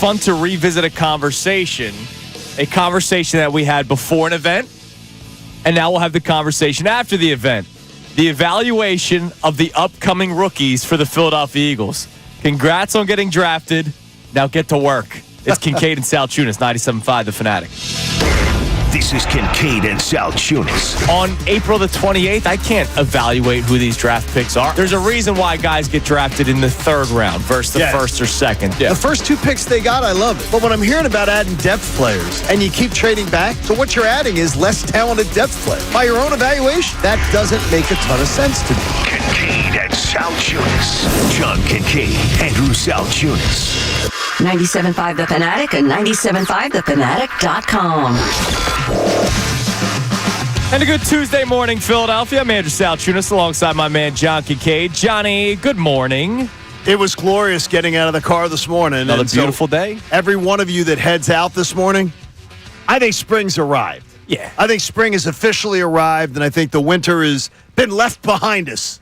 fun to revisit a conversation that we had before an event, and now we'll have the conversation after the event. The evaluation of the upcoming rookies for the Philadelphia Eagles. Congrats on getting drafted. Now get to work. It's Kincade and Salciunas, 97.5 The Fanatic. This is Kincade and Salciunas. On April the 28th, I can't evaluate who these draft picks are. There's a reason why guys get drafted in the third round versus the first or second. Yeah. The first two picks they got, I love it. But when I'm hearing about adding depth players, and you keep trading back, so what you're adding is less talented depth players. By your own evaluation, that doesn't make a ton of sense to me. Kincade and Salciunas. John Kincade, Andrew Salciunas. 97.5 The Fanatic and 97.5thefanatic.com. And a good Tuesday morning, Philadelphia. I'm Andrew Salciunas alongside my man John Kincade. Johnny, good morning. It was glorious getting out of the car this morning. Another beautiful day. Every one of you that heads out this morning, I think spring's arrived. Yeah. I think spring has officially arrived, and I think the winter has been left behind us,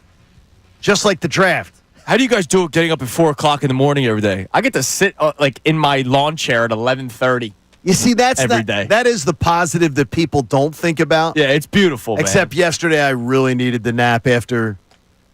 just like the draft. How do you guys do it getting up at 4 o'clock in the morning every day? I get to sit in my lawn chair at 11:30. You see, every day. That is the positive that people don't think about. Yeah, it's beautiful, man. Except yesterday, I really needed the nap after.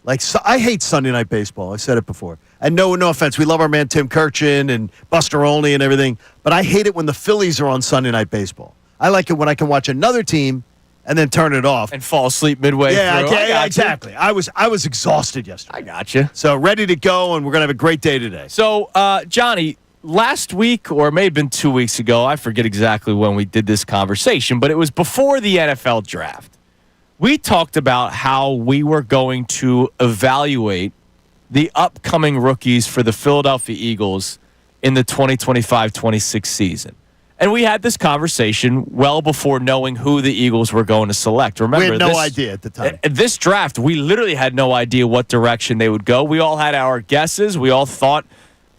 I hate Sunday night baseball. I said it before. And no offense, we love our man Tim Kirchin and Buster Olney and everything, but I hate it when the Phillies are on Sunday night baseball. I like it when I can watch another team and then turn it off and fall asleep midway through. Yeah, exactly. I was exhausted yesterday. I got you. So ready to go, and we're gonna have a great day today. So, Johnny, last week, or it may have been 2 weeks ago, I forget exactly when we did this conversation, but it was before the NFL draft. We talked about how we were going to evaluate the upcoming rookies for the Philadelphia Eagles in the 2025-26 season. And we had this conversation well before knowing who the Eagles were going to select. Remember, we had no idea at the time. This draft, we literally had no idea what direction they would go. We all had our guesses. We all thought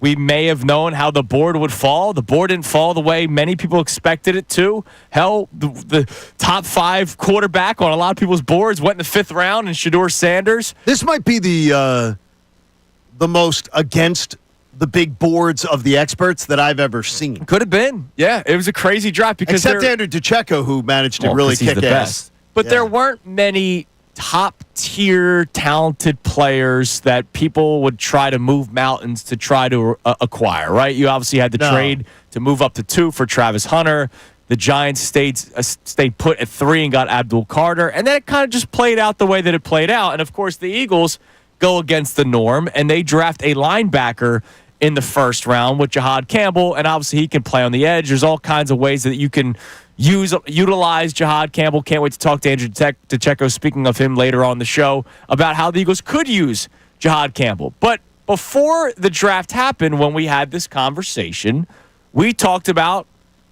we may have known how the board would fall. The board didn't fall the way many people expected it to. Hell, the top 5 quarterback on a lot of people's boards went in the 5th round, and Shedeur Sanders. This might be the most against the big boards of the experts that I've ever seen. Could have been. Yeah, it was a crazy draft. Except Andrew DeCecco, who managed to really kick ass. But there weren't many top-tier talented players that people would try to move mountains to try to acquire, right? You obviously had the trade to move up to 2 for Travis Hunter. The Giants stayed put at 3 and got Abdul Carter. And then it kind of just played out the way that it played out. And, of course, the Eagles go against the norm, and they draft a linebacker in the 1st round with Jihad Campbell, and obviously he can play on the edge. There's all kinds of ways that you can utilize Jihad Campbell. Can't wait to talk to Andrew DeCecco, speaking of him later on the show, about how the Eagles could use Jihad Campbell. But before the draft happened, when we had this conversation, we talked about,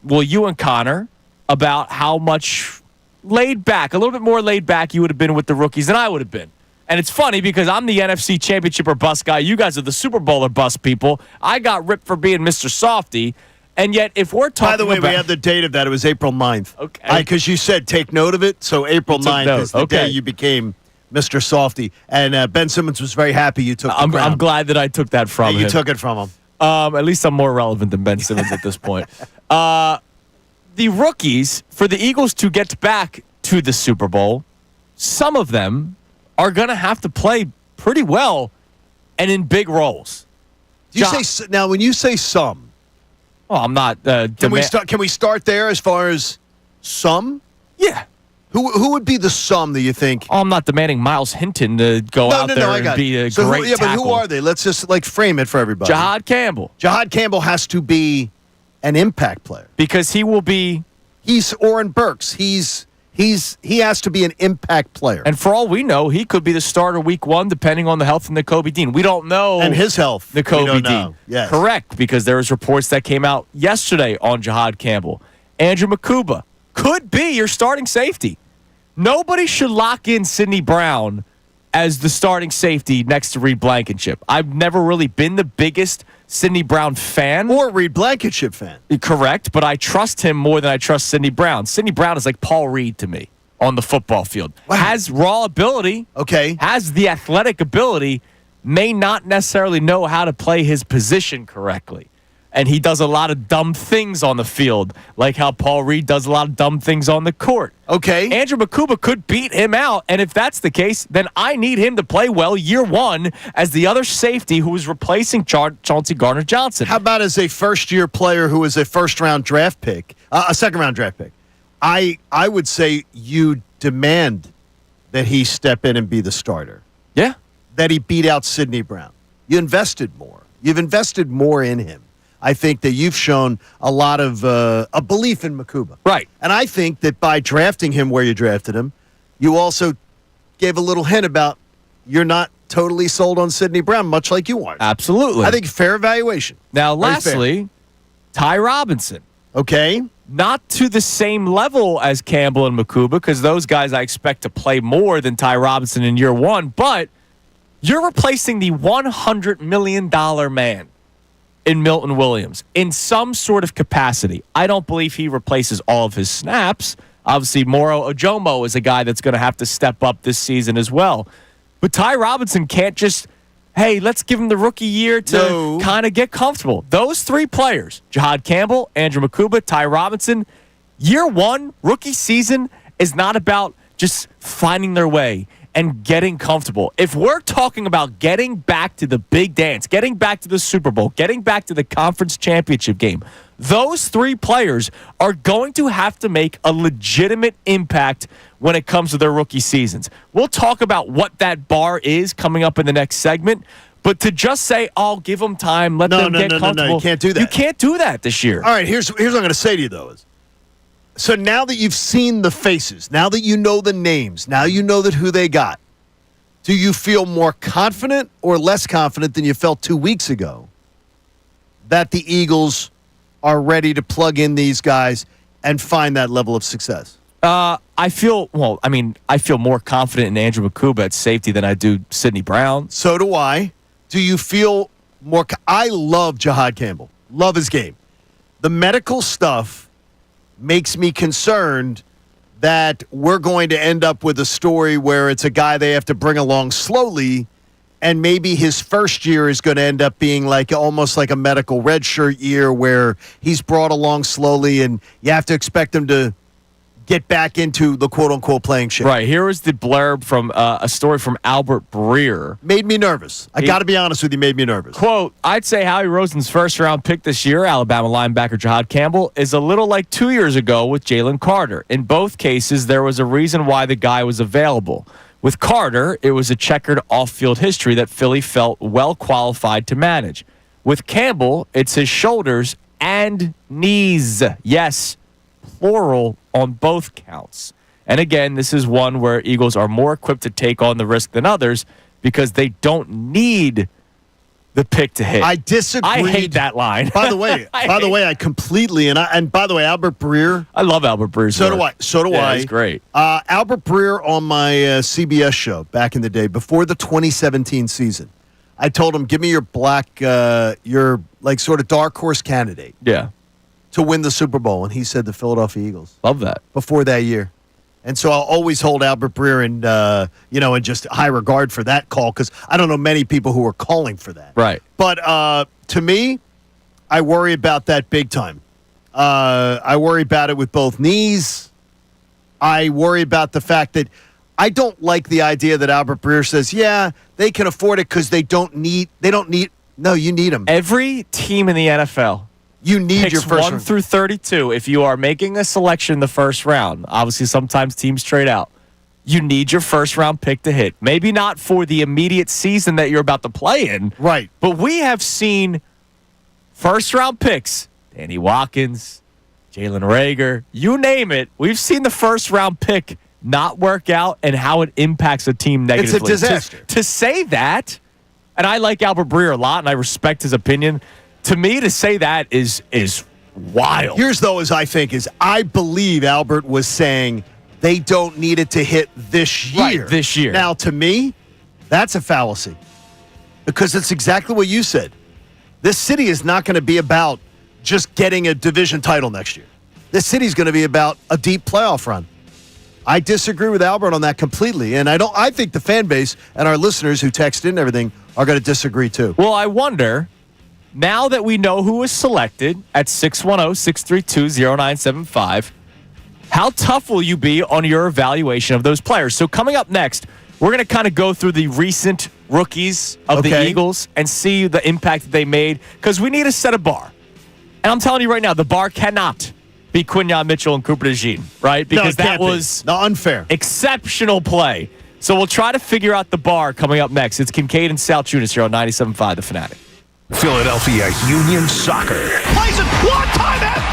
you and Connor, about how much laid back, a little bit more laid back you would have been with the rookies than I would have been. And it's funny because I'm the NFC Championship or bust guy. You guys are the Super Bowl or bust people. I got ripped for being Mr. Softy. And yet, if we're talking By the way, we have the date of that. It was April 9th. Okay. Because you said take note of it. So April 9th is the day you became Mr. Softy. And Ben Simmons was very happy you took the crown. I'm glad that I took that from him. You took it from him. At least I'm more relevant than Ben Simmons at this point. The rookies, for the Eagles to get back to the Super Bowl, some of them are going to have to play pretty well and in big roles. Now, when you say some, I'm not. Can we start there as far as some? Yeah. Who would be the some that you think? I'm not demanding Miles Hinton to go out there and be a great tackle. But who are they? Let's just frame it for everybody. Jihad Campbell. Jihad Campbell has to be an impact player because he will be. He's Oren Burks. He has to be an impact player. And for all we know, he could be the starter week 1, depending on the health of Nakobe Dean. We don't know. And his health. Nakobe Dean. Yes. Correct, because there was reports that came out yesterday on Jihad Campbell. Andrew Makuba could be your starting safety. Nobody should lock in Sidney Brown as the starting safety next to Reed Blankenship. I've never really been the biggest Sidney Brown fan. Or Reed Blankenship fan. Correct, but I trust him more than I trust Sidney Brown. Sidney Brown is like Paul Reed to me on the football field. Wow. Has raw ability. Okay. Has the athletic ability. May not necessarily know how to play his position correctly. and he does a lot of dumb things on the field, like how Paul Reed does a lot of dumb things on the court. Okay. Andrew Makuba could beat him out, and if that's the case, then I need him to play well year one as the other safety who is replacing Chauncey Gardner-Johnson. How about as a first-year player who is a first-round draft pick, a second-round draft pick? I would say you demand that he step in and be the starter, Yeah. that he beat out Sidney Brown. You invested more. You've invested more in him. I think that you've shown a lot of a belief in Makuba. Right. And I think that by drafting him where you drafted him, you also gave a little hint about you're not totally sold on Sidney Brown, much like you are. Absolutely. I think fair evaluation. Now, Very lastly, Ty Robinson. Okay. Not to the same level as Campbell and Makuba, because those guys I expect to play more than Ty Robinson in year one, but you're replacing the $100 million man in Milton Williams in some sort of capacity. I don't believe he replaces all of his snaps. Obviously, Moro Ojomo is a guy that's going to have to step up this season as well. But Ty Robinson can't just, hey, let's give him the rookie year to kind of get comfortable. Those three players, Jahad Campbell, Andrew Makuba, Ty Robinson, year one, rookie season is not about just finding their way and getting comfortable. If we're talking about getting back to the big dance, getting back to the Super Bowl, getting back to the conference championship game, those three players are going to have to make a legitimate impact when it comes to their rookie seasons. We'll talk about what that bar is coming up in the next segment, but to just say, "Oh, give them time, let them get comfortable." No, you can't do that. You can't do that this year. All right, here's what I'm going to say to you, though. So now that you've seen the faces, now that you know the names, now you know that who they got, do you feel more confident or less confident than you felt 2 weeks ago that the Eagles are ready to plug in these guys and find that level of success? I feel more confident in Andrew Makuba at safety than I do Sidney Brown. So do I. Do you feel more? I love Jahad Campbell. Love his game. The medical stuff makes me concerned that we're going to end up with a story where it's a guy they have to bring along slowly, and maybe his first year is going to end up being like almost like a medical redshirt year where he's brought along slowly, and you have to expect him to get back into the quote-unquote playing shape. Right. Here is the blurb from a story from Albert Breer. Made me nervous. I got to be honest with you, made me nervous. Quote, I'd say Howie Roseman's first-round pick this year, Alabama linebacker Jahad Campbell, is a little like 2 years ago with Jalen Carter. In both cases, there was a reason why the guy was available. With Carter, it was a checkered off-field history that Philly felt well qualified to manage. With Campbell, it's his shoulders and knees. Yes, plural on both counts. And again, this is one where Eagles are more equipped to take on the risk than others because they don't need the pick to hit. I disagree. I hate that line. By the way, I completely and by the way, Albert Breer. I love Albert Breer. So do I. So do I. He's great. Albert Breer on my CBS show back in the day before the 2017 season. I told him, give me your your like sort of dark horse candidate. Yeah. To win the Super Bowl, and he said the Philadelphia Eagles. Love that. Before that year. And so I'll always hold Albert Breer in just high regard for that call because I don't know many people who are calling for that. Right. But to me, I worry about that big time. I worry about it with both knees. I worry about the fact that I don't like the idea that Albert Breer says, yeah, they can afford it because they don't need. No, you need them. Every team in the NFL. You need picks your first 1 through 32. If you are making a selection in the first round, obviously sometimes teams trade out. You need your first round pick to hit. Maybe not for the immediate season that you're about to play in. Right. But we have seen first round picks. Danny Watkins, Jalen Reagor, you name it. We've seen the first round pick not work out and how it impacts a team negatively. It's a disaster. To say that, and I like Albert Breer a lot and I respect his opinion. To me, to say that is wild. Here's, though, as I think, is I believe Albert was saying they don't need it to hit this year. Right, this year. Now, to me, that's a fallacy because it's exactly what you said. This city is not going to be about just getting a division title next year. This city is going to be about a deep playoff run. I disagree with Albert on that completely, and I think the fan base and our listeners who text in and everything are going to disagree, too. Well, I wonder, now that we know who was selected at 610-632-0975, how tough will you be on your evaluation of those players? So coming up next, we're going to kind of go through the recent rookies of the Eagles and see the impact that they made, because we need to set a bar. And I'm telling you right now, the bar cannot be Quinyon Mitchell and Cooper DeJean, right? Because that was unfair. Exceptional play. So we'll try to figure out the bar coming up next. It's Kincade and Salciunas here on 97.5 The Fanatic. Philadelphia Union Soccer. Plays it one time and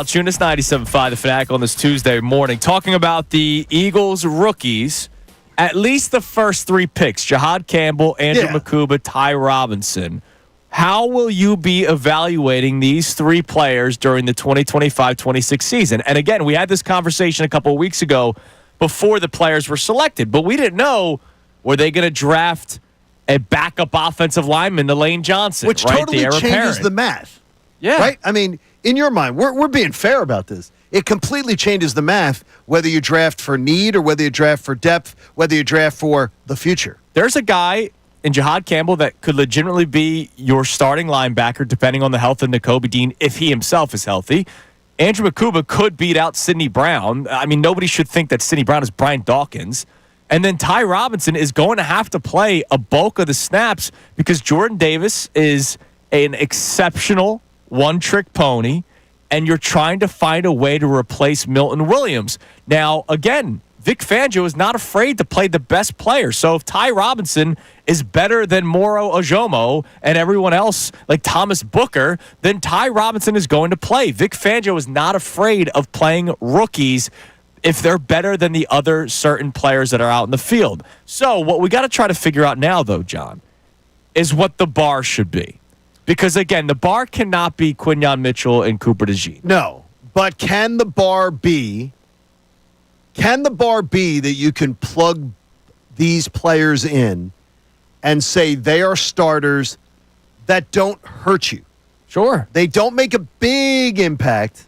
Salciunas, 97.5 The Fanatic on this Tuesday morning, talking about the Eagles rookies at least the first three picks, Jahad Campbell, Andrew Yeah. Makuba, Ty Robinson, how will you be evaluating these three players during the 2025-26 season? And again, we had this conversation a couple of weeks ago before the players were selected, but we didn't know, were they going to draft a backup offensive lineman to Lane Johnson? Which right? totally changes the math. Yeah. Right? I mean, in your mind, we're being fair about this. It completely changes the math, whether you draft for need or whether you draft for depth, whether you draft for the future. There's a guy in Jahad Campbell that could legitimately be your starting linebacker, depending on the health of Nakobe Dean, if he himself is healthy. Andrew Makuba could beat out Sidney Brown. I mean, nobody should think that Sidney Brown is Brian Dawkins. And then Ty Robinson is going to have to play a bulk of the snaps because Jordan Davis is an exceptional one-trick pony, and you're trying to find a way to replace Milton Williams. Now, again, Vic Fangio is not afraid to play the best player. So if Ty Robinson is better than Moro Ojomo and everyone else, like Thomas Booker, then Ty Robinson is going to play. Vic Fangio is not afraid of playing rookies if they're better than the other certain players that are out in the field. So what we got to try to figure out now, though, John, is what the bar should be. Because, again, the bar cannot be Quinyon Mitchell and Cooper DeJean. No, but can the bar be that you can plug these players in and say they are starters that don't hurt you? Sure. They don't make a big impact,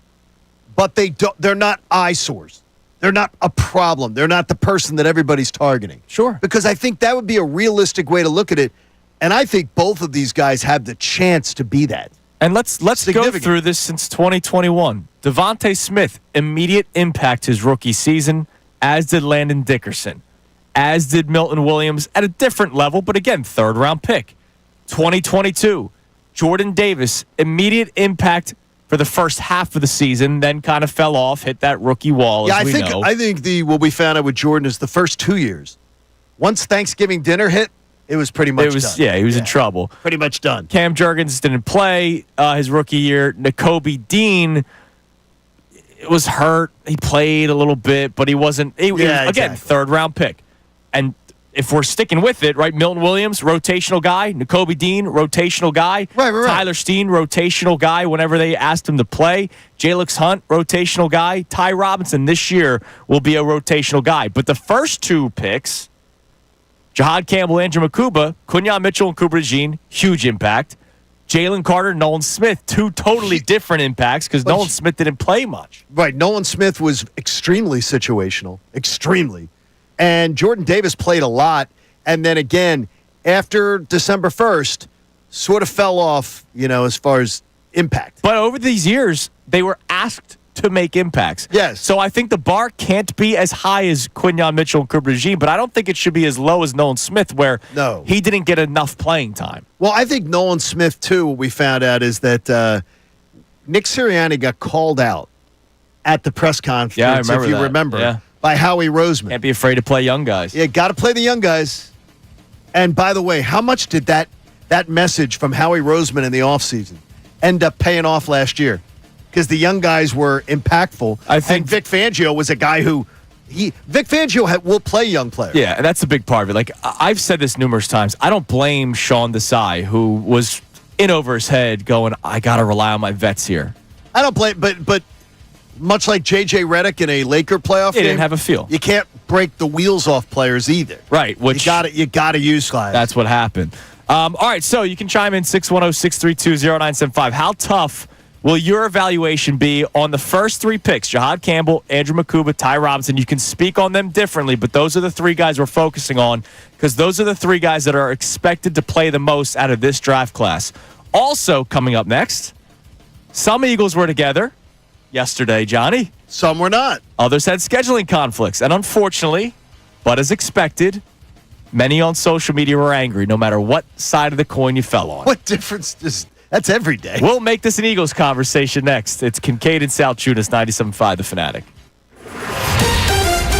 but they're not eyesores. They're not a problem. They're not the person that everybody's targeting. Sure. Because I think that would be a realistic way to look at it. And I think both of these guys have the chance to be that. And let's go through this since 2021. Devontae Smith, immediate impact his rookie season, as did Landon Dickerson, as did Milton Williams at a different level, but again, third-round pick. 2022, Jordan Davis, immediate impact for the first half of the season, then kind of fell off, hit that rookie wall. Yeah, as we know. I think what we found out with Jordan is the first 2 years. Once Thanksgiving dinner hit, it was pretty much done. Yeah, he was in trouble. Pretty much done. Cam Jurgens didn't play his rookie year. Nakobe Dean was hurt. He played a little bit, but he wasn't. He was, again, third-round pick. And if we're sticking with it, right, Milton Williams, rotational guy. Nakobe Dean, rotational guy. Right. Tyler Steen, rotational guy whenever they asked him to play. Jalix Hunt, rotational guy. Ty Robinson this year will be a rotational guy. But the first two picks, Jahad Campbell, Andrew Makuba, Quinyon Mitchell, and Cooper DeJean, huge impact. Jalen Carter, Nolan Smith, two totally different impacts because Nolan Smith didn't play much. Right. Nolan Smith was extremely situational. Extremely. And Jordan Davis played a lot. And then again, after December 1st, sort of fell off, as far as impact. But over these years, they were asked to make impacts. Yes. So I think the bar can't be as high as Quinyon Mitchell and Cooper DeJean, but I don't think it should be as low as Nolan Smith, where he didn't get enough playing time. Well, I think Nolan Smith, too, what we found out is that Nick Sirianni got called out at the press conference, if you remember, by Howie Roseman. Can't be afraid to play young guys. Yeah, got to play the young guys. And by the way, how much did that message from Howie Roseman in the offseason end up paying off last year? Because the young guys were impactful. I think Vic Fangio was a guy who Vic Fangio will play young players. Yeah, and that's a big part of it. Like I've said this numerous times, I don't blame Sean Desai, who was in over his head going, I got to rely on my vets here. I don't blame, but much like J.J. Redick in a Laker playoff game, didn't have a feel. You can't break the wheels off players either. Right. Which you got to use guys. That's what happened. All right, so you can chime in 610-632-0975. How tough will your evaluation be on the first three picks? Jahad Campbell, Andrew Makuba, Ty Robinson. You can speak on them differently, but those are the three guys we're focusing on because those are the three guys that are expected to play the most out of this draft class. Also coming up next, some Eagles were together yesterday, Johnny. Some were not. Others had scheduling conflicts, and unfortunately, but as expected, many on social media were angry no matter what side of the coin you fell on. What difference does... That's every day. We'll make this an Eagles conversation next. It's Kincade and Salciunas, 97.5 The Fanatic.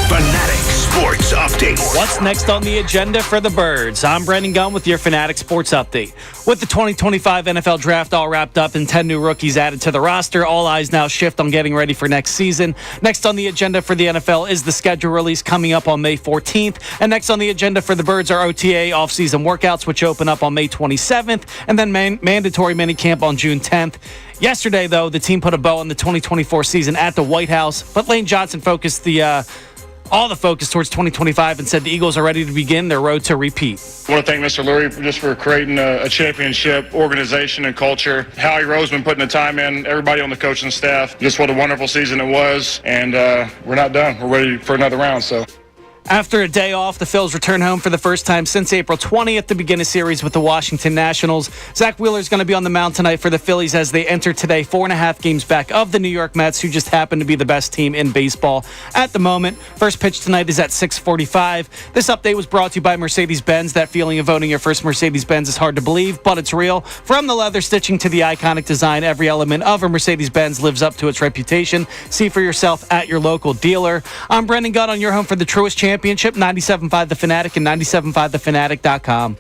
Fanatic Sports Update. Weekdays. What's next on the agenda for the Birds? I'm Brendan Gunn with your Fanatic Sports Update. With the 2025 NFL Draft all wrapped up and 10 new rookies added to the roster, all eyes now shift on getting ready for next season. Next on the agenda for the NFL is the schedule release coming up on May 14th. And next on the agenda for the Birds are OTA offseason workouts, which open up on May 27th, and then mandatory minicamp on June 10th. Yesterday, though, the team put a bow on the 2024 season at the White House, but Lane Johnson focused all the focus towards 2025 and said the Eagles are ready to begin their road to repeat. I want to thank Mr. Lurie just for creating a championship organization and culture. Howie Roseman putting the time in, everybody on the coaching staff. Just what a wonderful season it was, and we're not done. We're ready for another round. So. After a day off, the Phils return home for the first time since April 20th to begin a series with the Washington Nationals. Zach Wheeler is going to be on the mound tonight for the Phillies as they enter today 4.5 games back of the New York Mets, who just happen to be the best team in baseball at the moment. First pitch tonight is at 6:45. This update was brought to you by Mercedes-Benz. That feeling of owning your first Mercedes-Benz is hard to believe, but it's real. From the leather stitching to the iconic design, every element of a Mercedes-Benz lives up to its reputation. See for yourself at your local dealer. I'm Brendan Gunn on your home for the truest championship, 97.5 The Fanatic and 97.5thefanatic.com.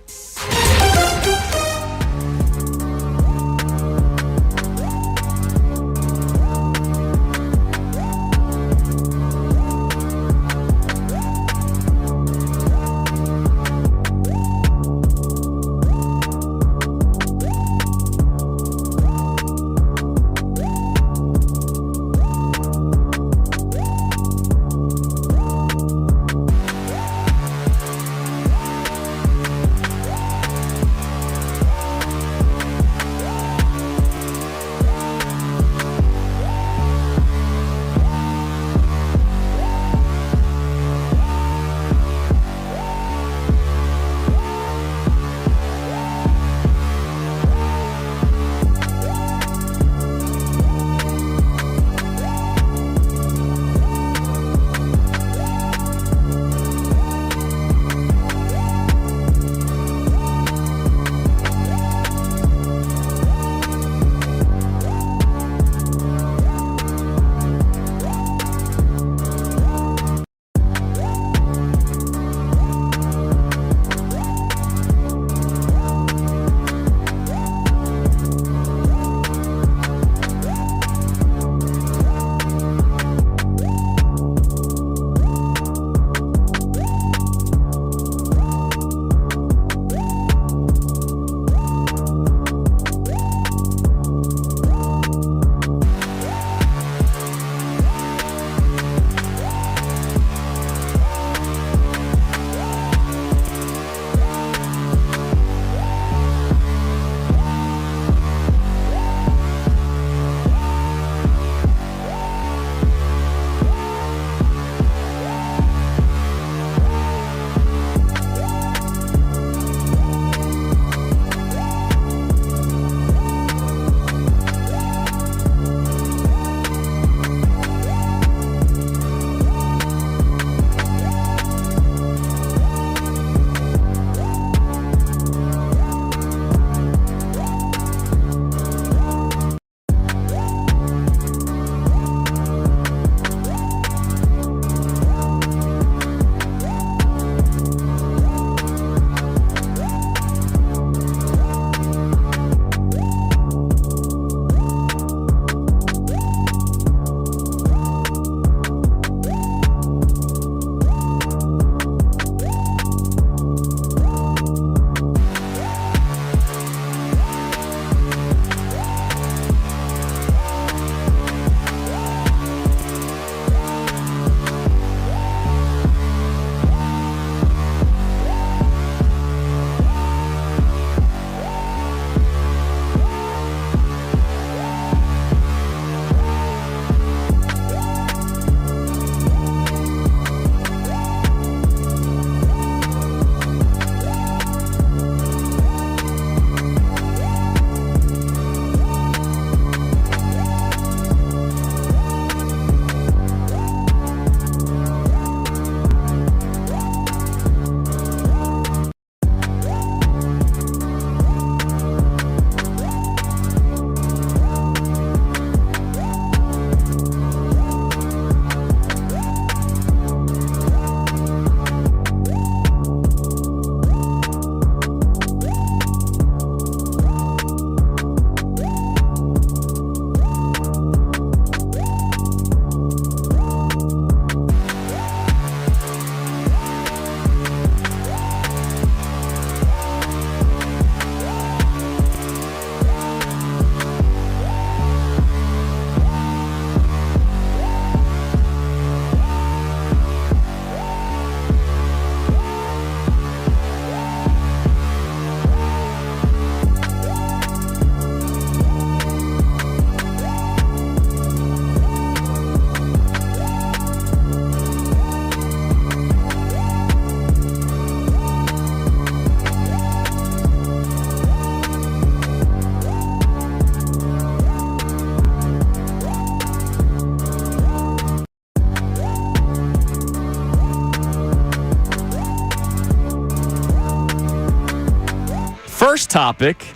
first topic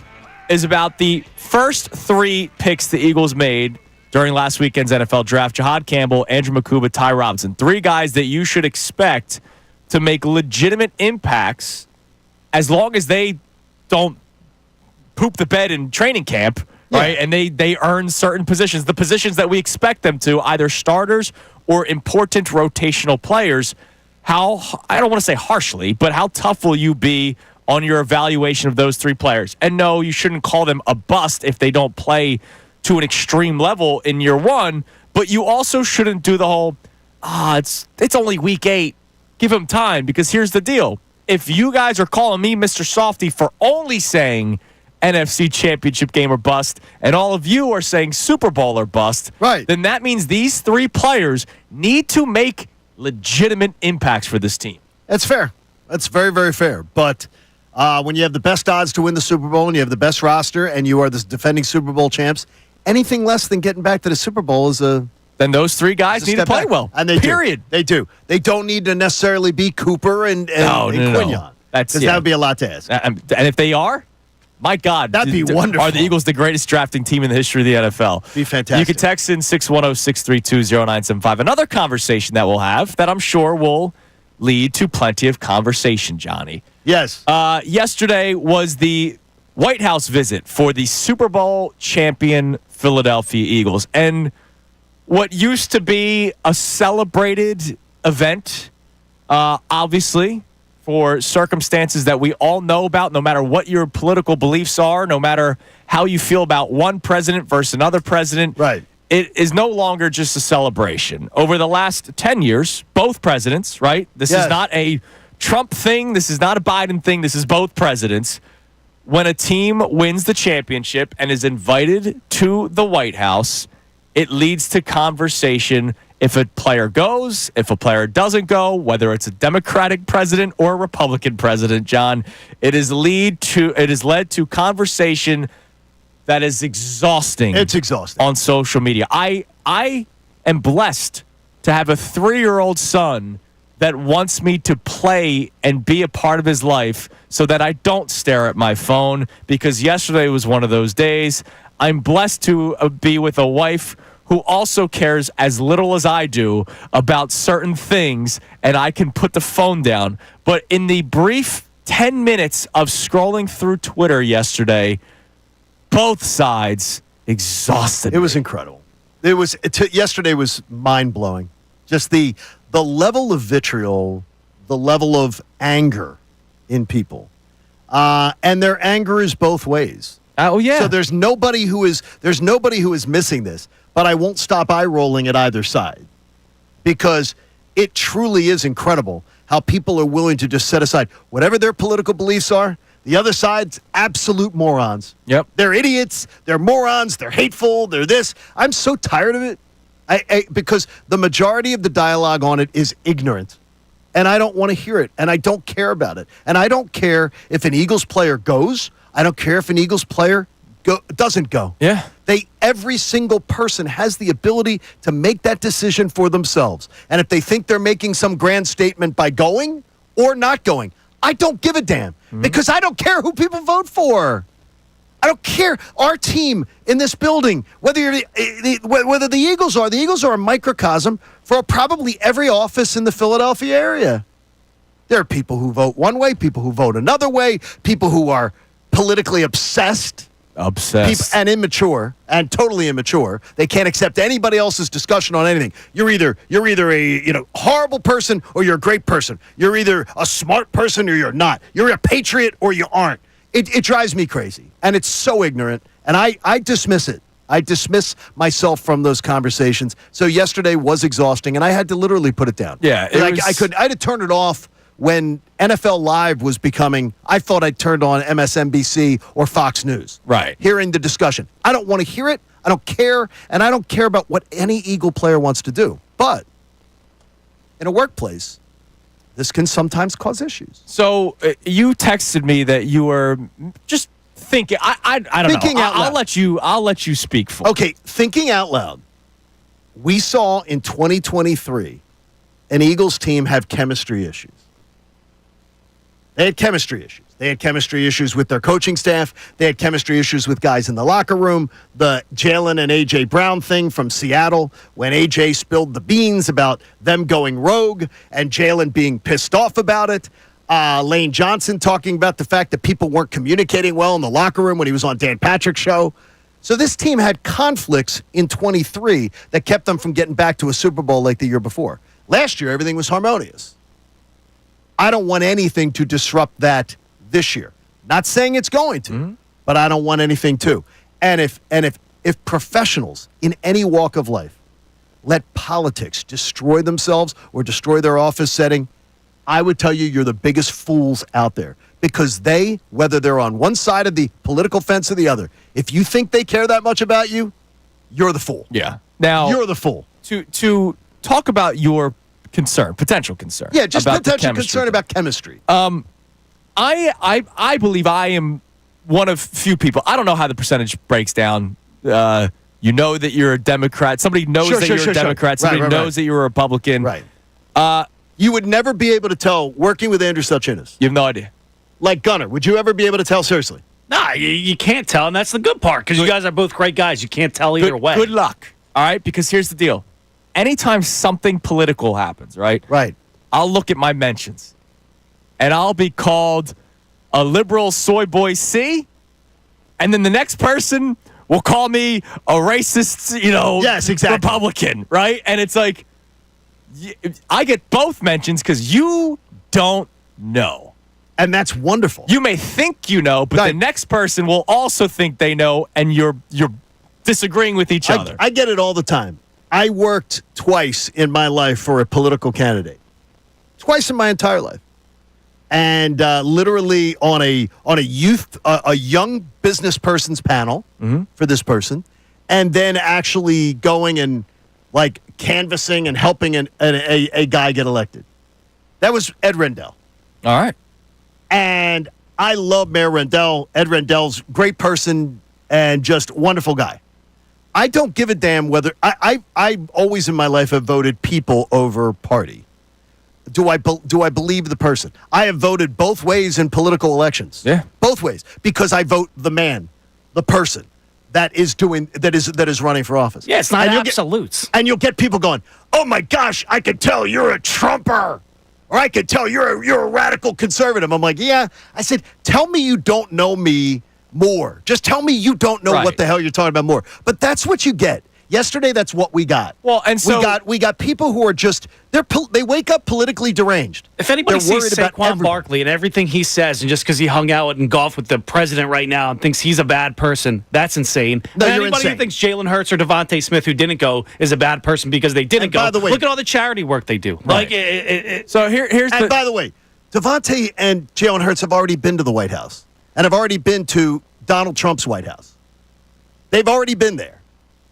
is about the first 3 picks the Eagles made during last weekend's NFL draft. Jahad Campbell, Andrew Makuba, Ty Robinson. 3 guys that you should expect to make legitimate impacts as long as they don't poop the bed in training camp, right? And they earn certain positions, the positions that we expect them to, either starters or important rotational players. How, I don't want to say harshly, but how tough will you be on your evaluation of those 3 players? And no, you shouldn't call them a bust if they don't play to an extreme level in year 1, but you also shouldn't do the whole, it's only week 8. Give them time, because here's the deal. If you guys are calling me Mr. Softy for only saying NFC Championship game or bust, and all of you are saying Super Bowl or bust, right, then that means these 3 players need to make legitimate impacts for this team. That's fair. That's very, very fair. But when you have the best odds to win the Super Bowl and you have the best roster and you are the defending Super Bowl champs, anything less than getting back to the Super Bowl is a... Then those 3 guys need to play well. And they period. Do. They do. They don't need to necessarily be Cooper and Quinyon. No. Because that would be a lot to ask. And if they are, my God. That'd be wonderful. Are the Eagles the greatest drafting team in the history of the NFL? Be fantastic. You can text in 610-632-0975. Another conversation that we'll have that I'm sure will lead to plenty of conversation, Johnny. Yes. Yesterday was the White House visit for the Super Bowl champion Philadelphia Eagles. And what used to be a celebrated event, obviously, for circumstances that we all know about, no matter what your political beliefs are, no matter how you feel about one president versus another president, right, it is no longer just a celebration. Over the last 10 years, both presidents, right? This is not a Trump thing. This is not a Biden thing. This is both presidents. When a team wins the championship and is invited to the White House, it leads to conversation if a player goes, if a player doesn't go, whether it's a Democratic president or a Republican president, John. It has led to conversation that is exhausting. It's exhausting. On social media. I am blessed to have a 3-year-old son that wants me to play and be a part of his life so that I don't stare at my phone, because yesterday was one of those days. I'm blessed to be with a wife who also cares as little as I do about certain things, and I can put the phone down. But in the brief 10 minutes of scrolling through Twitter yesterday, both sides exhausted. It was incredible. Yesterday was mind-blowing. Just the level of vitriol, the level of anger in people. And their anger is both ways. Oh, yeah. So there's nobody who is missing this. But I won't stop eye-rolling at either side, because it truly is incredible how people are willing to just set aside whatever their political beliefs are. The other side's absolute morons. Yep. They're idiots. They're morons. They're hateful. They're this. I'm so tired of it because the majority of the dialogue on it is ignorant. And I don't want to hear it. And I don't care about it. And I don't care if an Eagles player goes. I don't care if an Eagles player doesn't go. Yeah. Every single person has the ability to make that decision for themselves. And if they think they're making some grand statement by going or not going, I don't give a damn, because I don't care who people vote for. I don't care. Our team in this building, whether the Eagles are a microcosm for probably every office in the Philadelphia area. There are people who vote one way, people who vote another way, people who are politically obsessed and immature, and totally immature. They can't accept anybody else's discussion on anything. You're either a horrible person or you're a great person. You're either a smart person or you're not. You're a patriot or you aren't. It drives me crazy, and it's so ignorant, and I dismiss it. I dismiss myself from those conversations. So yesterday was exhausting, and I had to literally put it down. Yeah, I had to turn it off when NFL Live was becoming, I thought I turned on MSNBC or Fox News. Right. Hearing the discussion. I don't want to hear it. I don't care. And I don't care about what any Eagle player wants to do. But in a workplace, this can sometimes cause issues. So you texted me that you were just thinking. I don't thinking know. Out loud. I'll let you speak for. Okay, thinking out loud. We saw in 2023 an Eagles team have chemistry issues. They had chemistry issues. They had chemistry issues with their coaching staff. They had chemistry issues with guys in the locker room. The Jalen and A.J. Brown thing from Seattle, when A.J. spilled the beans about them going rogue and Jalen being pissed off about it. Lane Johnson talking about the fact that people weren't communicating well in the locker room when he was on Dan Patrick's show. So this team had conflicts in 23 that kept them from getting back to a Super Bowl like the year before. Last year, everything was harmonious. I don't want anything to disrupt that this year. Not saying it's going to, but I don't want anything to. And if professionals in any walk of life let politics destroy themselves or destroy their office setting, I would tell you you're the biggest fools out there. Because they, whether they're on one side of the political fence or the other, if you think they care that much about you, you're the fool. Yeah. Now, you're the fool. To talk about your potential concern. Yeah, just about potential concern about chemistry. I believe I am one of few people. I don't know how the percentage breaks down. You know that you're a Democrat. Somebody knows that you're a Democrat. Somebody knows that you're a Republican. Right. You would never be able to tell working with Andrew Salciunas. You have no idea. Like Gunner, would you ever be able to tell seriously? Nah, you can't tell, and that's the good part, because you guys are both great guys. You can't tell either way. Good luck. All right? Because here's the deal. Anytime something political happens, right? Right. I'll look at my mentions, and I'll be called a liberal soy boy C, and then the next person will call me a racist, yes, exactly. Republican, right? And it's like, I get both mentions because you don't know. And that's wonderful. You may think you know, but the next person will also think they know, and you're disagreeing with each other. I get it all the time. I worked twice in my life for a political candidate. Twice in my entire life. And literally on a young business person's panel for this person, and then actually going and like canvassing and helping a guy get elected. That was Ed Rendell. All right. And I love Mayor Rendell. Ed Rendell's great person and just wonderful guy. I don't give a damn whether I always in my life have voted people over party. Do I believe the person? I have voted both ways in political elections. Yeah, both ways, because I vote the man, the person that is running for office. Yeah, it's not absolutes. And you'll get people going, "Oh my gosh, I could tell you're a Trumper." Or I could tell you're a radical conservative. I'm like, yeah. I said, tell me you don't know me more. Just tell me you don't know what the hell you're talking about more. But that's what you get. Yesterday, that's what we got. Well, and so we got people who are just they wake up politically deranged. If anybody sees Saquon Barkley and everything he says, and just because he hung out and golfed with the president right now and thinks he's a bad person, that's insane. No, and you're anybody insane. who thinks Jalen Hurts or Devontae Smith, who didn't go, is a bad person because they didn't go. By the way, look at all the charity work they do. Right. So here's and by the way, Devontae and Jalen Hurts have already been to the White House and have already been to Donald Trump's White House. They've already been there.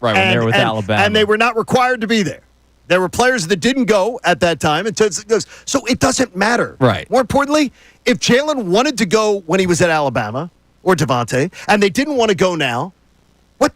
Right, when they were with Alabama. And they were not required to be there. There were players that didn't go at that time. So it doesn't matter. Right. More importantly, if Jalen wanted to go when he was at Alabama or Devontae, and they didn't want to go now, well,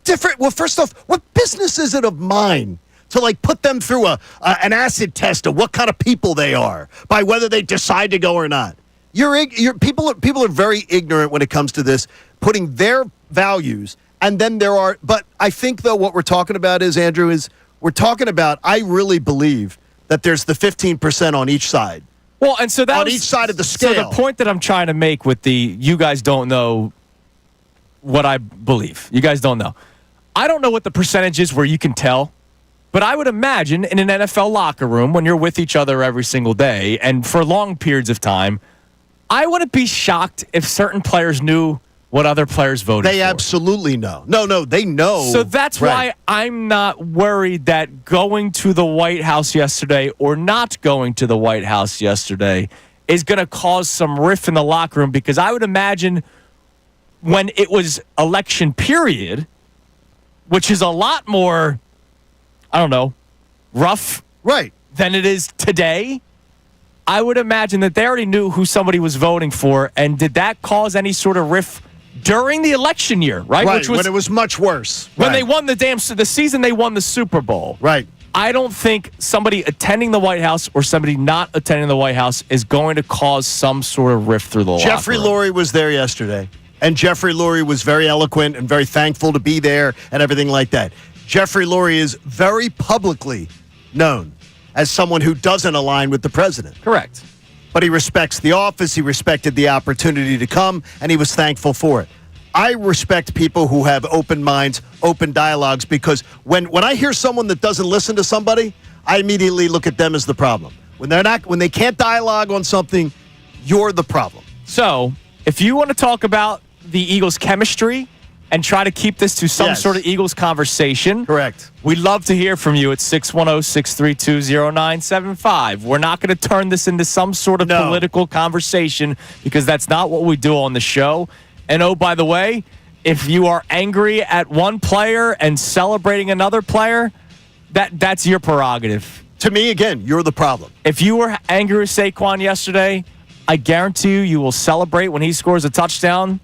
first off, what business is it of mine to like put them through an acid test of what kind of people they are by whether they decide to go or not? People are very ignorant when it comes to this, putting their values. And then but I think, though, what we're talking about Andrew, we're talking about, I really believe that there's the 15% on each side. Well, and so on each side of the scale. So the point that I'm trying to make with you guys don't know what I believe. You guys don't know. I don't know what the percentage is where you can tell, but I would imagine in an NFL locker room when you're with each other every single day and for long periods of time, I wouldn't be shocked if certain players knew what other players voted for. They absolutely know. No, they know. So that's why I'm not worried that going to the White House yesterday or not going to the White House yesterday is going to cause some rift in the locker room, because I would imagine when it was election period, which is a lot more, I don't know, rough than it is today, I would imagine that they already knew who somebody was voting for. And did that cause any sort of rift during the election year, right? Which was when it was much worse. When they won the season they won the Super Bowl. Right. I don't think somebody attending the White House or somebody not attending the White House is going to cause some sort of rift through the Jeffrey locker room. Lurie was there yesterday, and Jeffrey Lurie was very eloquent and very thankful to be there and everything like that. Jeffrey Lurie is very publicly known as someone who doesn't align with the president. Correct. But he respects the office, he respected the opportunity to come, and he was thankful for it. I respect people who have open minds, open dialogues, because when I hear someone that doesn't listen to somebody, I immediately look at them as the problem. When they can't dialogue on something, you're the problem. So, if you want to talk about the Eagles' chemistry and try to keep this to some sort of Eagles conversation, correct. We'd love to hear from you at 610-632-0975. We're not going to turn this into some sort of political conversation because that's not what we do on the show. And oh, by the way, if you are angry at one player and celebrating another player, that's your prerogative. To me, again, you're the problem. If you were angry with Saquon yesterday, I guarantee you will celebrate when he scores a touchdown.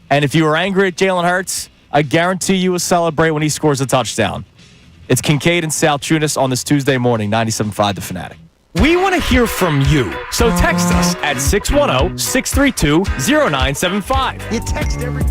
And if you were angry at Jalen Hurts, I guarantee you will celebrate when he scores a touchdown. It's Kincade and Salciunas on this Tuesday morning, 97.5 The Fanatic. We want to hear from you, so text us at 610-632-0975. You text every...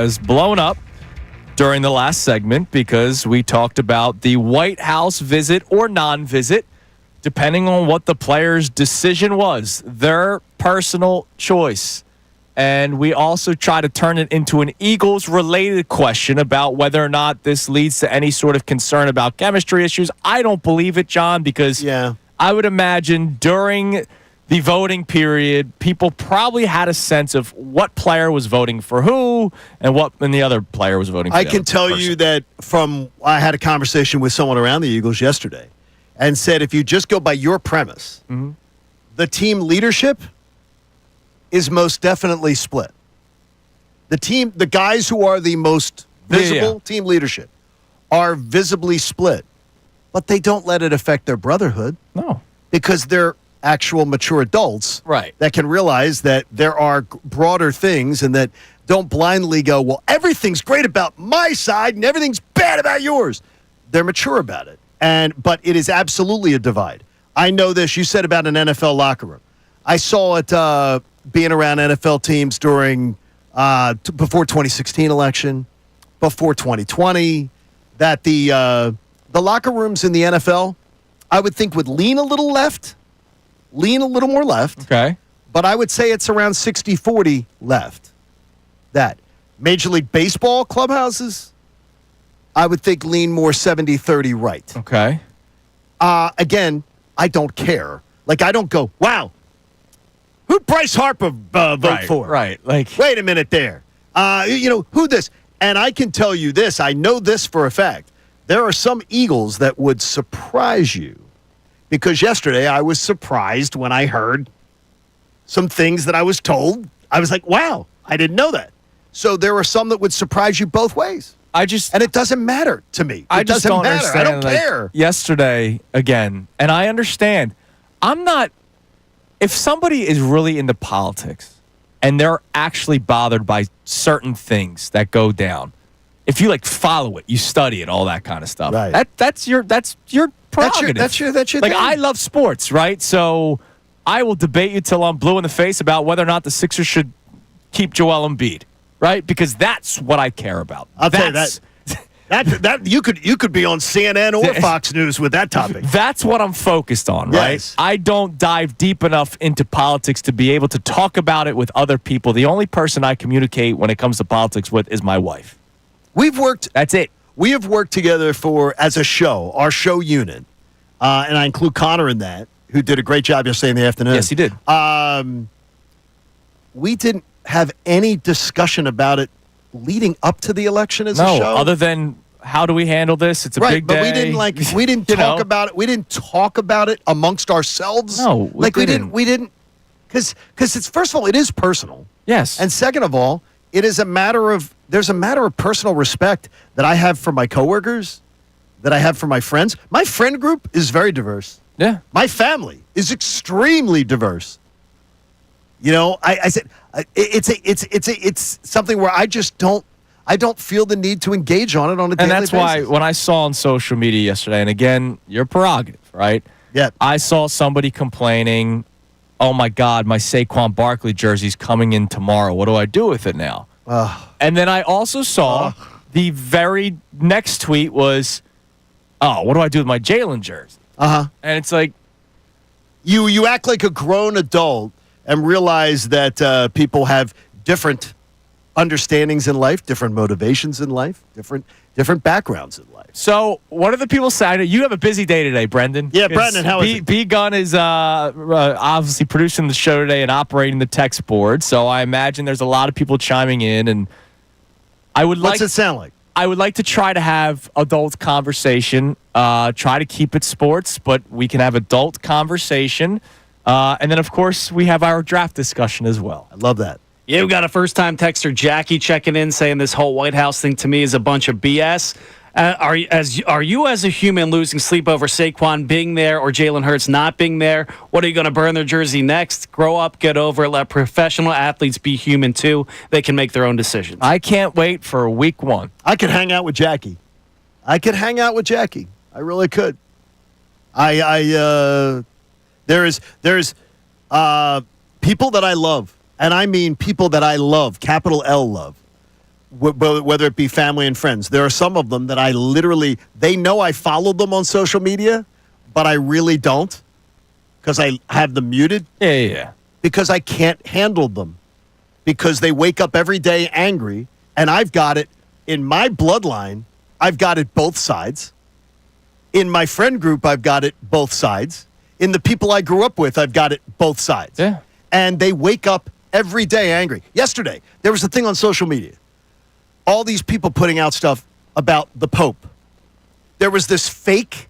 has blown up during the last segment because we talked about the White House visit or non-visit, depending on what the player's decision was, their personal choice. And we also try to turn it into an Eagles-related question about whether or not this leads to any sort of concern about chemistry issues. I don't believe it, John, because I would imagine during the voting period, people probably had a sense of what player was voting for who and the other player was voting for. I can tell you that I had a conversation with someone around the Eagles yesterday and said if you just go by your premise, the team leadership is most definitely split. The guys who are the most visible team leadership are visibly split, but they don't let it affect their brotherhood. No. Because they're actual mature adults that can realize that there are broader things and that don't blindly go, well, everything's great about my side and everything's bad about yours. They're mature about it. But it is absolutely a divide. I know this. You said about an NFL locker room. I saw it being around NFL teams during before 2016 election, before 2020, that the locker rooms in the NFL, I would think would lean a little more left. Okay. But I would say it's around 60-40 left. That. Major League Baseball clubhouses, I would think lean more 70-30 right. Okay. Again, I don't care. Like, I don't go, wow, who'd Bryce Harper vote for? Right. Like, wait a minute there. Who this? And I can tell you this. I know this for a fact. There are some Eagles that would surprise you. Because yesterday I was surprised when I heard some things that I was told. I was like, wow, I didn't know that. So there are some that would surprise you both ways. And it doesn't matter to me. I just don't matter. understand. I don't care. Yesterday, again, and I understand. If somebody is really into politics and they're actually bothered by certain things that go down, if you follow it, you study it, all that kind of stuff. Right. That's your prerogative. That's your thing. I love sports, right? So I will debate you till I'm blue in the face about whether or not the Sixers should keep Joel Embiid, right? Because that's what I care about. I'll tell you that you could be on CNN or Fox News with that topic. That's what I'm focused on, right? Yes. I don't dive deep enough into politics to be able to talk about it with other people. The only person I communicate when it comes to politics with is my wife. That's it. We have worked together as a show, our show unit, and I include Connor in that, who did a great job yesterday in the afternoon. Yes, he did. We didn't have any discussion about it leading up to the election as a show. No, other than how do we handle this? It's a big day. But we didn't talk about it. We didn't talk about it amongst ourselves. No, we didn't because it's, first of all, it is personal. Yes. And second of all, there's a matter of personal respect that I have for my coworkers, that I have for my friends. My friend group is very diverse. Yeah. My family is extremely diverse. I said it's something where I just don't feel the need to engage on it on a daily basis. And that's why when I saw on social media yesterday, and again, your prerogative, right? Yeah. I saw somebody complaining, oh my God, my Saquon Barkley jersey's coming in tomorrow. What do I do with it now? And then I also saw the very next tweet was, oh, what do I do with my Jalen jersey? And it's like, you act like a grown adult and realize that people have different understandings in life, different motivations in life, different backgrounds in life. So what are the people saying? You have a busy day today, Brendan. Yeah, Brendan, how is it? B Gunn is obviously producing the show today and operating the text board. So I imagine there's a lot of people chiming in, and what's it sound like? I would like to try to have adult conversation. Try to keep it sports, but we can have adult conversation. And then, of course, we have our draft discussion as well. I love that. Yeah, we got a first-time texter, Jackie, checking in, saying this whole White House thing to me is a bunch of BS. Are you as a human losing sleep over Saquon being there or Jalen Hurts not being there? What, are you going to burn their jersey next? Grow up, get over it. Let professional athletes be human too. They can make their own decisions. I can't wait for week one. I could hang out with Jackie. I really could. There's people that I love, and I mean people that I love, capital L love, whether it be family and friends. There are some of them that I literally, they know I follow them on social media, but I really don't because I have them muted. Yeah. Because I can't handle them. Because they wake up every day angry, and I've got it in my bloodline. I've got it both sides. In my friend group, I've got it both sides. In the people I grew up with, I've got it both sides. Yeah. And they wake up every day angry. Yesterday, there was a thing on social media. All these people putting out stuff about the Pope. There was this fake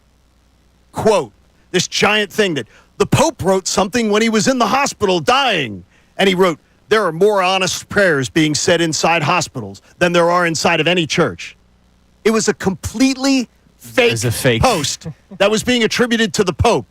quote, this giant thing that the Pope wrote something when he was in the hospital dying. And he wrote, there are more honest prayers being said inside hospitals than there are inside of any church. It was a completely fake post that was being attributed to the Pope.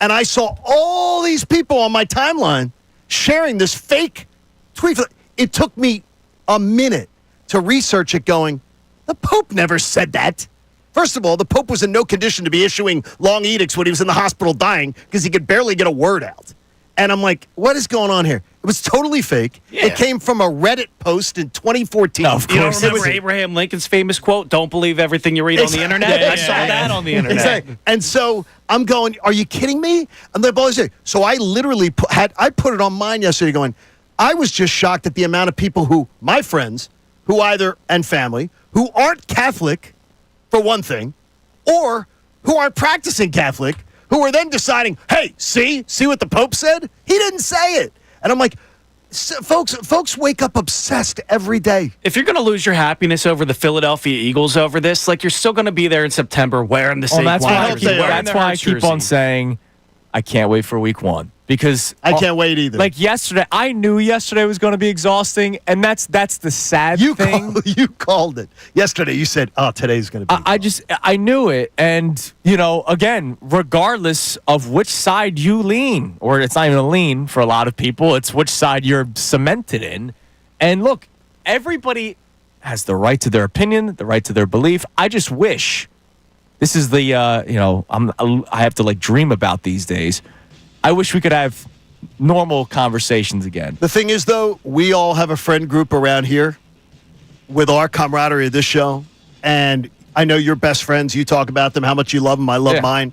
And I saw all these people on my timeline sharing this fake tweet. It took me a minute to research it going, the Pope never said that. First of all, the Pope was in no condition to be issuing long edicts when he was in the hospital dying because he could barely get a word out. And I'm like, what is going on here? It was totally fake. Yeah. It came from a Reddit post in 2014. No, of course. You don't remember Abraham Lincoln's famous quote, don't believe everything you read on the internet? Yeah, I saw that on the internet. Exactly. And so I'm going, are you kidding me? And they're both saying, so I literally put it on mine yesterday going, I was just shocked at the amount of people who, my friends, and family, who aren't Catholic, for one thing, or who aren't practicing Catholic, who are then deciding, hey, see what the Pope said? He didn't say it. And I'm like, folks wake up obsessed every day. If you're going to lose your happiness over the Philadelphia Eagles over this, like you're still going to be there in September wearing the same that's why I keep on saying I can't wait for week one. Because I can't wait either. Like yesterday, I knew yesterday was going to be exhausting, and that's the sad thing. You called it yesterday. You said, "Oh, today's going to be." I knew it, and again, regardless of which side you lean, or it's not even a lean for a lot of people, it's which side you're cemented in. And look, everybody has the right to their opinion, the right to their belief. I just wish this is the I have to dream about these days. I wish we could have normal conversations again. The thing is, though, we all have a friend group around here with our camaraderie of this show. And I know your best friends. You talk about them, how much you love them. I love mine.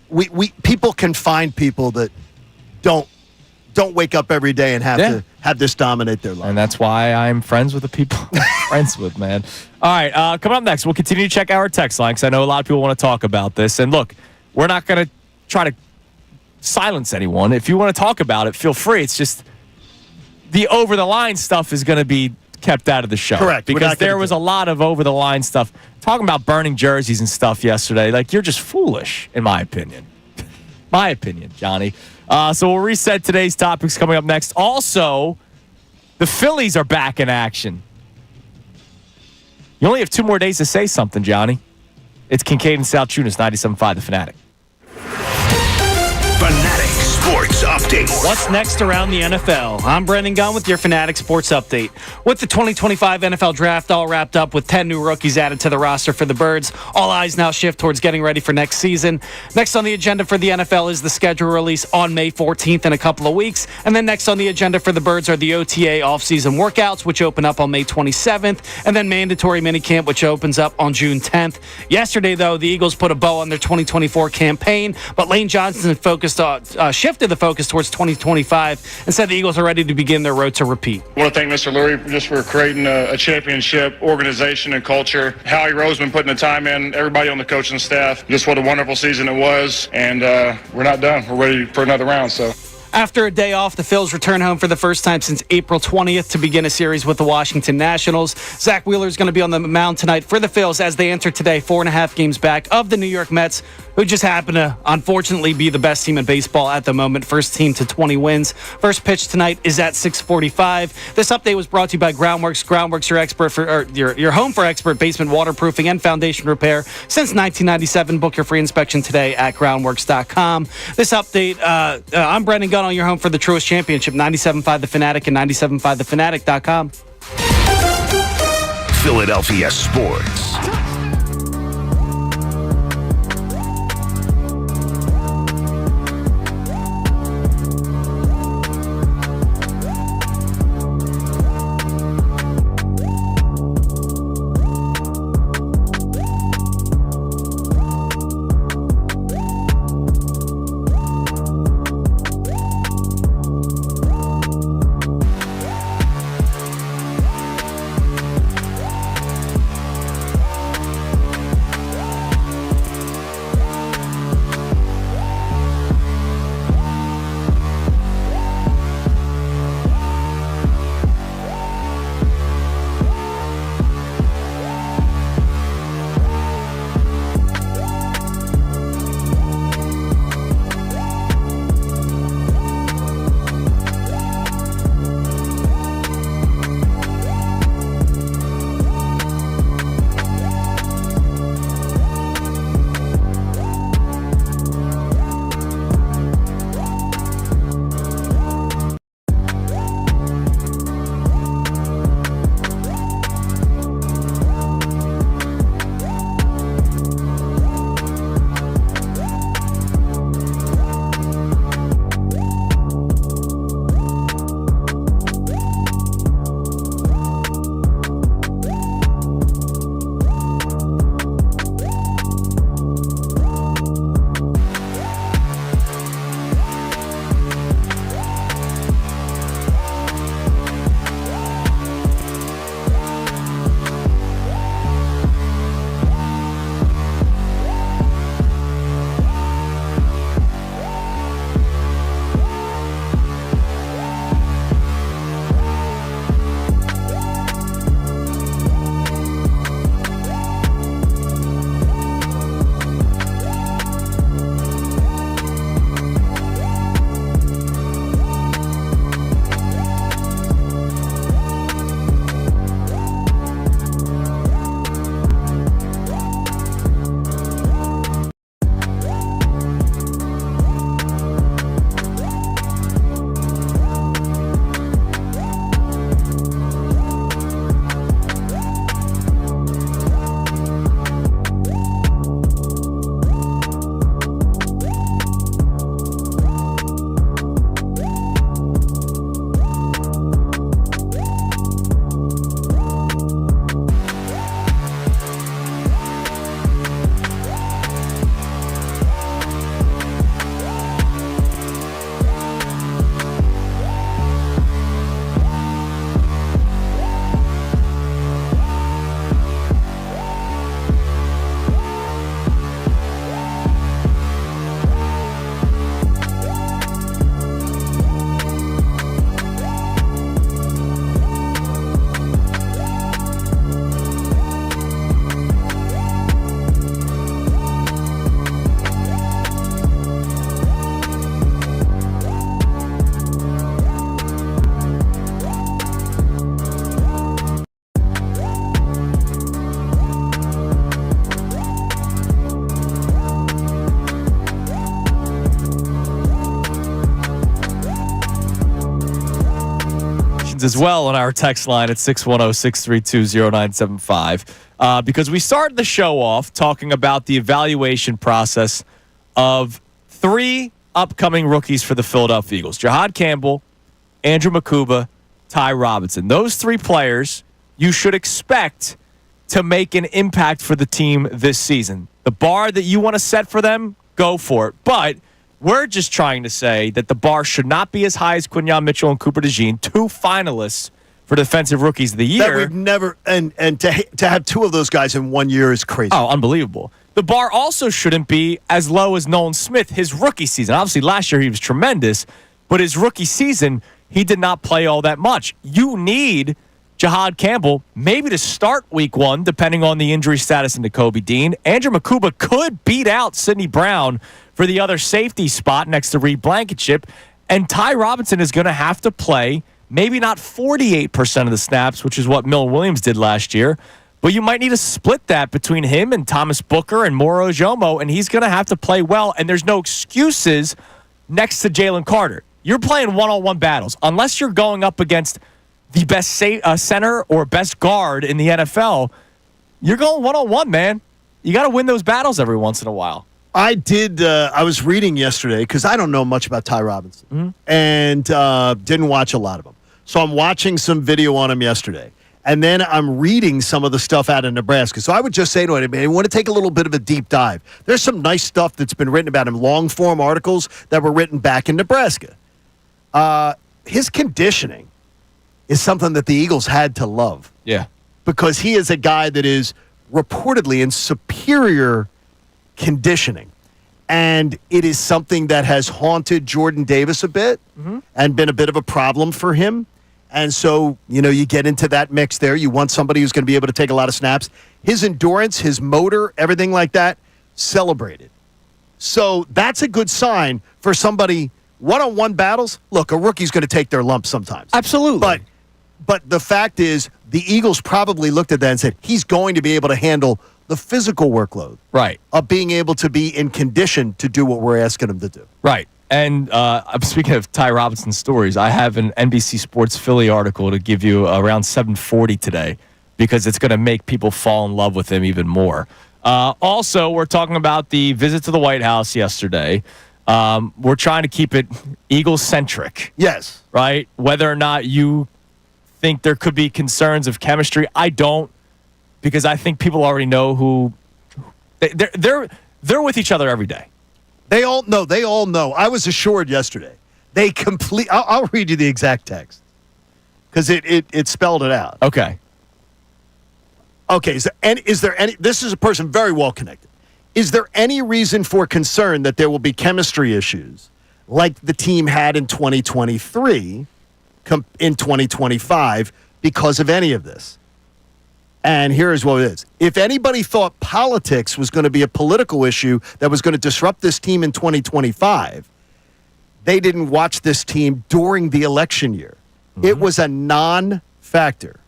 We people can find people that don't wake up every day and have to have this dominate their life. And that's why I'm friends with the people I'm friends with, man. All right, coming up next, we'll continue to check our text line because I know a lot of people want to talk about this. And look, we're not going to try to silence anyone. If you want to talk about it, feel free. It's just the over-the-line stuff is going to be kept out of the show. Correct. Because there was a lot of over-the-line stuff. Talking about burning jerseys and stuff yesterday. You're just foolish, in my opinion. My opinion, Johnny. So we'll reset today's topics coming up next. Also, the Phillies are back in action. You only have 2 more days to say something, Johnny. It's Kincade and Salciunas, 97.5 The Fanatic. Fanatic Sports Update. What's next around the NFL? I'm Brendan Gunn with your Fanatic Sports Update. With the 2025 NFL Draft all wrapped up with 10 new rookies added to the roster for the Birds, all eyes now shift towards getting ready for next season. Next on the agenda for the NFL is the schedule release on May 14th in a couple of weeks. And then next on the agenda for the Birds are the OTA offseason workouts, which open up on May 27th, and then mandatory minicamp, which opens up on June 10th. Yesterday, though, the Eagles put a bow on their 2024 campaign, but Lane Johnson shifted the focus towards 2025 and said the Eagles are ready to begin their road to repeat. I want to thank Mr. Lurie just for creating a championship organization and culture. Howie Roseman putting the time in, everybody on the coaching staff. Just what a wonderful season it was, and we're not done. We're ready for another round. So. After a day off, the Phils return home for the first time since April 20th to begin a series with the Washington Nationals. Zach Wheeler is going to be on the mound tonight for the Phils as they enter today 4.5 games back of the New York Mets, who just happen to, unfortunately, be the best team in baseball at the moment. First team to 20 wins. First pitch tonight is at 6:45. This update was brought to you by Groundworks. Groundworks, your home for expert basement waterproofing and foundation repair since 1997. Book your free inspection today at groundworks.com. This update, I'm Brendan Gunn on your home for the Truist Championship, 97.5 The Fanatic and 97.5thefanatic.com. Philadelphia Sports. as well on our text line at 610-632-0975 because we started the show off talking about the evaluation process of 3 upcoming rookies for the Philadelphia Eagles. Jahad Campbell, Andrew Makuba, Ty Robinson. Those 3 players you should expect to make an impact for the team this season. The bar that you want to set for them, go for it. But we're just trying to say that the bar should not be as high as Quinyon Mitchell and Cooper DeJean, 2 finalists for Defensive Rookies of the Year. That we've never and to have 2 of those guys in 1 year is crazy. Oh, unbelievable. The bar also shouldn't be as low as Nolan Smith, his rookie season. Obviously, last year he was tremendous, but his rookie season, he did not play all that much. You need Jahad Campbell maybe to start week 1, depending on the injury status in Nakobe Dean. Andrew Makuba could beat out Sidney Brown for the other safety spot next to Reed Blankenship. And Ty Robinson is going to have to play maybe not 48% of the snaps, which is what Mill Williams did last year, but you might need to split that between him and Thomas Booker and Moro Ojomo, and he's going to have to play well. And there's no excuses next to Jalen Carter. You're playing one-on-one battles. Unless you're going up against the best center or best guard in the NFL, you're going one-on-one, man. You got to win those battles every once in a while. I did. I was reading yesterday because I don't know much about Ty Robinson and didn't watch a lot of him. So I'm watching some video on him yesterday. And then I'm reading some of the stuff out of Nebraska. So I would just say to anybody, I want to take a little bit of a deep dive. There's some nice stuff that's been written about him, long-form articles that were written back in Nebraska. His conditioning is something that the Eagles had to love. Yeah. Because he is a guy that is reportedly in superior conditioning. And it is something that has haunted Jordan Davis a bit and been a bit of a problem for him. And so, you get into that mix there. You want somebody who's going to be able to take a lot of snaps. His endurance, his motor, everything like that, celebrated. So that's a good sign for somebody. One-on-one battles, look, a rookie's going to take their lumps sometimes. Absolutely. But the fact is, the Eagles probably looked at that and said, he's going to be able to handle the physical workload. Right. Of being able to be in condition to do what we're asking him to do. Right. And I'm speaking of Ty Robinson stories. I have an NBC Sports Philly article to give you around 7:40 today because it's going to make people fall in love with him even more. Also, we're talking about the visit to the White House yesterday. We're trying to keep it Eagle-centric. Yes. Right? Whether or not you think there could be concerns of chemistry, I don't, because I think people already know who they're with each other every day. They all know. I was assured yesterday. I'll read you the exact text because it spelled it out. Okay. Okay. Is there any? This is a person very well connected. Is there any reason for concern that there will be chemistry issues like the team had in 2023 in 2025 because of any of this? And here's what it is. If anybody thought politics was going to be a political issue that was going to disrupt this team in 2025, they didn't watch this team during the election year. It was a non-factor.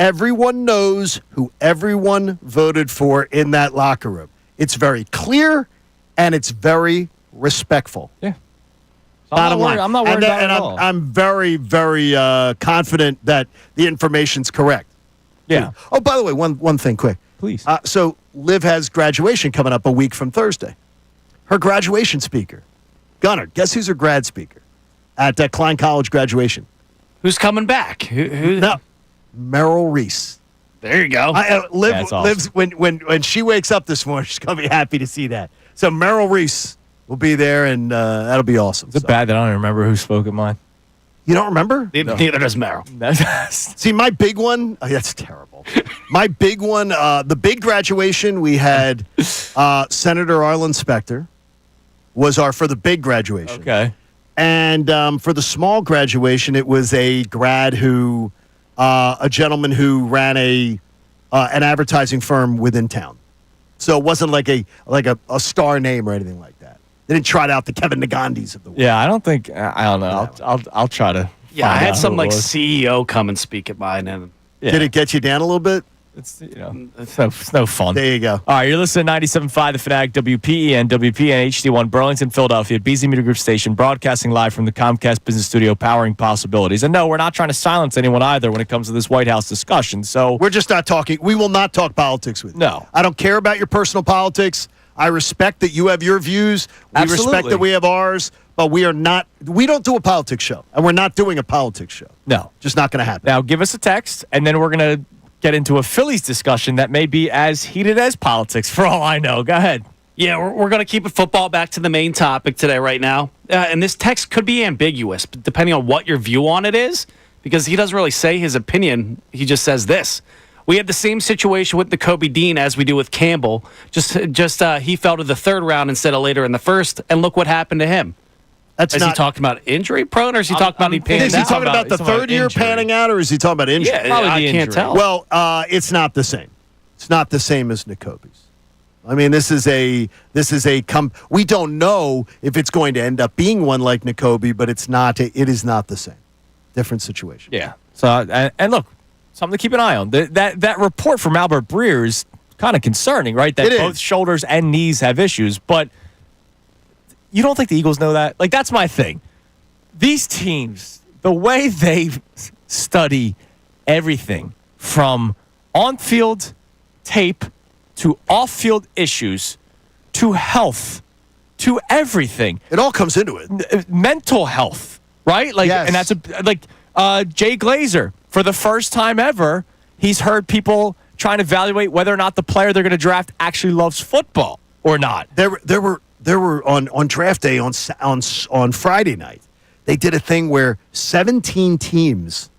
Everyone knows who everyone voted for in that locker room. It's very clear, and it's very respectful. Yeah. Bottom line. I'm not worried about it at all. I'm very, very confident that the information's correct. Yeah. Oh, by the way, one thing quick. Please. So Liv has graduation coming up a week from Thursday. Her graduation speaker, Gunnar, guess who's her grad speaker at Klein College graduation? Who's coming back? Who? No, Merrill Reese. There you go. Liv, That's awesome. Liv's when she wakes up this morning, she's gonna be happy to see that. So Merrill Reese will be there, and that'll be awesome. Is it bad that I don't remember who spoke at mine? You don't remember? Neither does Merrill. See, my big one, that's terrible. My big one, the big graduation, we had Senator Arlen Specter was for the big graduation. Okay. And for the small graduation, it was a grad a gentleman who ran an advertising firm within town. So it wasn't like a star name or anything like that. They didn't trot out the Kevin Nagandis of the world. Yeah, I don't think. I don't know. I'll try to. Yeah, I find had out some who it like was. CEO come and speak at mine, and Yeah. Did it get you down a little bit? It's no fun. There you go. All right, you're listening to 97.5 The Fanatic, WPEN, WPN HD1, Burlington, Philadelphia, BZ Media Group Station, broadcasting live from the Comcast Business Studio, powering possibilities. And no, we're not trying to silence anyone either when it comes to this White House discussion. So We're just not talking. We will not talk politics with you. No. I don't care about your personal politics. I respect that you have your views. We Absolutely. respect that we have ours. But we don't do a politics show. And we're not doing a politics show. No. Just not going to happen. Now, give us a text, and then we're going to get into a Phillies discussion that may be as heated as politics, for all I know. Go ahead. Yeah, we're going to keep it football back to the main topic today right now. And this text could be ambiguous, depending on what your view on it is, because he doesn't really say his opinion. He just says this. We had the same situation with Nakobe Dean as we do with Campbell. Just he fell to the third round instead of later in the first, and look what happened to him. Is he talking about injury prone, or is he talking about he panned out? Is he talking about the third year injury. panning out, or is he talking about injury? Yeah, Probably I the can't injury. tell. Well, it's not the same. It's not the same as Nakobe's. I mean, we don't know if it's going to end up being one like Nakobe, but it is not the same. Different situation. Yeah. So, and look, something to keep an eye on. That report from Albert Breer is kind of concerning, right? That It both is. shoulders and knees have issues, but you don't think the Eagles know that? Like, that's my thing. These teams, the way they study everything from on-field tape to off-field issues to health to everything. It all comes into it. Mental health, right? Like, Yes. and that's Jay Glazer, for the first time ever, he's heard people trying to evaluate whether or not the player they're going to draft actually loves football or not. There were on draft day on Friday night. They did a thing where 17 teams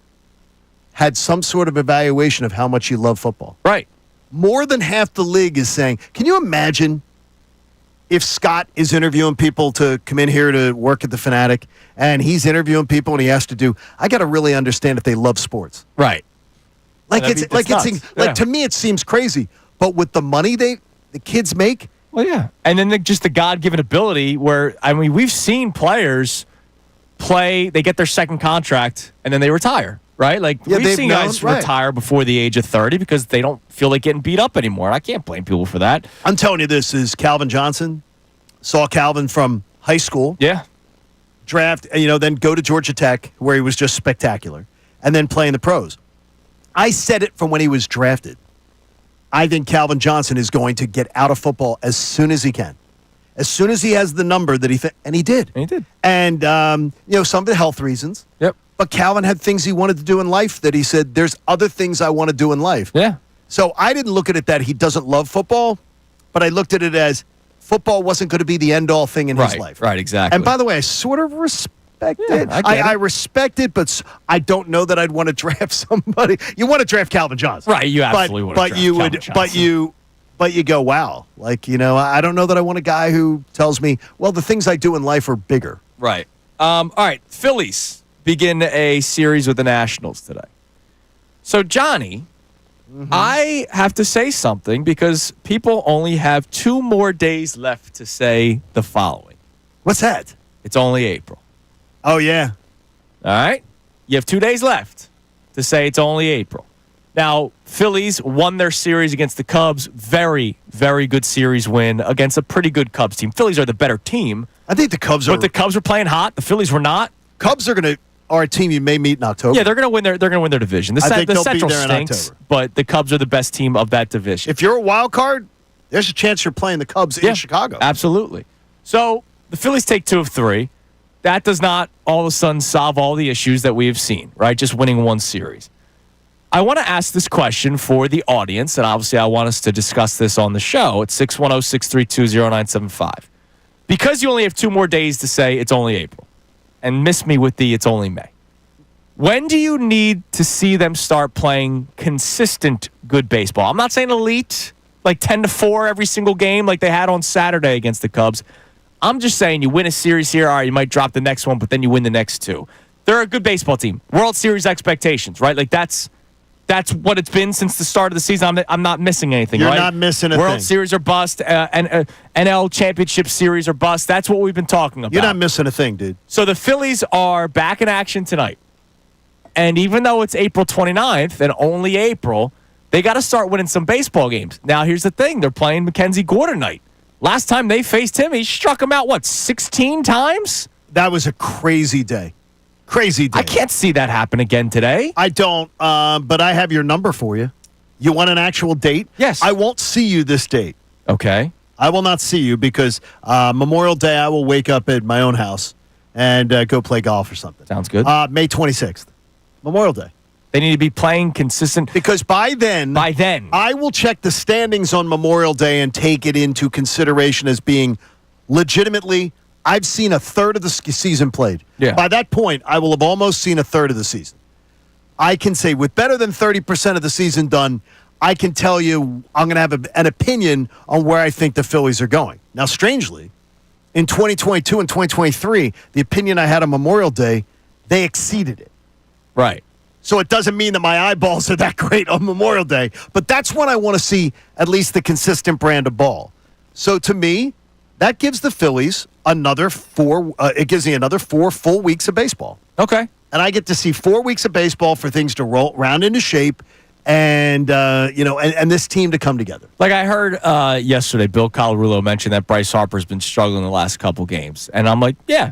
had some sort of evaluation of how much you love football. Right. More than half the league is saying, can you imagine if Scott is interviewing people to come in here to work at the Fanatic, and he's interviewing people and he has to do, I got to really understand if they love sports. Right. Like That'd it's be- like that's it's nuts. Yeah. to me it seems crazy, but with the money the kids make, Well, yeah. And then just the God-given ability where, I mean, we've seen players play, they get their second contract, and then they retire, right? Like, Yeah, we've they've seen known, guys right. retire before the age of 30 because they don't feel like getting beat up anymore. I can't blame people for that. I'm telling you, this is Calvin Johnson. Saw Calvin from high school, Yeah. draft, then go to Georgia Tech, where he was just spectacular, and then play in the pros. I said it from when he was drafted. I think Calvin Johnson is going to get out of football as soon as he can. As soon as he has the number that and he did. And he did. And, some of the health reasons. Yep. But Calvin had things he wanted to do in life that he said, there's other things I want to do in life. Yeah. So I didn't look at it that he doesn't love football, but I looked at it as football wasn't going to be the end-all thing in his life. Right, exactly. And by the way, I sort of respect it. I get it. I respect it, but I don't know that I'd want to draft somebody. You want to draft Calvin Johnson. Right, you absolutely want to but draft you Calvin would, Johnson. but you go, wow. Like, I don't know that I want a guy who tells me, well, the things I do in life are bigger. Right. All right, Phillies begin a series with the Nationals today. So, Johnny, I have to say something because people only have 2 more days left to say the following. What's that? It's only April. Oh, yeah. All right? You have 2 days left to say it's only April. Now, Phillies won their series against the Cubs. Very, very good series win against a pretty good Cubs team. Phillies are the better team, I think the Cubs but the Cubs were playing hot. The Phillies were not. Cubs are a team you may meet in October. Yeah, they're going to win their division. I think The they'll be Central there in stinks, October. but the Cubs are the best team of that division. If you're a wild card, there's a chance you're playing the Cubs in Chicago. Absolutely. So the Phillies take 2 of 3. That does not all of a sudden solve all the issues that we have seen, right? Just winning one series. I want to ask this question for the audience, and obviously I want us to discuss this on the show at 610-632-0975. Because you only have 2 more days to say it's only April, and miss me with the it's only May. When do you need to see them start playing consistent good baseball? I'm not saying elite, like 10-4 every single game like they had on Saturday against the Cubs. I'm just saying you win a series here, all right, you might drop the next one, but then you win the next 2. They're a good baseball team. World Series expectations, right? Like that's what it's been since the start of the season. I'm not missing anything, You're right? not missing a World thing. Series or bust, and NL Championship Series or bust. That's what we've been talking about. You're not missing a thing, dude. So the Phillies are back in action tonight. And even though it's April 29th and only April, They got to start winning some baseball games. Now, here's the thing. They're playing Mackenzie Gordon night. Last time they faced him, he struck him out, 16 times? That was a crazy day. Crazy day. I can't see that happen again today. I don't, but I have your number for you. You want an actual date? Yes. I won't see you this date. Okay. I will not see you because Memorial Day I will wake up at my own house and go play golf or something. Sounds good. May 26th, Memorial Day. They need to be playing consistent. Because by then, I will check the standings on Memorial Day and take it into consideration as being legitimately, I've seen a third of the season played. Yeah. By that point, I will have almost seen a third of the season. I can say with better than 30% of the season done, I can tell you I'm going to have an opinion on where I think the Phillies are going. Now, strangely, in 2022 and 2023, the opinion I had on Memorial Day, they exceeded it. Right. So it doesn't mean that my eyeballs are that great on Memorial Day, but that's when I want to see at least the consistent brand of ball. So to me, that gives the Phillies another 4. It gives me another 4 full weeks of baseball, Okay. and I get to see 4 weeks of baseball for things to roll round into shape, and and this team to come together. Like I heard yesterday, Bill Colarulo mentioned that Bryce Harper's been struggling the last couple games, and I'm like, yeah,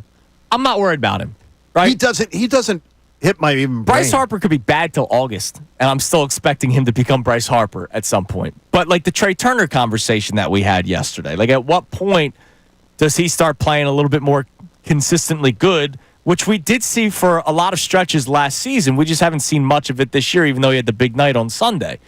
I'm not worried about him. Right? He doesn't hit my even brain. Bryce Harper could be bad till August, and I'm still expecting him to become Bryce Harper at some point. But like the Trey Turner conversation that we had yesterday, like at what point does he start playing a little bit more consistently good, which we did see for a lot of stretches last season. We just haven't seen much of it this year, even though he had the big night on Sunday.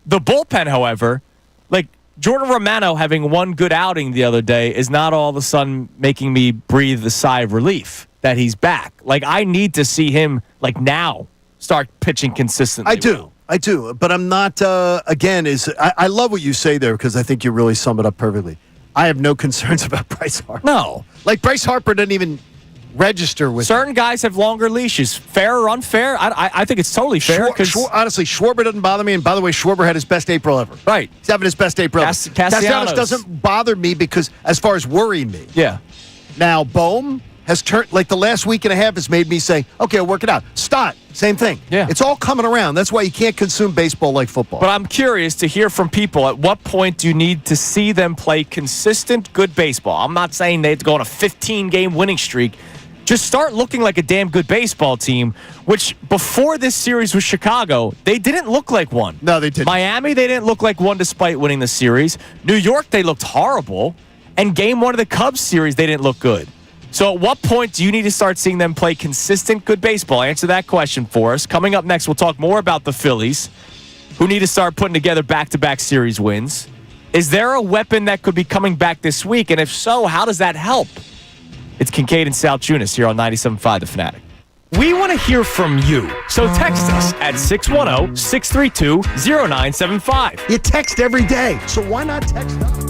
The bullpen, however, like Jordan Romano having one good outing the other day is not all of a sudden making me breathe a sigh of relief that he's back. Like, I need to see him, like, now start pitching consistently. I do. But I'm not, I love what you say there because I think you really sum it up perfectly. I have no concerns about Bryce Harper. No. Like, Bryce Harper doesn't even register with certain guys have longer leashes. Fair or unfair? I think it's totally fair. Honestly, Schwarber doesn't bother me. And by the way, Schwarber had his best April ever. Right. He's having his best April ever. Castellanos doesn't bother me because, as far as worrying me. Yeah. Now, Bohm has turned, like the last week and a half has made me say, okay, I'll work it out. Stott, same thing. Yeah. It's all coming around. That's why you can't consume baseball like football. But I'm curious to hear from people, at what point do you need to see them play consistent, good baseball? I'm not saying they have to go on a 15-game winning streak. Just start looking like a damn good baseball team, which before this series with Chicago, they didn't look like one. No, they didn't. Miami, they didn't look like one despite winning the series. New York, they looked horrible. And game 1 of the Cubs series, they didn't look good. So at what point do you need to start seeing them play consistent, good baseball? Answer that question for us. Coming up next, we'll talk more about the Phillies, who need to start putting together back-to-back series wins. Is there a weapon that could be coming back this week? And if so, how does that help? It's Kincade and Salciunas here on 97.5 The Fanatic. We want to hear from you. So text us at 610-632-0975. You text every day, so why not text us?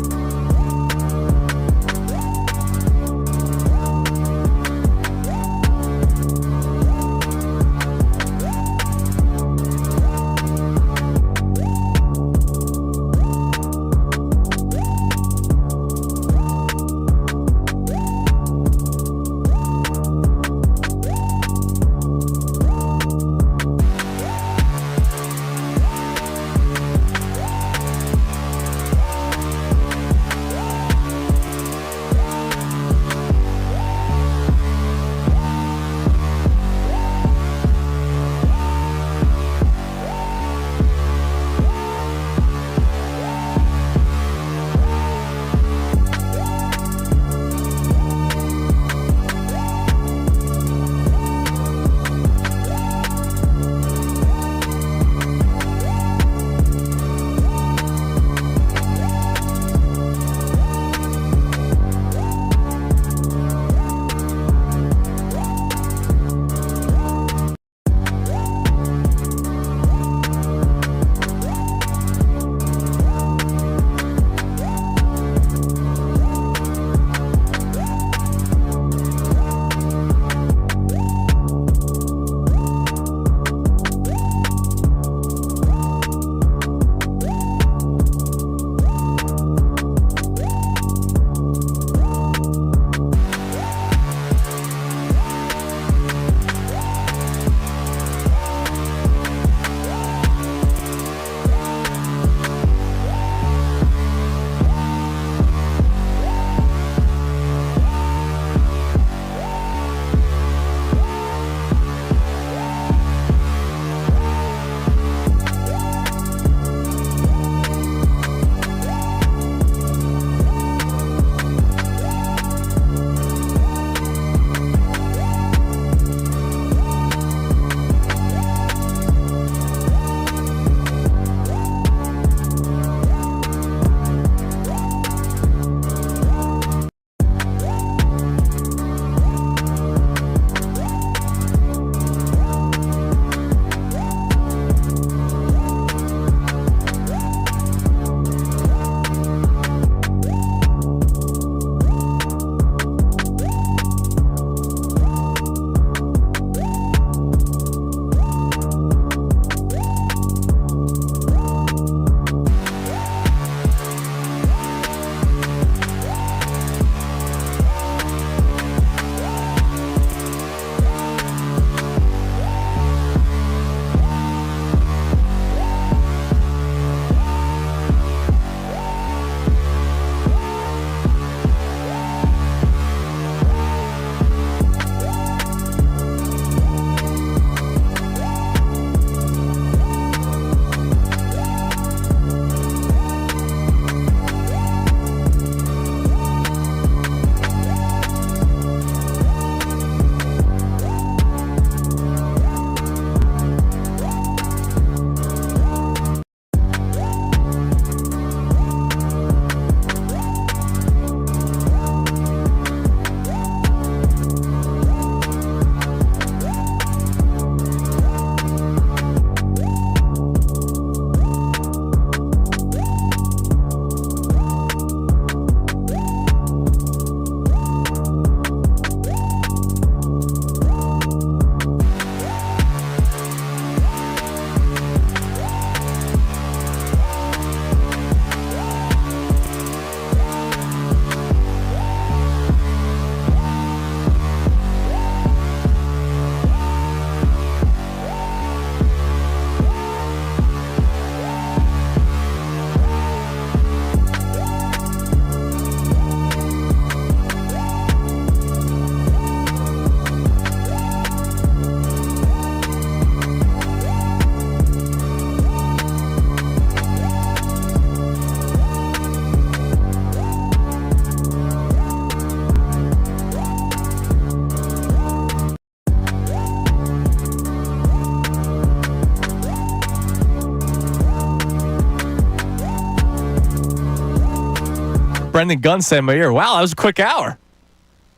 Brendan Gunn said in my ear, wow, that was a quick hour.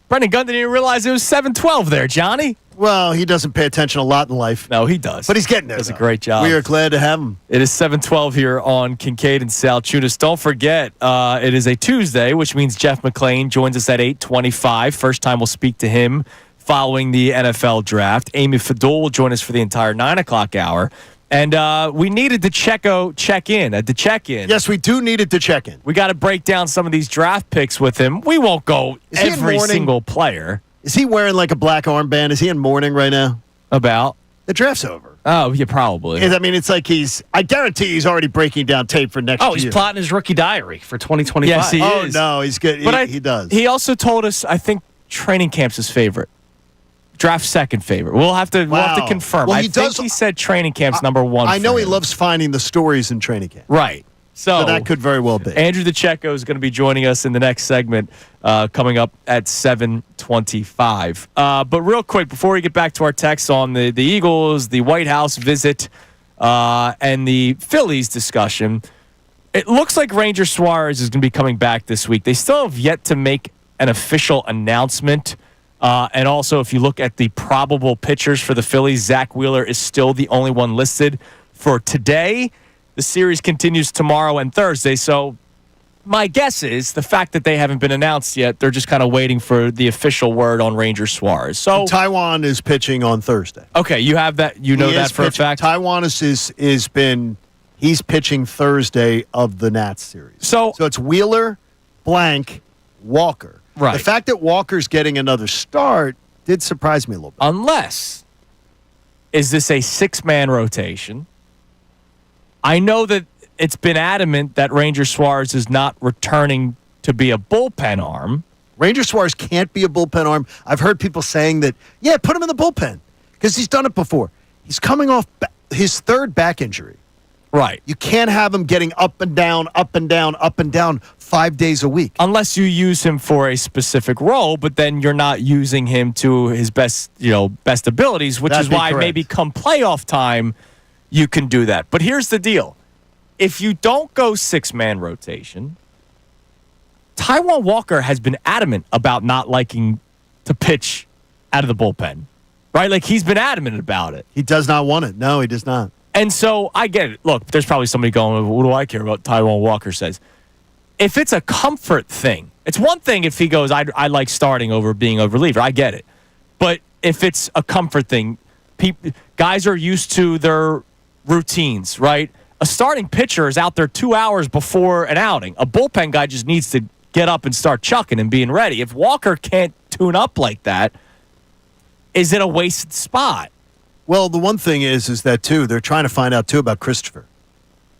Brendan Gunn didn't even realize it was 7:12 there, Johnny. Well, he doesn't pay attention a lot in life. No, he does. But he's getting there. Does a great job. We are glad to have him. It is 7:12 here on Kincade and Salciunas. Don't forget, it is a Tuesday, which means Jeff McClain joins us at 8:25. First time we'll speak to him following the NFL draft. Amy Fadul will join us for the entire 9 o'clock hour. And we needed to check in. Yes, we do need it to check in. We got to break down some of these draft picks with him. We won't go every single player. Is he wearing like a black armband? Is he in mourning right now? About? The draft's over. Oh, yeah, probably. I mean, it's like I guarantee he's already breaking down tape for next year. Oh, he's plotting his rookie diary for 2025. Yes, he is. No, he's good. But he does. He also told us, I think, training camp's his favorite. Draft second favorite. We'll have to confirm. Well, I think he said training camp's number one. I know for he him. loves finding the stories in training camp. Right. So that could very well be. Andrew DeCecco is going to be joining us in the next segment coming up at 7:25. But real quick, before we get back to our text on the Eagles, the White House visit, and the Phillies discussion, it looks like Ranger Suarez is going to be coming back this week. They still have yet to make an official announcement. And also, if you look at the probable pitchers for the Phillies, Zach Wheeler is still the only one listed for today. The series continues tomorrow and Thursday. So my guess is the fact that they haven't been announced yet, they're just kind of waiting for the official word on Ranger Suarez. So Taiwan is pitching on Thursday. Okay, you have that. You know that for a fact. Taiwan he's pitching Thursday of the Nats series. So it's Wheeler, blank, Walker. Right. The fact that Walker's getting another start did surprise me a little bit. Unless, is this a six-man rotation? I know that it's been adamant that Ranger Suarez is not returning to be a bullpen arm. Ranger Suarez can't be a bullpen arm. I've heard people saying that, put him in the bullpen because he's done it before. He's coming off his third back injury. Right. You can't have him getting up and down, up and down, up and down 5 days a week. Unless you use him for a specific role, but then you're not using him to his best abilities, which is why maybe come playoff time, you can do that. But here's the deal. If you don't go six-man rotation, Taiwan Walker has been adamant about not liking to pitch out of the bullpen, right? Like, he's been adamant about it. He does not want it. No, he does not. And so I get it. Look, there's probably somebody going, what do I care about what Taiwan Walker says? If it's a comfort thing, it's one thing if he goes, I like starting over being a reliever. I get it. But if it's a comfort thing, guys are used to their routines, right? A starting pitcher is out there 2 hours before an outing. A bullpen guy just needs to get up and start chucking and being ready. If Walker can't tune up like that, is it a wasted spot? Well, the one thing is that, too, they're trying to find out, too, about Christopher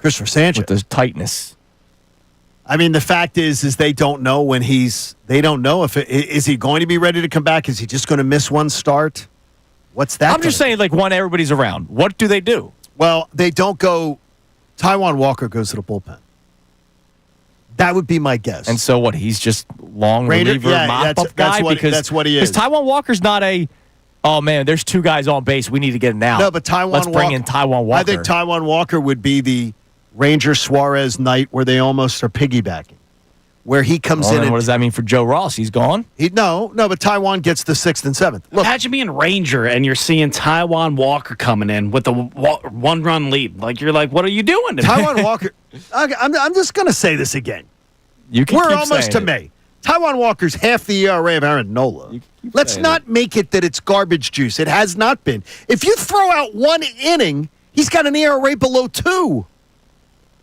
Sanchez. With the tightness. I mean, the fact is they don't know when they don't know is he going to be ready to come back? Is he just going to miss one start? What's that? I'm just saying, like, when everybody's around, what do they do? Well, they don't go, Taiwan Walker goes to the bullpen. That would be my guess. And so what, he's just long reliever mop-up guy? That's what he is. Because Taiwan Walker's not oh, man, there's two guys on base. We need to get him out. No, but Let's bring in Taiwan Walker. I think Taiwan Walker would be the Ranger Suarez night where they almost are piggybacking, where he comes in. And what does that mean for Joe Ross? He's gone? No, but Taiwan gets the 6th and 7th. Look, imagine being Ranger and you're seeing Taiwan Walker coming in with the one-run lead. Like, you're like, what are you doing today? Taiwan Walker, I'm just going to say this again. We're almost to May. Taiwan Walker's half the ERA of Aaron Nola. Let's not make it that it's garbage juice. It has not been. If you throw out one inning, he's got an ERA below 2.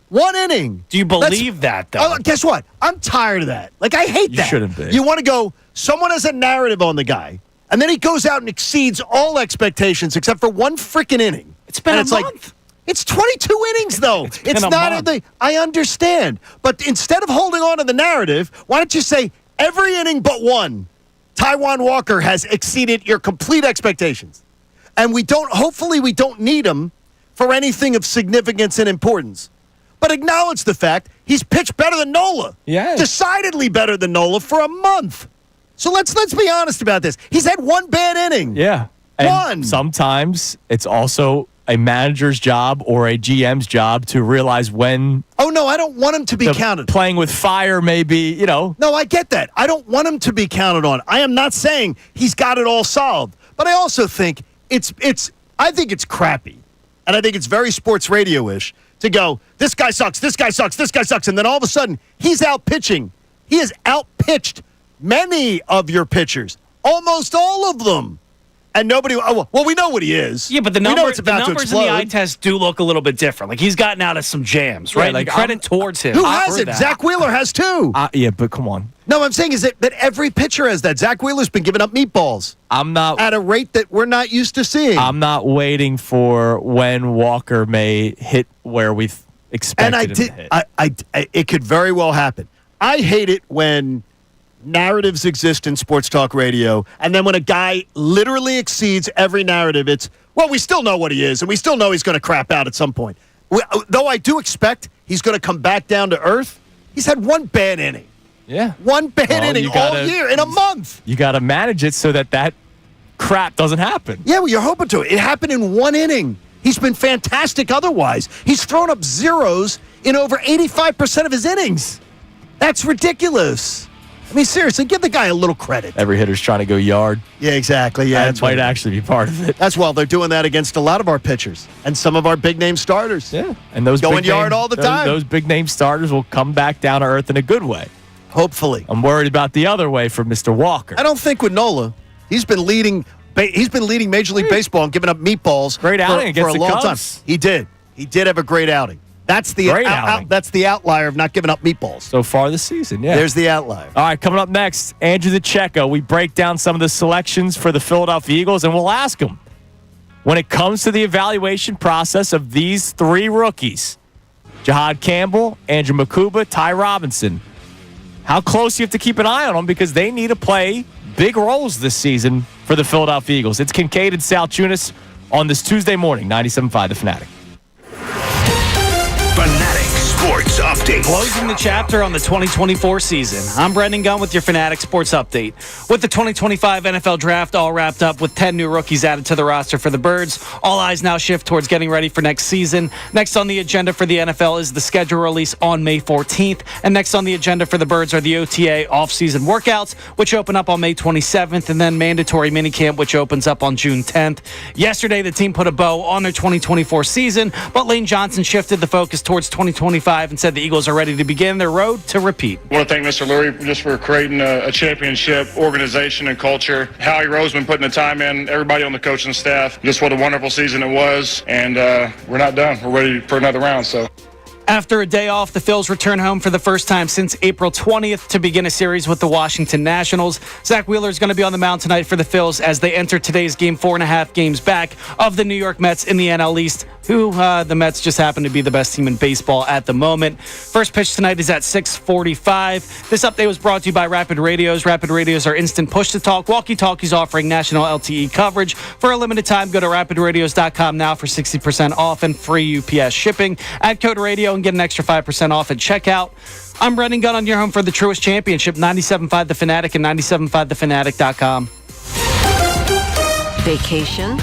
1 inning. Do you believe that, though? Oh, guess what? I'm tired of that. Like, I hate that. You shouldn't be. You want to go, someone has a narrative on the guy, and then he goes out and exceeds all expectations except for one freaking inning. It's been a month. Like, it's 22 innings, though. It's not I understand. But instead of holding on to the narrative, why don't you say every inning but one, Taiwan Walker has exceeded your complete expectations. And hopefully we don't need him for anything of significance and importance. But acknowledge the fact he's pitched better than Nola. Yeah. Decidedly better than Nola for a month. So let's be honest about this. He's had one bad inning. Yeah. And one. Sometimes it's also a manager's job or a GM's job to realize when Oh, no, I don't want him to be counted. playing with fire may be, No, I get that. I don't want him to be counted on. I am not saying he's got it all solved. But I also think I think it's crappy. And I think it's very sports radio-ish to go, this guy sucks, this guy sucks, this guy sucks. And then all of a sudden, he's out pitching. He has outpitched many of your pitchers, almost all of them. And nobody, we know what he is. Yeah, but the numbers in the eye test do look a little bit different. Like, he's gotten out of some jams, right? Like, credit towards him. Who has it? Zach Wheeler has too. Yeah, but come on. No, I'm saying is that every pitcher has that. Zach Wheeler's been giving up meatballs. I'm not at a rate that we're not used to seeing. I'm not waiting for when Walker may hit where we expected him to hit. It could very well happen. I hate it when narratives exist in sports talk radio, and then when a guy literally exceeds every narrative, it's, well, we still know what he is, and we still know he's going to crap out at some point. Though I do expect he's going to come back down to earth, he's had one bad inning. Yeah. One bad inning all year in a month. You got to manage it so that crap doesn't happen. Yeah, well, you're hoping to. It happened in one inning. He's been fantastic otherwise. He's thrown up zeros in over 85% of his innings. That's ridiculous. I mean, seriously, give the guy a little credit. Every hitter's trying to go yard. Yeah, exactly. Yeah, that might actually be part of it. That's they're doing that against a lot of our pitchers and some of our big-name starters. Yeah, and those going yard all the time. Those big-name starters will come back down to earth in a good way. Hopefully. I'm worried about the other way for Mr. Walker. I don't think with Nola. He's been leading Major League Baseball and giving up meatballs great outing for a against long the Cubs. time. He did. He did have a great outing. That's the that's the outlier of not giving up meatballs. So far this season, yeah. There's the outlier. All right, coming up next, Andrew DeCecco. We break down some of the selections for the Philadelphia Eagles, and we'll ask him, when it comes to the evaluation process of these three rookies, Jahad Campbell, Andrew Makuba, Ty Robinson, how close you have to keep an eye on them because they need to play big roles this season for the Philadelphia Eagles. It's Kincade and Salciunas on this Tuesday morning, 97.5 The Fanatic. Fanatic Sports Update. Closing the chapter on the 2024 season. I'm Brendan Gunn with your Fanatic Sports Update. With the 2025 NFL Draft all wrapped up with 10 new rookies added to the roster for the Birds, all eyes now shift towards getting ready for next season. Next on the agenda for the NFL is the schedule release on May 14th. And next on the agenda for the Birds are the OTA off-season workouts, which open up on May 27th, and then mandatory minicamp, which opens up on June 10th. Yesterday, the team put a bow on their 2024 season, but Lane Johnson shifted the focus towards 2025 and said the Eagles are ready to begin their road to repeat. I want to thank Mr. Lurie just for creating a championship organization and culture. Howie Roseman putting the time in, everybody on the coaching staff. Just what a wonderful season it was, and we're not done. We're ready for another round. So. After a day off, the Phils return home for the first time since April 20th to begin a series with the Washington Nationals. Zach Wheeler is going to be on the mound tonight for the Phils as they enter today's game 4.5 games back of the New York Mets in the NL East, who the Mets just happen to be the best team in baseball at the moment. First pitch tonight is at 6:45. This update was brought to you by Rapid Radios. Rapid Radios are instant push-to-talk walkie-talkies offering national LTE coverage. For a limited time, go to rapidradios.com now for 60% off and free UPS shipping. Add code radio and get an extra 5% off at checkout. I'm Brendan Gunn on your home for the Truist Championship, 97.5 The Fanatic and 97.5thefanatic.com. Vacation.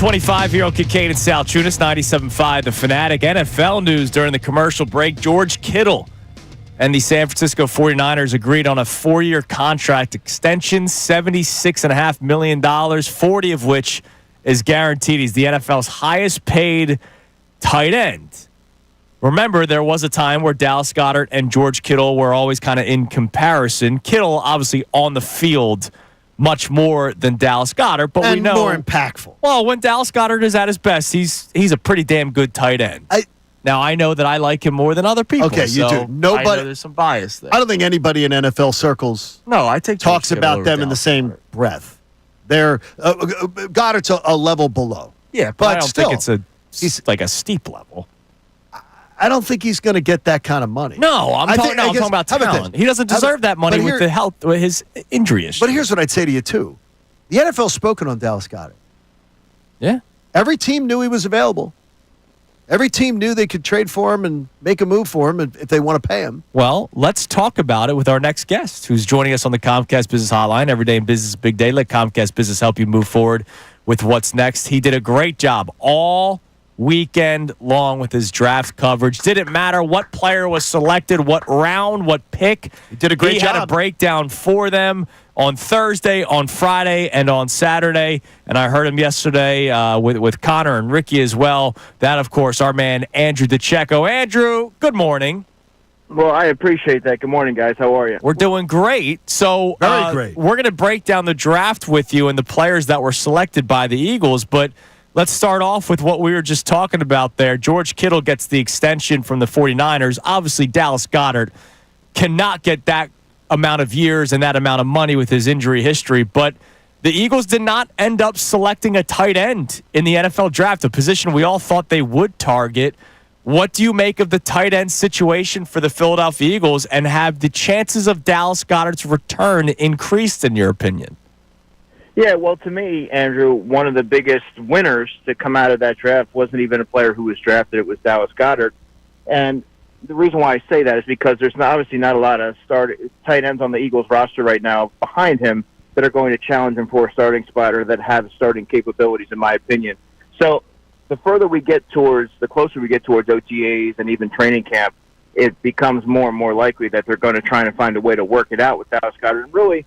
7:25 here on Kincade Salciunas, 97.5 The Fanatic. NFL news during the commercial break. George Kittle and the San Francisco 49ers agreed on a 4-year contract extension, $76.5 million, 40 of which is guaranteed. He's the NFL's highest paid tight end. Remember, there was a time where Dallas Goedert and George Kittle were always kind of in comparison. Kittle, obviously, on the field much more than Dallas Goedert, but and we know more impactful. Well, when Dallas Goedert is at his best, he's a pretty damn good tight end. Now I know that I like him more than other people. Okay, you so do. Nobody. I know there's some bias there. I don't think anybody in NFL circles I take talks George about Kittle them over in the Dallas same Goedert. breath. They're Goddard's a level below. Yeah, but I don't think it's like a steep level. I don't think he's going to get that kind of money. No, I'm talking about how about talent. this? He doesn't deserve that money with the health, with his injury issue. But here's what I'd say to you too: the NFL's spoken on Dallas Goedert. Yeah, every team knew he was available. Every team knew they could trade for him and make a move for him if they want to pay him. Well, let's talk about it with our next guest, who's joining us on the Comcast Business Hotline. Every day in business is a big day. Let Comcast Business help you move forward with what's next. He did a great job all weekend long with his draft coverage. Didn't matter what player was selected, what round, what pick. He did a great job. He had a breakdown for them on Thursday, on Friday, and on Saturday. And I heard him yesterday with Connor and Ricky as well. That, of course, our man Andrew DeCecco. Andrew, good morning. Well, I appreciate that. Good morning, guys. How are you? We're doing great. So Very great. We're going to break down the draft with you and the players that were selected by the Eagles, but let's start off with what we were just talking about there. George Kittle gets the extension from the 49ers. Obviously, Dallas Goedert cannot get that amount of years and that amount of money with his injury history, but the Eagles did not end up selecting a tight end in the NFL draft, a position we all thought they would target. What do you make of the tight end situation for the Philadelphia Eagles, and have the chances of Dallas Goedert's return increased, in your opinion? Yeah, well, to me, Andrew, one of the biggest winners to come out of that draft wasn't even a player who was drafted. It was Dallas Goedert. And the reason why I say that is because there's obviously not a lot of tight ends on the Eagles roster right now behind him that are going to challenge him for a starting spot or that have starting capabilities, in my opinion. So the closer we get towards OTAs and even training camp, it becomes more and more likely that they're going to try and find a way to work it out with Dallas Goedert. And really,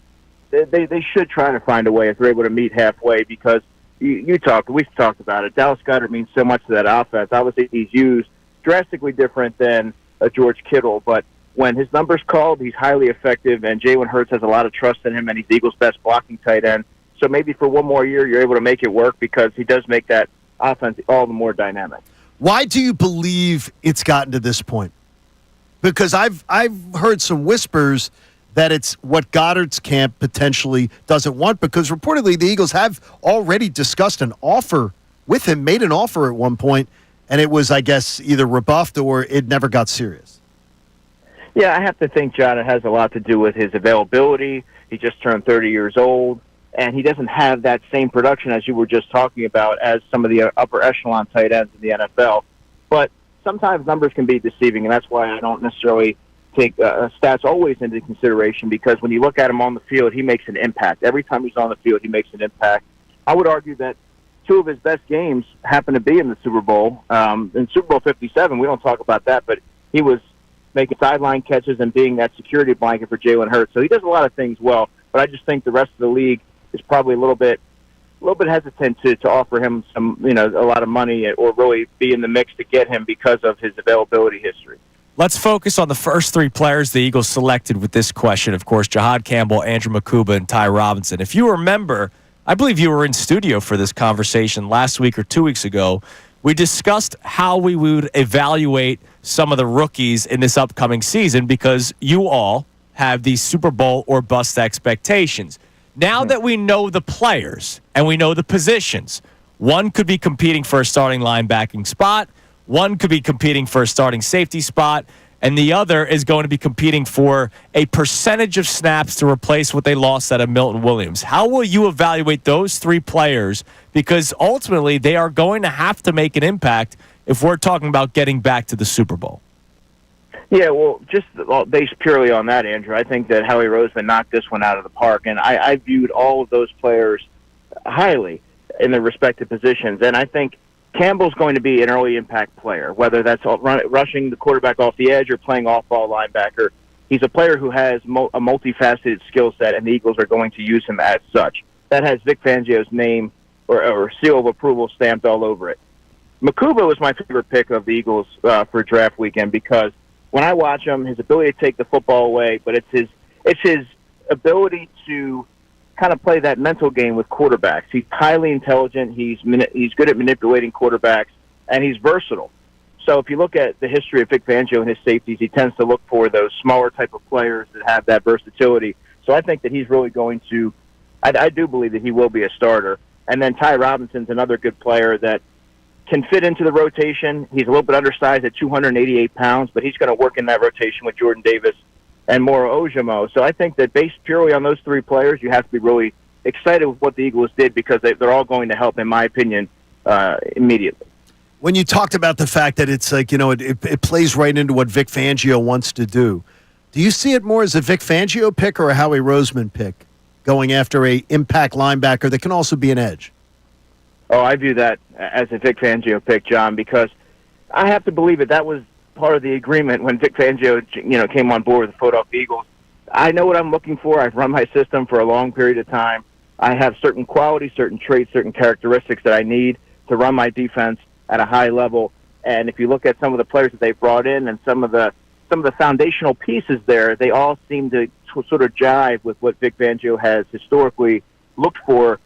they should try to find a way if they're able to meet halfway, because we've talked about it. Dallas Goedert means so much to that offense. Obviously, he's used drastically different than a George Kittle, but when his number's called, he's highly effective, and Jalen Hurts has a lot of trust in him, and he's the Eagles' best blocking tight end. So maybe for one more year, you're able to make it work, because he does make that offense all the more dynamic. Why do you believe it's gotten to this point? Because I've heard some whispers that it's what Goddard's camp potentially doesn't want, because reportedly the Eagles have already discussed an offer with him, made an offer at one point, and it was, I guess, either rebuffed or it never got serious. Yeah, I have to think, John, it has a lot to do with his availability. He just turned 30 years old, and he doesn't have that same production as you were just talking about as some of the upper echelon tight ends in the NFL. But sometimes numbers can be deceiving, and that's why I don't necessarily take stats always into consideration, because when you look at him on the field, he makes an impact. Every time he's on the field, he makes an impact. I would argue that two of his best games happen to be in the Super Bowl. In Super Bowl 57, we don't talk about that, but he was making sideline catches and being that security blanket for Jalen Hurts. So he does a lot of things well, but I just think the rest of the league is probably a little bit hesitant to offer him a lot of money or really be in the mix to get him because of his availability history. Let's focus on the first three players the Eagles selected with this question. Of course, Jahad Campbell, Andrew Makuba, and Ty Robinson. If you remember, I believe you were in studio for this conversation last week or 2 weeks ago. We discussed how we would evaluate some of the rookies in this upcoming season, because you all have these Super Bowl or bust expectations. Now that we know the players and we know the positions, one could be competing for a starting linebacking spot, one could be competing for a starting safety spot, and the other is going to be competing for a percentage of snaps to replace what they lost out of Milton Williams. How will you evaluate those three players? Because ultimately, they are going to have to make an impact if we're talking about getting back to the Super Bowl. Yeah, well, just based purely on that, Andrew, I think that Howie Roseman knocked this one out of the park, and I viewed all of those players highly. in their respective positions. And I think Campbell's going to be an early impact player, whether that's rushing the quarterback off the edge or playing off-ball linebacker. He's a player who has a multifaceted skill set, and the Eagles are going to use him as such. That has Vic Fangio's name or seal of approval stamped all over it. Makuba was my favorite pick of the Eagles for draft weekend because when I watch him, his ability to take the football away, but it's his ability to kind of play that mental game with quarterbacks. He's highly intelligent. He's good at manipulating quarterbacks, and he's versatile. So if you look at the history of Vic Fangio and his safeties, he tends to look for those smaller type of players that have that versatility. So I think that he's really going to – I do believe that he will be a starter. And then Ty Robinson's another good player that can fit into the rotation. He's a little bit undersized at 288 pounds, but he's going to work in that rotation with Jordan Davis and Moro Ojimo. So I think that based purely on those three players, you have to be really excited with what the Eagles did because they're all going to help, in my opinion, immediately. When you talked about the fact that it's like, it plays right into what Vic Fangio wants to do you see it more as a Vic Fangio pick or a Howie Roseman pick, going after a impact linebacker that can also be an edge? Oh, I view that as a Vic Fangio pick, John, because I have to believe that was part of the agreement when Vic Fangio, came on board with the Philadelphia Eagles. I know what I'm looking for. I've run my system for a long period of time. I have certain qualities, certain traits, certain characteristics that I need to run my defense at a high level. And if you look at some of the players that they've brought in and some of the foundational pieces there, they all seem to sort of jive with what Vic Fangio has historically looked for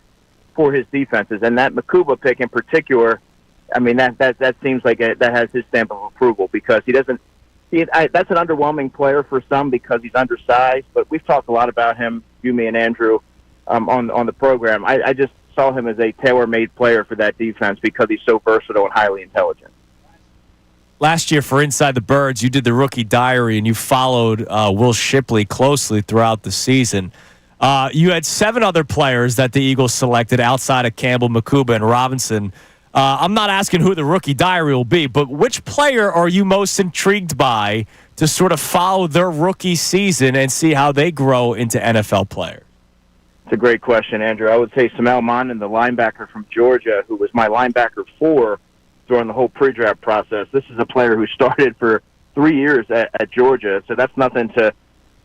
his defenses. And that Makuba pick in particular, I mean, that seems like that has his stamp of approval because that's an underwhelming player for some because he's undersized, but we've talked a lot about him, you, me, and Andrew, on the program. I just saw him as a tailor-made player for that defense because he's so versatile and highly intelligent. Last year for Inside the Birds, you did the rookie diary and you followed Will Shipley closely throughout the season. You had 7 other players that the Eagles selected outside of Campbell, Makuba, and Robinson. I'm not asking who the rookie diary will be, but which player are you most intrigued by to sort of follow their rookie season and see how they grow into NFL players? It's a great question, Andrew. I would say Samel Mondon, the linebacker from Georgia, who was my linebacker 4 during the whole pre-draft process. This is a player who started for 3 years at Georgia, so that's nothing to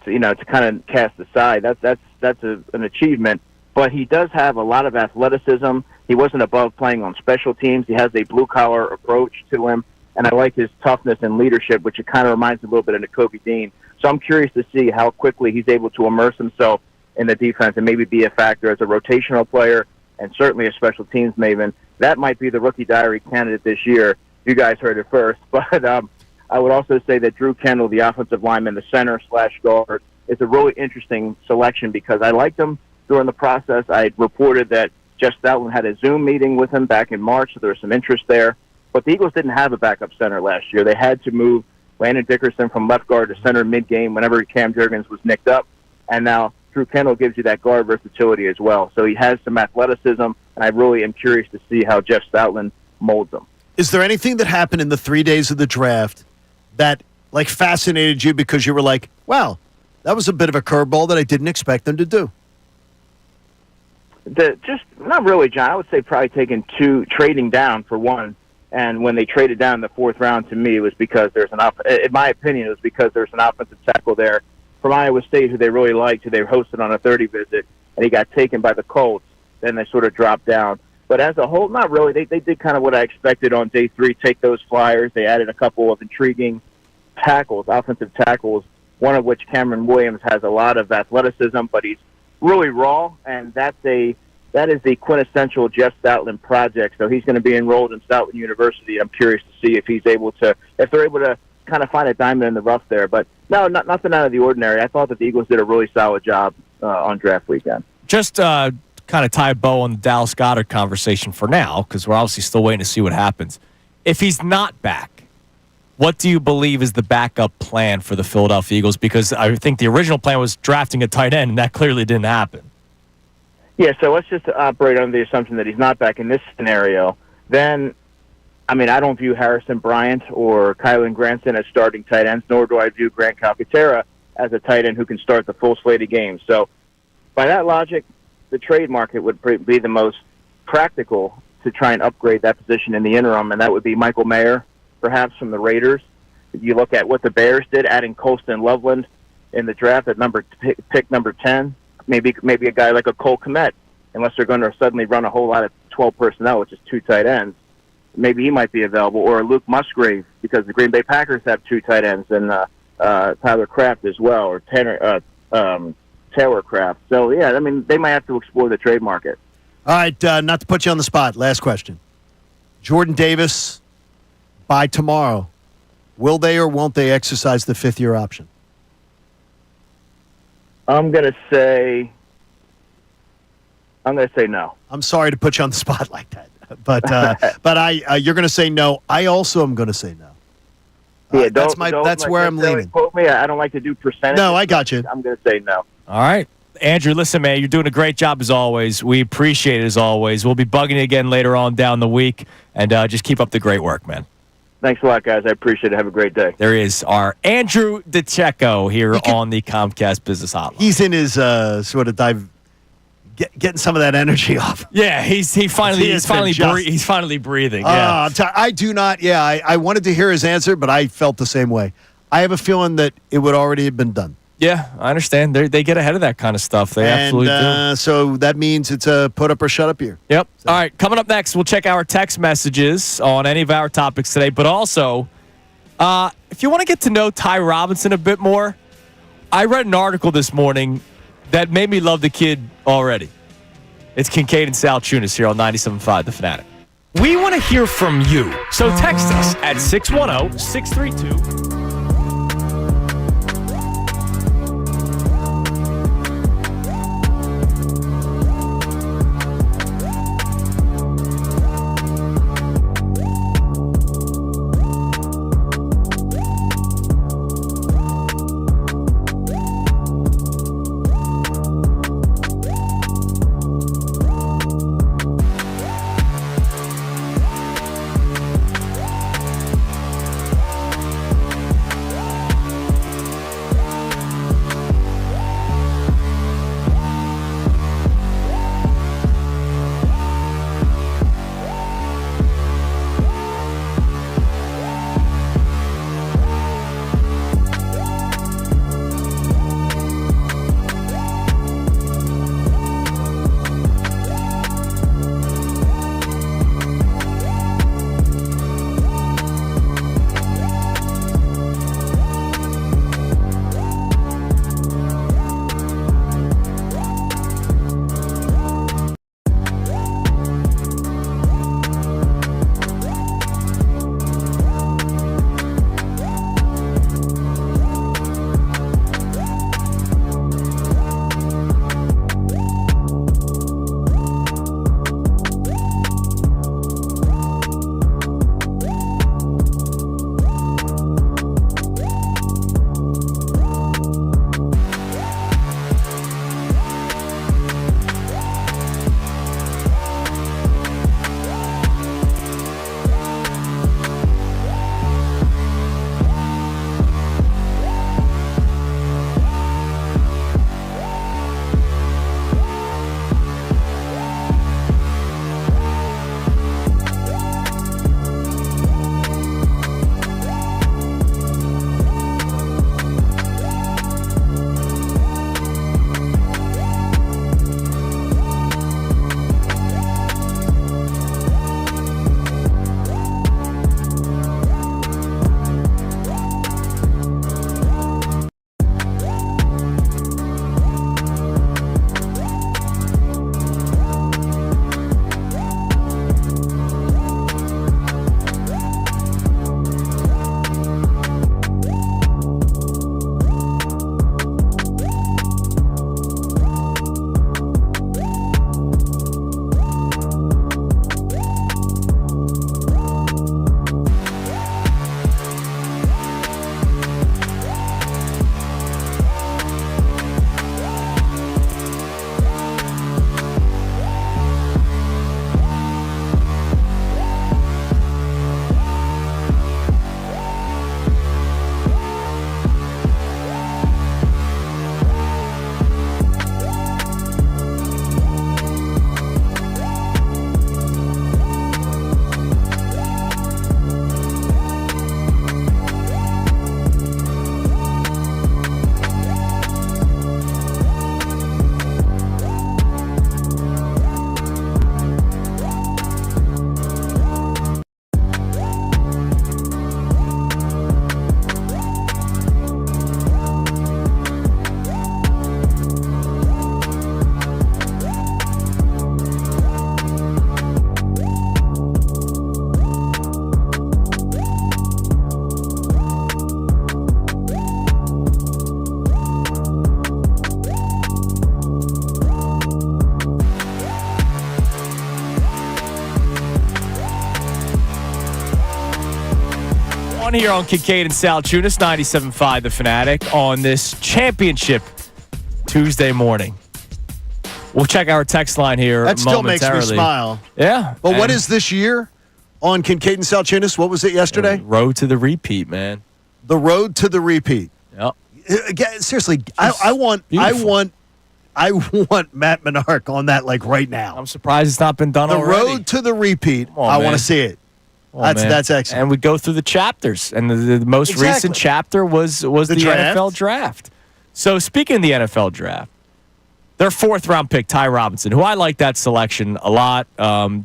kind of cast aside. That's an achievement. But he does have a lot of athleticism. He wasn't above playing on special teams. He has a blue-collar approach to him, and I like his toughness and leadership, which it kind of reminds me a little bit of Nakobe Dean. So I'm curious to see how quickly he's able to immerse himself in the defense and maybe be a factor as a rotational player and certainly a special teams maven. That might be the rookie diary candidate this year. You guys heard it first. But I would also say that Drew Kendall, the offensive lineman, the center/guard, is a really interesting selection because I liked him during the process. I reported that Jeff Stoutland had a Zoom meeting with him back in March, so there was some interest there. But the Eagles didn't have a backup center last year. They had to move Landon Dickerson from left guard to center mid-game whenever Cam Jurgens was nicked up. And now Drew Kendall gives you that guard versatility as well. So he has some athleticism, and I really am curious to see how Jeff Stoutland molds him. Is there anything that happened in the 3 days of the draft that fascinated you because you were like, wow, that was a bit of a curveball that I didn't expect them to do? Just not really, John. I would say probably trading down for one. And when they traded down in the 4th round, to me, it was because in my opinion, it was because there's an offensive tackle there from Iowa State who they really liked, who they hosted on a 30 visit, and he got taken by the Colts. Then they sort of dropped down. But as a whole, not really. They did kind of what I expected on day 3, take those flyers. They added a couple of intriguing offensive tackles, one of which Cameron Williams has a lot of athleticism, but he's really raw, and that is the quintessential Jeff Stoutland project. So he's going to be enrolled in Stoutland University. I'm curious to see if they're able to kind of find a diamond in the rough there. But no, nothing out of the ordinary. I thought that the Eagles did a really solid job on draft weekend. Just kind of tie a bow on the Dallas Goedert conversation for now, because we're obviously still waiting to see what happens. If he's not back, what do you believe is the backup plan for the Philadelphia Eagles? Because I think the original plan was drafting a tight end, and that clearly didn't happen. Yeah, so let's just operate under the assumption that he's not back in this scenario. Then, I mean, I don't view Harrison Bryant or Kylan Granson as starting tight ends, nor do I view Grant Calcaterra as a tight end who can start the full slate of games. So by that logic, the trade market would be the most practical to try and upgrade that position in the interim, and that would be Michael Mayer, perhaps from the Raiders. If you look at what the Bears did, adding Colston Loveland in the draft at pick number 10, maybe a guy like a Cole Kmet, unless they're going to suddenly run a whole lot of 12 personnel, which is 2 tight ends. Maybe he might be available, or Luke Musgrave, because the Green Bay Packers have 2 tight ends, and Tyler Kraft as well, or Taylor Kraft. So, yeah, I mean, they might have to explore the trade market. All right, not to put you on the spot, last question. Jordan Davis, by tomorrow, will they or won't they exercise the 5th-year option? I'm going to say no. I'm sorry to put you on the spot like that, but you're going to say no. I also am going to say no. Yeah, that's where I'm leaning. Quote me. I don't like to do percentages. No, I got you. I'm going to say no. All right. Andrew, listen, man, you're doing a great job as always. We appreciate it as always. We'll be bugging you again later on down the week, and just keep up the great work, man. Thanks a lot, guys. I appreciate it. Have a great day. There is our Andrew DeCecco here on the Comcast Business Hotline. He's in his sort of dive, getting some of that energy off. Yeah, he's finally breathing. Yeah, I do not. Yeah, I wanted to hear his answer, but I felt the same way. I have a feeling that it would already have been done. Yeah, I understand. They get ahead of that kind of stuff. They absolutely do. So that means it's a put up or shut up year. Yep. So. All right, coming up next, we'll check our text messages on any of our topics today. But also, if you want to get to know Ty Robinson a bit more, I read an article this morning that made me love the kid already. It's Kincade Salciunas here on 97.5 The Fanatic. We want to hear from you. So text us at 610-632- on here on Kincade and Salciunas, 97.5 The Fanatic, on this championship Tuesday morning. We'll check our text line here That still makes me momentarily. smile. Yeah. But what is this year on Kincade and Salciunas? What was it yesterday? Road to the repeat, man. The road to the repeat. Yep. Again, seriously, I want Matt Menard on that like right now. I'm surprised it's not been done The already. road to the repeat. Come on, I man. want to see it. Oh, man. That's excellent. And we go through the chapters, and the most Exactly. recent chapter was the draft. NFL draft. So speaking of the NFL draft, their fourth-round pick, Ty Robinson, who I like that selection a lot,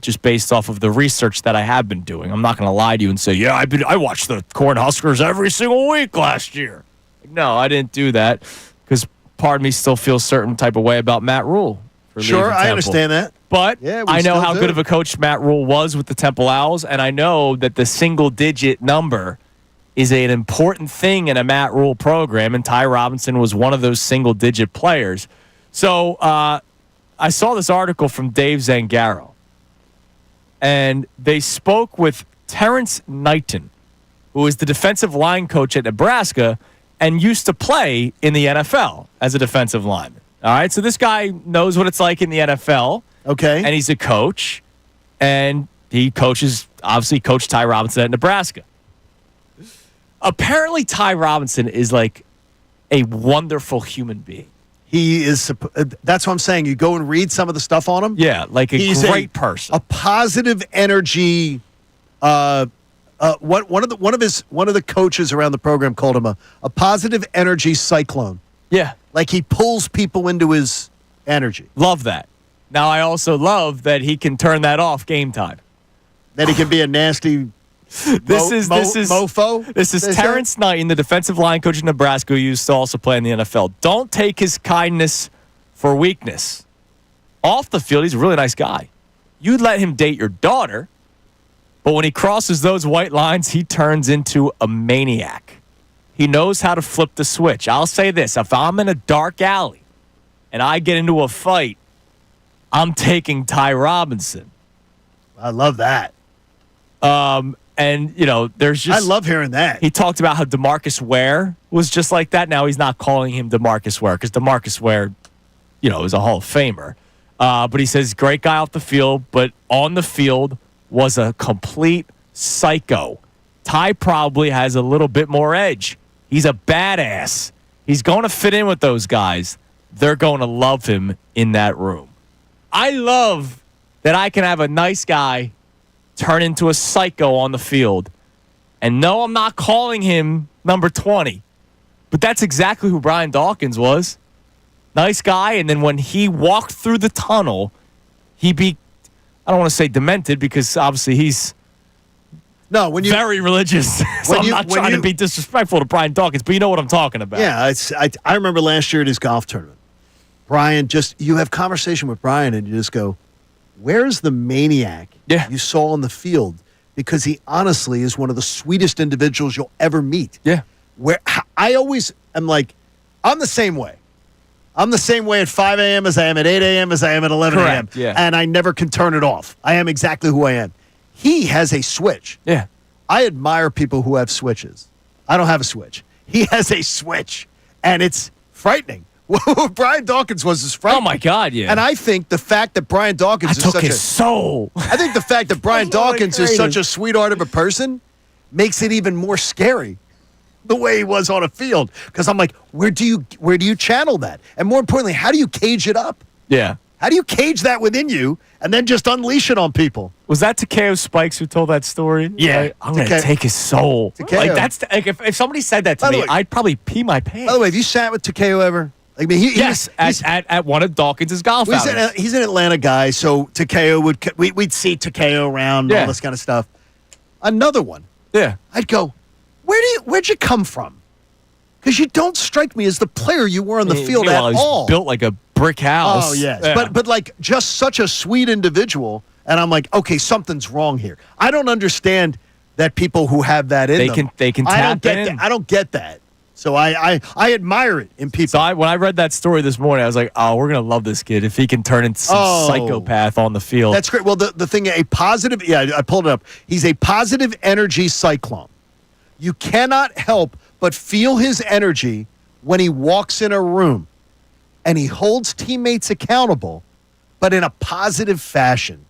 just based off of the research that I have been doing. I'm not going to lie to you and say, yeah, I watched the Cornhuskers every single week last year. No, I didn't do that because part of me still feels a certain type of way about Matt Rule. Sure, I understand that. But Yeah, we I know still how do. good of a coach Matt Rule was with the Temple Owls, and I know that the single-digit number is an important thing in a Matt Rule program, and Ty Robinson was one of those single-digit players. So I saw this article from Dave Zangaro, and they spoke with Terrence Knighton, who is the defensive line coach at Nebraska and used to play in the NFL as a defensive lineman. All right, so this guy knows what it's like in the NFL. Okay. And he's a coach, and he obviously coached Ty Robinson at Nebraska. Apparently, Ty Robinson is like a wonderful human being. He is. That's what I'm saying. You go and read some of the stuff on him. Yeah, like He's great person. A positive energy. One of the coaches around the program called him a positive energy cyclone. Yeah. Like he pulls people into his energy. Love that. Now, I also love that he can turn that off game time. That he can be a nasty mofo. This is Terrence Knighton, the defensive line coach in Nebraska, who used to also play in the NFL. Don't take his kindness for weakness. Off the field, he's a really nice guy. You'd let him date your daughter, but when he crosses those white lines, he turns into a maniac. He knows how to flip the switch. I'll say this. If I'm in a dark alley and I get into a fight, I'm taking Ty Robinson. I love that. And, there's just... I love hearing that. He talked about how DeMarcus Ware was just like that. Now he's not calling him DeMarcus Ware because DeMarcus Ware, is a Hall of Famer. But he says, great guy off the field, but on the field was a complete psycho. Ty probably has a little bit more edge. He's a badass. He's going to fit in with those guys. They're going to love him in that room. I love that I can have a nice guy turn into a psycho on the field. And no, I'm not calling him number 20. But that's exactly who Brian Dawkins was. Nice guy. And then when he walked through the tunnel, I don't want to say demented because obviously he's very religious. So I'm not trying to be disrespectful to Brian Dawkins, but you know what I'm talking about. Yeah, I remember last year at his golf tournament. Brian, you have conversation with Brian and you just go, where's the maniac you saw on the field? Because he honestly is one of the sweetest individuals you'll ever meet. Yeah. Where I always am like, I'm the same way. I'm the same way at 5 a.m. as I am at 8 a.m. as I am at 11 a.m. Correct, yeah. And I never can turn it off. I am exactly who I am. He has a switch. Yeah. I admire people who have switches. I don't have a switch. He has a switch, and it's frightening. What Brian Dawkins was frightening. Oh, my God, yeah. And I think the fact that Brian Dawkins is such soul. I think the fact that Brian Dawkins is such a sweetheart of a person makes it even more scary. The way he was on a field, because I'm like, where do you channel that? And more importantly, how do you cage it up? Yeah. How do you cage that within you and then just unleash it on people? Was that Takeo Spikes who told that story? Yeah. Like, I'm going to take his soul. Takeo. Like that's if somebody said that to me, I'd probably pee my pants. By the way, have you sat with Takeo ever? I mean, yes, at one of Dawkins' golf outings. He's an Atlanta guy, so Takeo we'd see Takeo around and all this kind of stuff. Another one. Yeah. I'd go, where'd you come from? Because you don't strike me as the player you were on the field at all. Built like a brick house. Oh, yes. Yeah. But like just such a sweet individual. And I'm like, okay, something's wrong here. I don't understand that people who have that in them. They can tap in. I don't get that. So I admire it in people. So when I read that story this morning, I was like, oh, we're going to love this kid if he can turn into some psychopath on the field. That's great. Well, the thing, I pulled it up. He's a positive energy cyclone. You cannot help but feel his energy when he walks in a room and he holds teammates accountable, but in a positive fashion.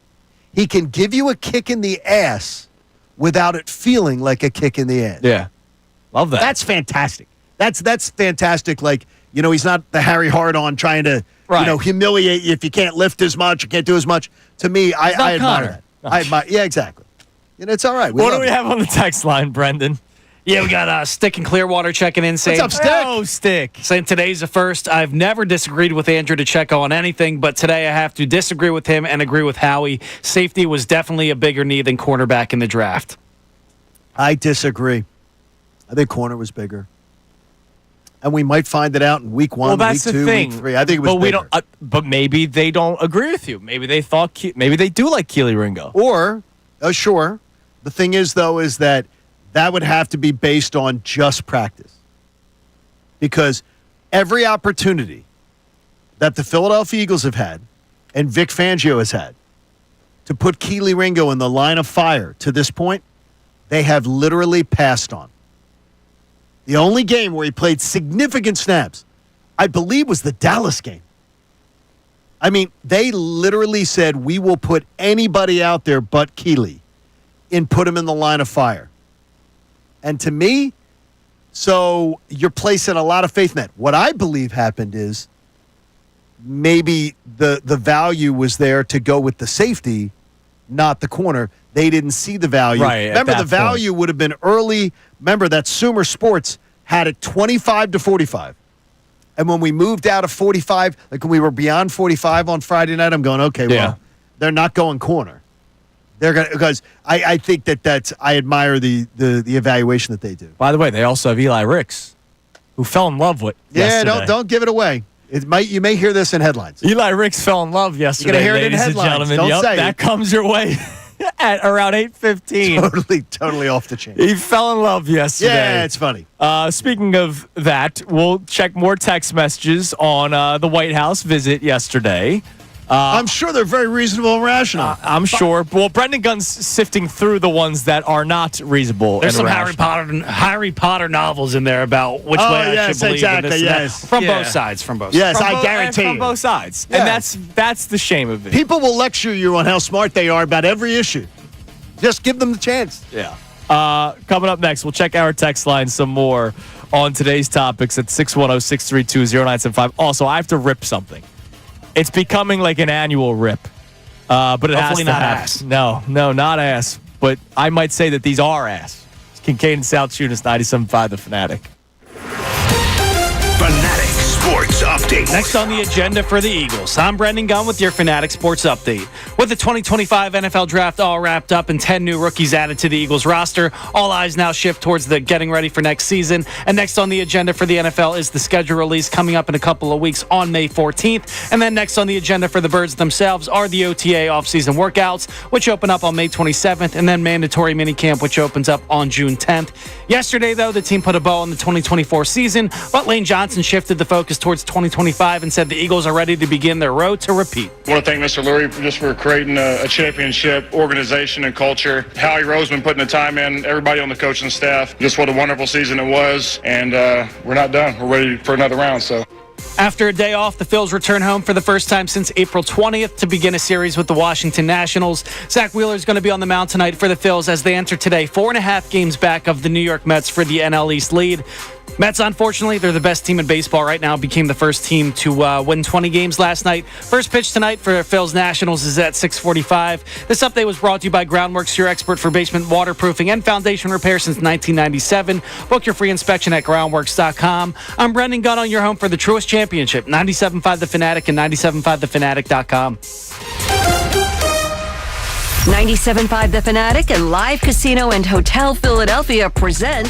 He can give you a kick in the ass without it feeling like a kick in the ass. Yeah. Love that. That's fantastic. That's fantastic. Like, he's not the Harry Hard-on trying to, humiliate you if you can't lift as much or can't do as much. To me, I admire that. I admire. Yeah, exactly. It's all right. What do we have on the text line, Brendan? Yeah, we got Stick in Clearwater checking in. Saying, What's up, Stick? Oh, Stick. Saying today's a first. I've never disagreed with Andrew DeCecco on anything, but today I have to disagree with him and agree with Howie. Safety was definitely a bigger need than cornerback in the draft. I disagree. I think corner was bigger. And we might find it out in week 1, week 2, week 3. I think it was bigger. But maybe they don't agree with you. Maybe they thought maybe they do like Keely Ringo. Or, sure. The thing is, though, is that would have to be based on just practice. Because every opportunity that the Philadelphia Eagles have had and Vic Fangio has had to put Keely Ringo in the line of fire to this point, they have literally passed on. The only game where he played significant snaps, I believe, was the Dallas game. I mean, they literally said, we will put anybody out there but Keely and put him in the line of fire. And to me, so you're placing a lot of faith in that. What I believe happened is maybe the value was there to go with the safety, not the corner. They didn't see the value. Right, remember, the value would have been early. Remember that Sumer Sports had it 25-45. And when we moved out of 45, like when we were beyond 45 on Friday night, I'm going, okay, well, they're not going corner. They're going to, because I think I admire the evaluation that they do. By the way, they also have Eli Ricks, who fell in love with yesterday. Don't give it away. You may hear this in headlines. Eli Ricks fell in love yesterday. You're going to hear it in ladies and headlines. gentlemen. Don't say that comes your way at around 8:15. Totally off the chain. He fell in love yesterday. Yeah, it's funny. Speaking of that, we'll check more text messages on the White House visit yesterday. I'm sure they're very reasonable and rational. I'm sure. Well, Brendan Gunn's sifting through the ones that are not reasonable. There's some rational. Harry Potter novels in there about which way I should believe in this and that. From both sides. Yes, From I guarantee from you. both sides. Yes. And that's the shame of it. People will lecture you on how smart they are about every issue. Just give them the chance. Yeah. Coming up next, we'll check our text line some more on today's topics at 610-632-0975. Also, I have to rip something. It's becoming like an annual rip, but it Hopefully has to not happen. ass. No, not ass. But I might say that these are ass. It's Kincade Salciunas, 97.5 The Fanatic. Fanatic Sports Update. Next on the agenda for the Eagles, I'm Brendan Gunn with your Fanatic Sports Update. With the 2025 NFL Draft all wrapped up and 10 new rookies added to the Eagles roster, all eyes now shift towards the getting ready for next season. And next on the agenda for the NFL is the schedule release coming up in a couple of weeks on May 14th. And then next on the agenda for the Birds themselves are the OTA offseason workouts, which open up on May 27th, and then mandatory minicamp, which opens up on June 10th. Yesterday, though, the team put a bow on the 2024 season, but Lane Johnson shifted the focus towards 2025 and said the Eagles are ready to begin their road to repeat. I want to thank Mr. Lurie just for creating a championship organization and culture. Howie Roseman putting the time in, everybody on the coaching staff. Just what a wonderful season it was, and we're not done. We're ready for another round. So. After a day off, the Phillies return home for the first time since April 20th to begin a series with the Washington Nationals. Zach Wheeler is going to be on the mound tonight for the Phils as they enter today 4.5 games back of the New York Mets for the NL East lead. Mets, unfortunately, they're the best team in baseball right now, became the first team to win 20 games last night. First pitch tonight for Phils Nationals is at 6:45. This update was brought to you by Groundworks, your expert for basement waterproofing and foundation repair since 1997. Book your free inspection at groundworks.com. I'm Brendan Gunn on your home for the Truist Championship, 97.5 The Fanatic and 97.5thefanatic.com. 97.5 The Fanatic and Live Casino and Hotel Philadelphia present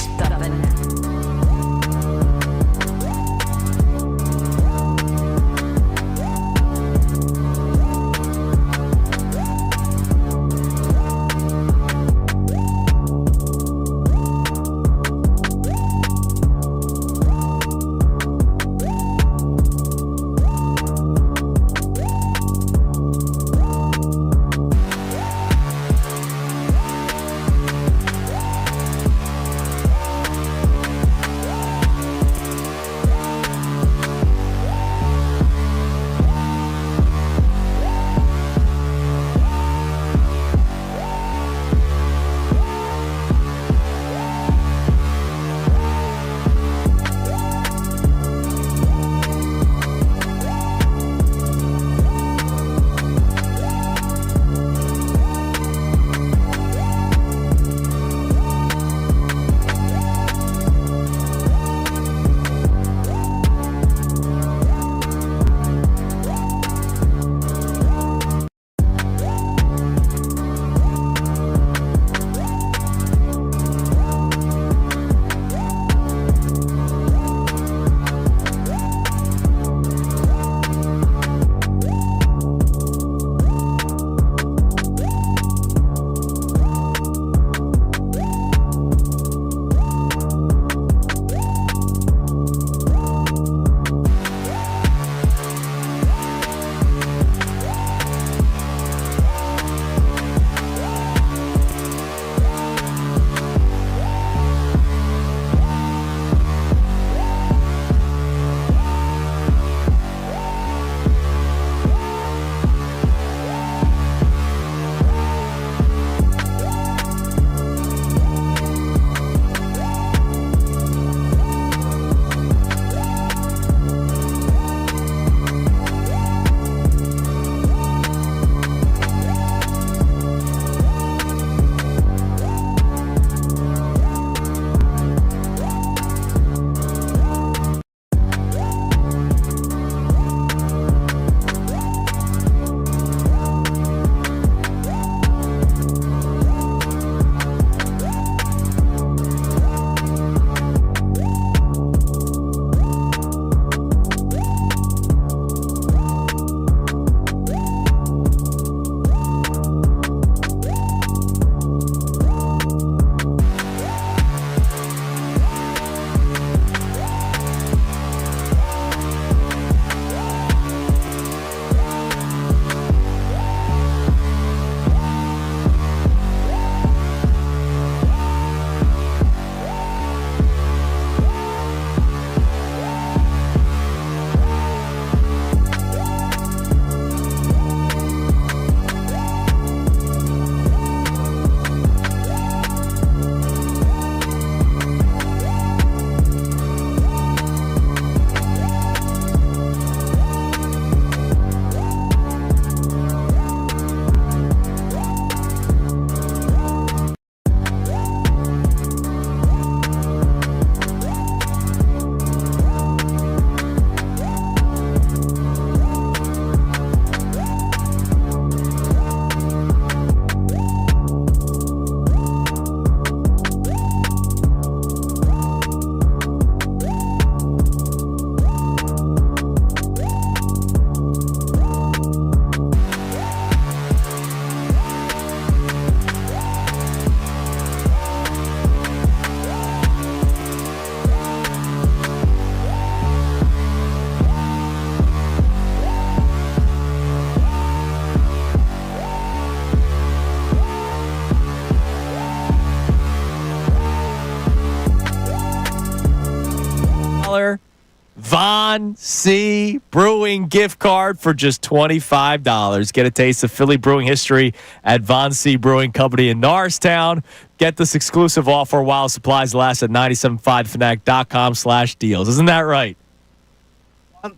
$5 Von C. Brewing gift card for just $25. Get a taste of Philly brewing history at Von C. Brewing Company in Norristown. Get this exclusive offer while supplies last at 975fanac.com/deals. Isn't that right?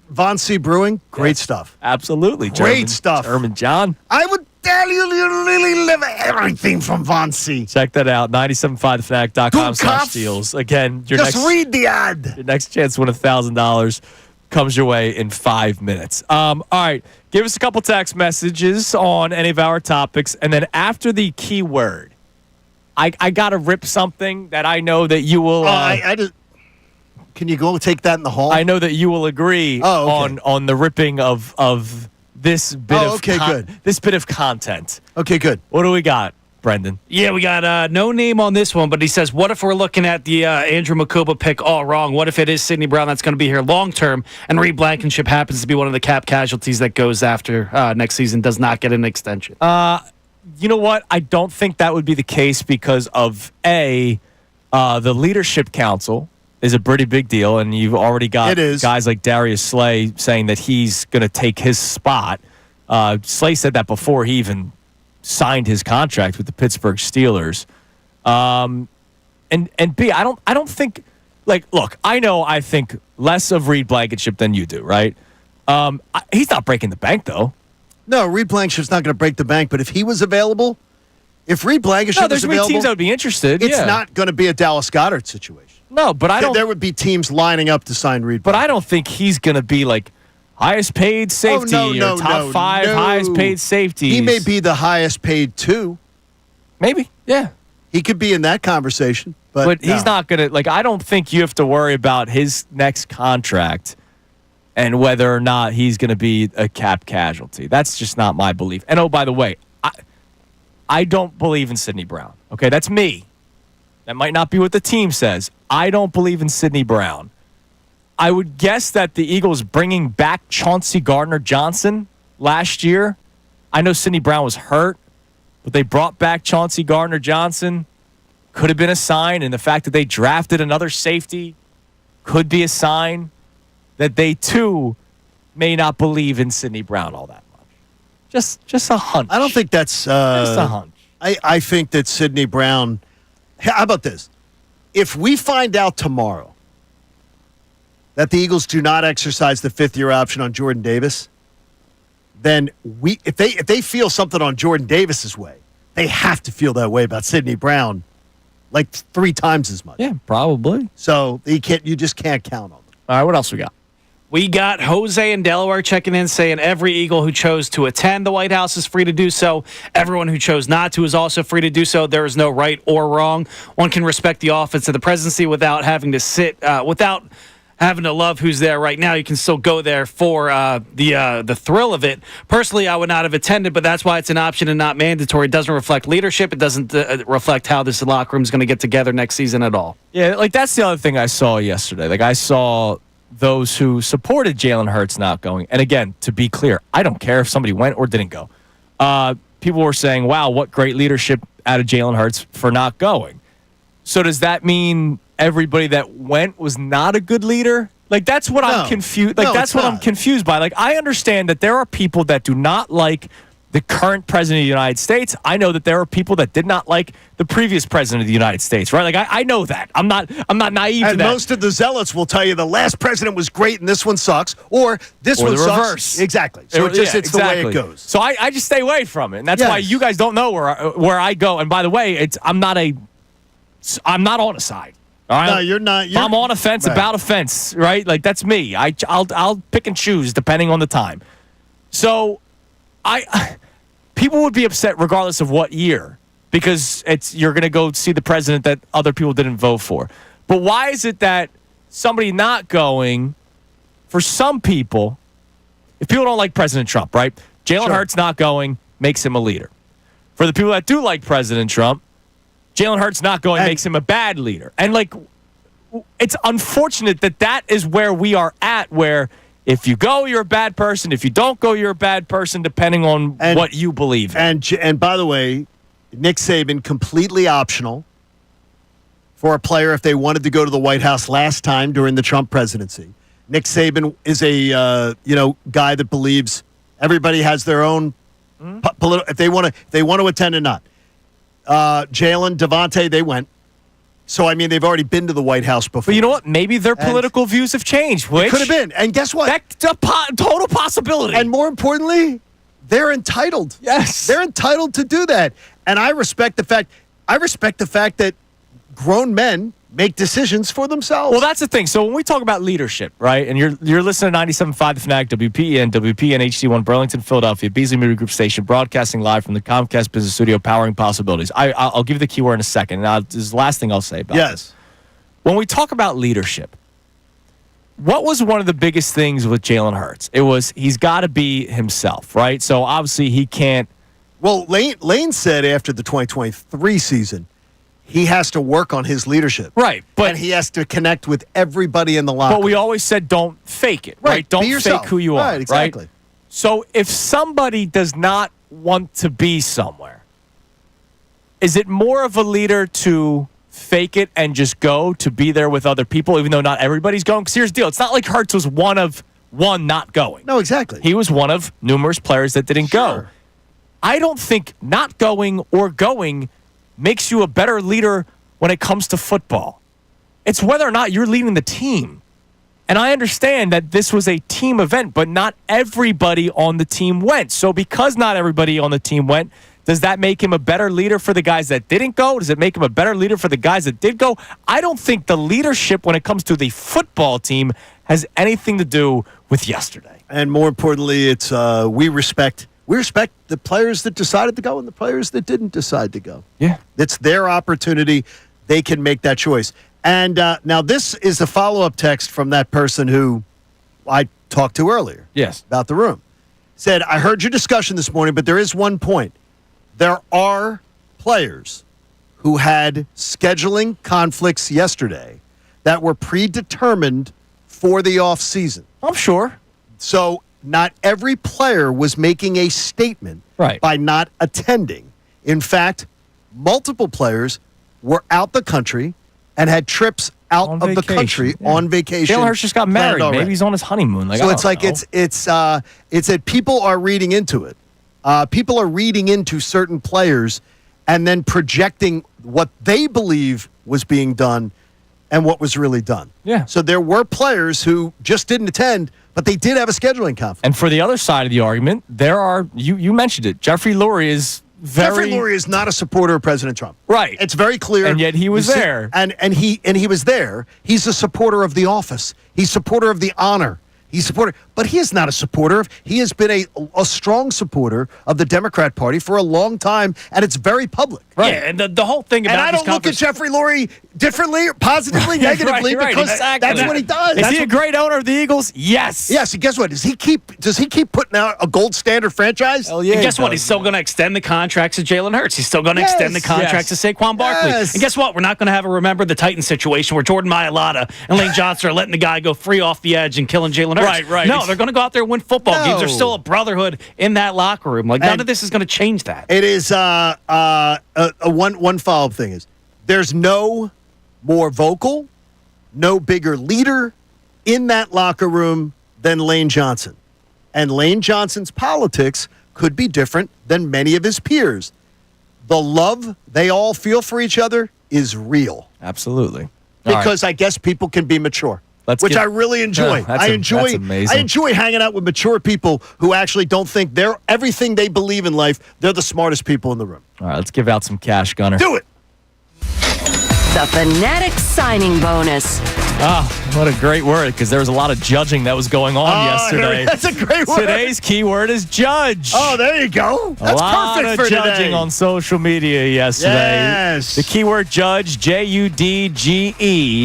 Von C. Brewing, great stuff. Absolutely. Great stuff. German John. I would tell you really live everything from Von C. Check that out. 975fanac.com/deals. Again, Just read the ad. Your next chance to win $1,000 comes your way in 5 minutes. All right. Give us a couple text messages on any of our topics. And then after the keyword, I got to rip something that I know that you will. Can you go take that in the hall? I know that you will agree on the ripping of this bit this bit of content. Okay, good. What do we got, Brendan? Yeah, we got no name on this one, but he says, what if we're looking at the Andrew Makuba pick all wrong? What if it is Sidney Brown that's going to be here long term, and Reed Blankenship happens to be one of the cap casualties that goes after next season, does not get an extension? You know what? I don't think that would be the case because of, the Leadership Council is a pretty big deal, and you've already got guys like Darius Slay saying that he's going to take his spot. Slay said that before he even signed his contract with the Pittsburgh Steelers. And B, I don't think, like, look, I think less of Reed Blankenship than you do, right? He's not breaking the bank, though. No, Reed Blankenship's not going to break the bank, but if he was available, if Reed Blankenship was available, there's teams that would be interested. It's not going to be a Dallas Goedert situation. No, but I don't. There would be teams lining up to sign Reed. But I don't think he's going to be like highest paid safety or top five highest paid safety. He may be the highest paid too. Maybe, yeah. He could be in that conversation, but he's not going to. Like, I don't think you have to worry about his next contract and whether or not he's going to be a cap casualty. That's just not my belief. And oh, by the way, I don't believe in Sidney Brown. Okay, that's me. That might not be what the team says. I don't believe in Sidney Brown. I would guess that the Eagles bringing back Chauncey Gardner-Johnson last year. I know Sidney Brown was hurt, but they brought back Chauncey Gardner-Johnson. Could have been a sign, and the fact that they drafted another safety could be a sign that they, too, may not believe in Sidney Brown all that much. Just a hunch. I don't think that's... just a hunch. I think that Sidney Brown... How about this? If we find out tomorrow that the Eagles do not exercise the fifth-year option on Jordan Davis, then if they feel something on Jordan Davis's way, they have to feel that way about Sidney Brown, like 3 times as much. Yeah, probably. So you just can't count on them. All right, what else we got? We got Jose in Delaware checking in saying every Eagle who chose to attend the White House is free to do so. Everyone who chose not to is also free to do so. There is no right or wrong. One can respect the office of the presidency without having to without having to love who's there right now. You can still go there for the thrill of it. Personally, I would not have attended, but that's why it's an option and not mandatory. It doesn't reflect leadership. It doesn't reflect how this locker room is going to get together next season at all. Yeah, like that's the other thing I saw yesterday. Like I saw those who supported Jalen Hurts not going. And again, to be clear, I don't care if somebody went or didn't go. People were saying, wow, what great leadership out of Jalen Hurts for not going. So does that mean everybody that went was not a good leader? Like, that's what I'm confused. Like, that's what I'm confused by. Like, I understand that there are people that do not like the current president of the United States. I know that there are people that did not like the previous president of the United States, right? Like, I know that. I'm not naive to that. And most of the zealots will tell you the last president was great and this one sucks, or this one sucks. Reverse. Exactly. So it's the way it goes. So I just stay away from it, and that's why you guys don't know where I go. And by the way, I'm not on a side. All right? No, you're not. I'm on a fence about a fence, right? Like, that's me. I'll pick and choose depending on the time. So people would be upset regardless of what year, because you're going to go see the president that other people didn't vote for. But why is it that somebody not going, for some people, if people don't like President Trump, right? Jalen Hurts not going makes him a leader. For the people that do like President Trump, Jalen Hurts not going makes him a bad leader. And, like, it's unfortunate that is where we are at, where if you go, you're a bad person. If you don't go, you're a bad person, depending on what you believe in. And by the way, Nick Saban, completely optional for a player if they wanted to go to the White House last time during the Trump presidency. Nick Saban is a guy that believes everybody has their own if they want to attend or not. Jalen, Devontae, they went. So, I mean, they've already been to the White House before. But you know what? Maybe their political views have changed. Which it could have been. And guess what? That's a total possibility. And more importantly, they're entitled. Yes. They're entitled to do that. And I respect the fact that grown men make decisions for themselves. Well, that's the thing. So when we talk about leadership, right, and you're listening to 97.5 The Fanatic, WPN HD1 Burlington, Philadelphia, Beasley Media Group station, broadcasting live from the Comcast Business Studio, powering possibilities. I'll give you the keyword in a second. And this is the last thing I'll say about this. When we talk about leadership, what was one of the biggest things with Jalen Hurts? It was he's got to be himself, right? So obviously he can't. Well, Lane said after the 2023 season, he has to work on his leadership. Right. And he has to connect with everybody in the locker room. But we always said don't fake it, right? Don't fake who you are. Right, exactly. Right? So if somebody does not want to be somewhere, is it more of a leader to fake it and just go to be there with other people, even though not everybody's going? Because here's the deal. It's not like Hurts was one of one not going. No, exactly. He was one of numerous players that didn't go. I don't think not going or going makes you a better leader when it comes to football. It's whether or not you're leading the team. And I understand that this was a team event, but not everybody on the team went. So because not everybody on the team went, does that make him a better leader for the guys that didn't go? Does it make him a better leader for the guys that did go? I don't think the leadership when it comes to the football team has anything to do with yesterday. And more importantly, it's we respect the players that decided to go and the players that didn't decide to go. Yeah. It's their opportunity. They can make that choice. And now this is a follow-up text from that person who I talked to earlier. Yes. About the room. Said, I heard your discussion this morning, but there is one point. There are players who had scheduling conflicts yesterday that were predetermined for the offseason. I'm sure. So not every player was making a statement by not attending. In fact, multiple players were out the country and had trips out of the country on vacation. Jalen Hurts just got married. Maybe he's on his honeymoon. So it's like it's that people are reading into it. People are reading into certain players and then projecting what they believe was being done and what was really done. Yeah. So there were players who just didn't attend, but they did have a scheduling conflict. And for the other side of the argument, there are, you mentioned it, Jeffrey Lurie is not a supporter of President Trump. Right. It's very clear. And yet he was there. And he was there. He's a supporter of the office. He's a supporter of the honor. But he is not a supporter of. He has been a strong supporter of the Democrat Party for a long time, and it's very public. Right. Yeah, and the whole thing about and I don't look at Jeffrey Lurie differently, or positively, negatively, because that's what he does. Is he a great owner of the Eagles? Yes. Yes. And guess what? Does he keep putting out a gold standard franchise? Hell yeah. And guess what? He's still going to extend the contracts of Jalen Hurts. He's still going to extend the contracts of Saquon Barkley. Yes. And guess what? We're not going to have a remember the Titans situation where Jordan Mailata and Lane Johnson are letting the guy go free off the edge and killing Jalen Hurts. Right. No, they're going to go out there and win football games. There's still a brotherhood in that locker room. Like, none of this is going to change that. It is one follow-up thing is there's no more vocal, no bigger leader in that locker room than Lane Johnson. And Lane Johnson's politics could be different than many of his peers. The love they all feel for each other is real. Absolutely. Because I guess people can be mature. I really enjoy. That's amazing. I enjoy hanging out with mature people who actually don't think they're everything they believe in life. They're the smartest people in the room. All right, let's give out some cash, Gunner. Do it. The Fanatic signing bonus. What a great word, because there was a lot of judging that was going on yesterday. That's a great word. Today's keyword is judge. Oh, there you go. That's perfect for today. A lot of judging on social media yesterday. Yes. The keyword judge, Judge.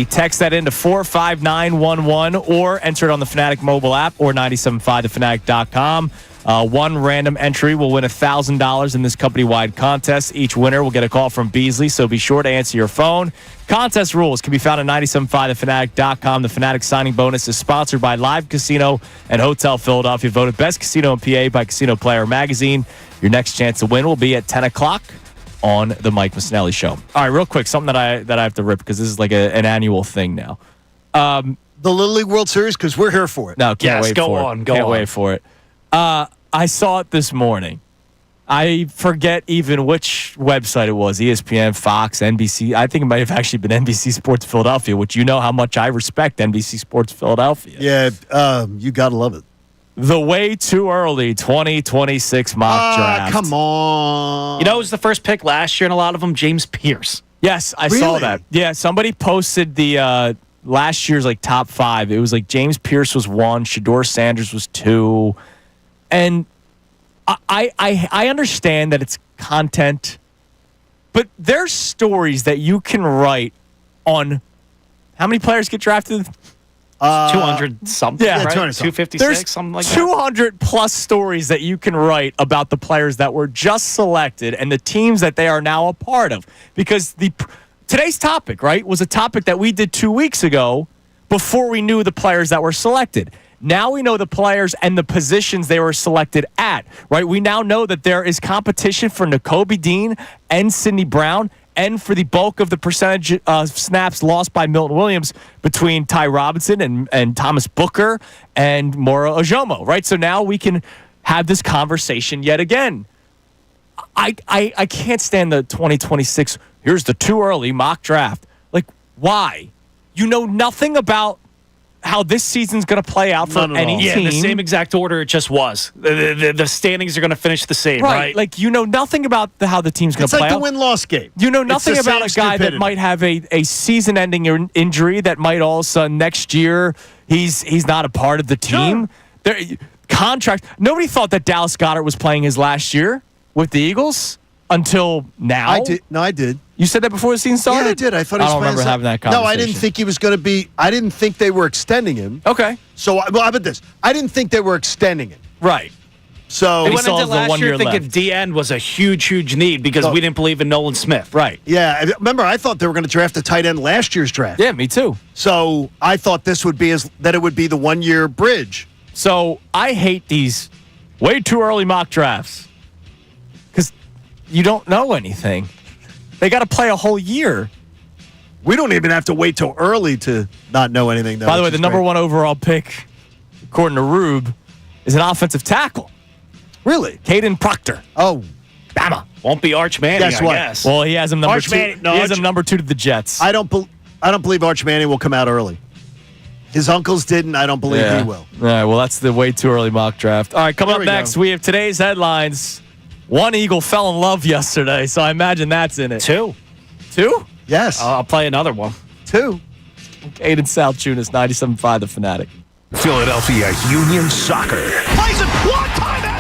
Text that into 45911 or enter it on the Fanatic mobile app or 975thefanatic.com. One random entry will win $1,000 in this company-wide contest. Each winner will get a call from Beasley, so be sure to answer your phone. Contest rules can be found at 975thefanatic.com. The Fanatic signing bonus is sponsored by Live Casino and Hotel Philadelphia, voted best casino in PA by Casino Player Magazine. Your next chance to win will be at 10 o'clock on the Mike Missanelli Show. All right, real quick, something that I have to rip because this is like an annual thing now. The Little League World Series, because we're here for it. No, can't wait go for on, it. go Can't on. wait for it. I saw it this morning. I forget even which website it was, ESPN, Fox, NBC. I think it might have actually been NBC Sports Philadelphia, which you know how much I respect NBC Sports Philadelphia. Yeah, you got to love it. The way too early 2026 mock draft. Come on. You know, it was the first pick last year, and a lot of them, James Pierce. Yes, I saw Really? that. Yeah, somebody posted the last year's like top 5. It was like James Pierce was 1, Shador Sanders was 2, and I understand that it's content, but there's stories that you can write on how many players get drafted. 200 something, yeah, right? 200 something. 256, There's something like that. 200 plus stories that you can write about the players that were just selected and the teams that they are now a part of. Because today's topic, right, was a topic that we did 2 weeks ago before we knew the players that were selected. Now we know the players and the positions they were selected at, right? We now know that there is competition for Nakobe Dean and Sidney Brown and for the bulk of the percentage of snaps lost by Milton Williams between Ty Robinson and Thomas Booker and Moro Ojomo, right? So now we can have this conversation yet again. I can't stand the 2026, here's the too early mock draft. Like, why? You know nothing about how this season's going to play out for any Yeah, team. the same exact order it just was. The standings are going to finish the same, right? Like, you know nothing about how the team's going It's to play like the out. win-loss game. You know It's nothing the about a same guy that stupidity. might have a season-ending injury that might all of a sudden next year he's not a part of the team. Contract. Nobody thought that Dallas Goedert was playing his last year with the Eagles until now. I did. No, I did. You said that before the season started? Yeah, I did. I thought he was I don't playing remember having that conversation. No, I didn't think he was going to be. I didn't think they were extending him. Okay. So, well, how about this? I didn't think they were extending him. Right. So, We He went still into has the last 1 year year thinking left. DN was a huge need because Oh. we didn't believe in Nolan Smith. Right. yeah, remember, I thought they were going to draft a tight end last year's draft. Yeah, me too. So, I thought this would be that it would be the 1 year bridge. So I hate these way too early mock drafts because you don't know anything. They got to play a whole year. We don't even have to wait till early to not know anything. Though, By the way, which the is number great. 1 overall pick, according to Rube, is an offensive tackle. Really? Caden Proctor. Oh, Bama. Won't be Arch Manning, Guess I what? guess. Well, he has him number Arch 2. Manning- no, he has Arch- him number 2 to the Jets. I don't believe Arch Manning will come out early. His uncles didn't. I don't believe he will. All right, well, that's the way too early mock draft. All right, coming There up we next, go. we have today's headlines. One Eagle fell in love yesterday, so I imagine that's in it. 2. 2? Yes, I'll play another one. 2. Kincade Salciunas, 97.5 The Fanatic. Philadelphia Union Soccer. Plays it one time out.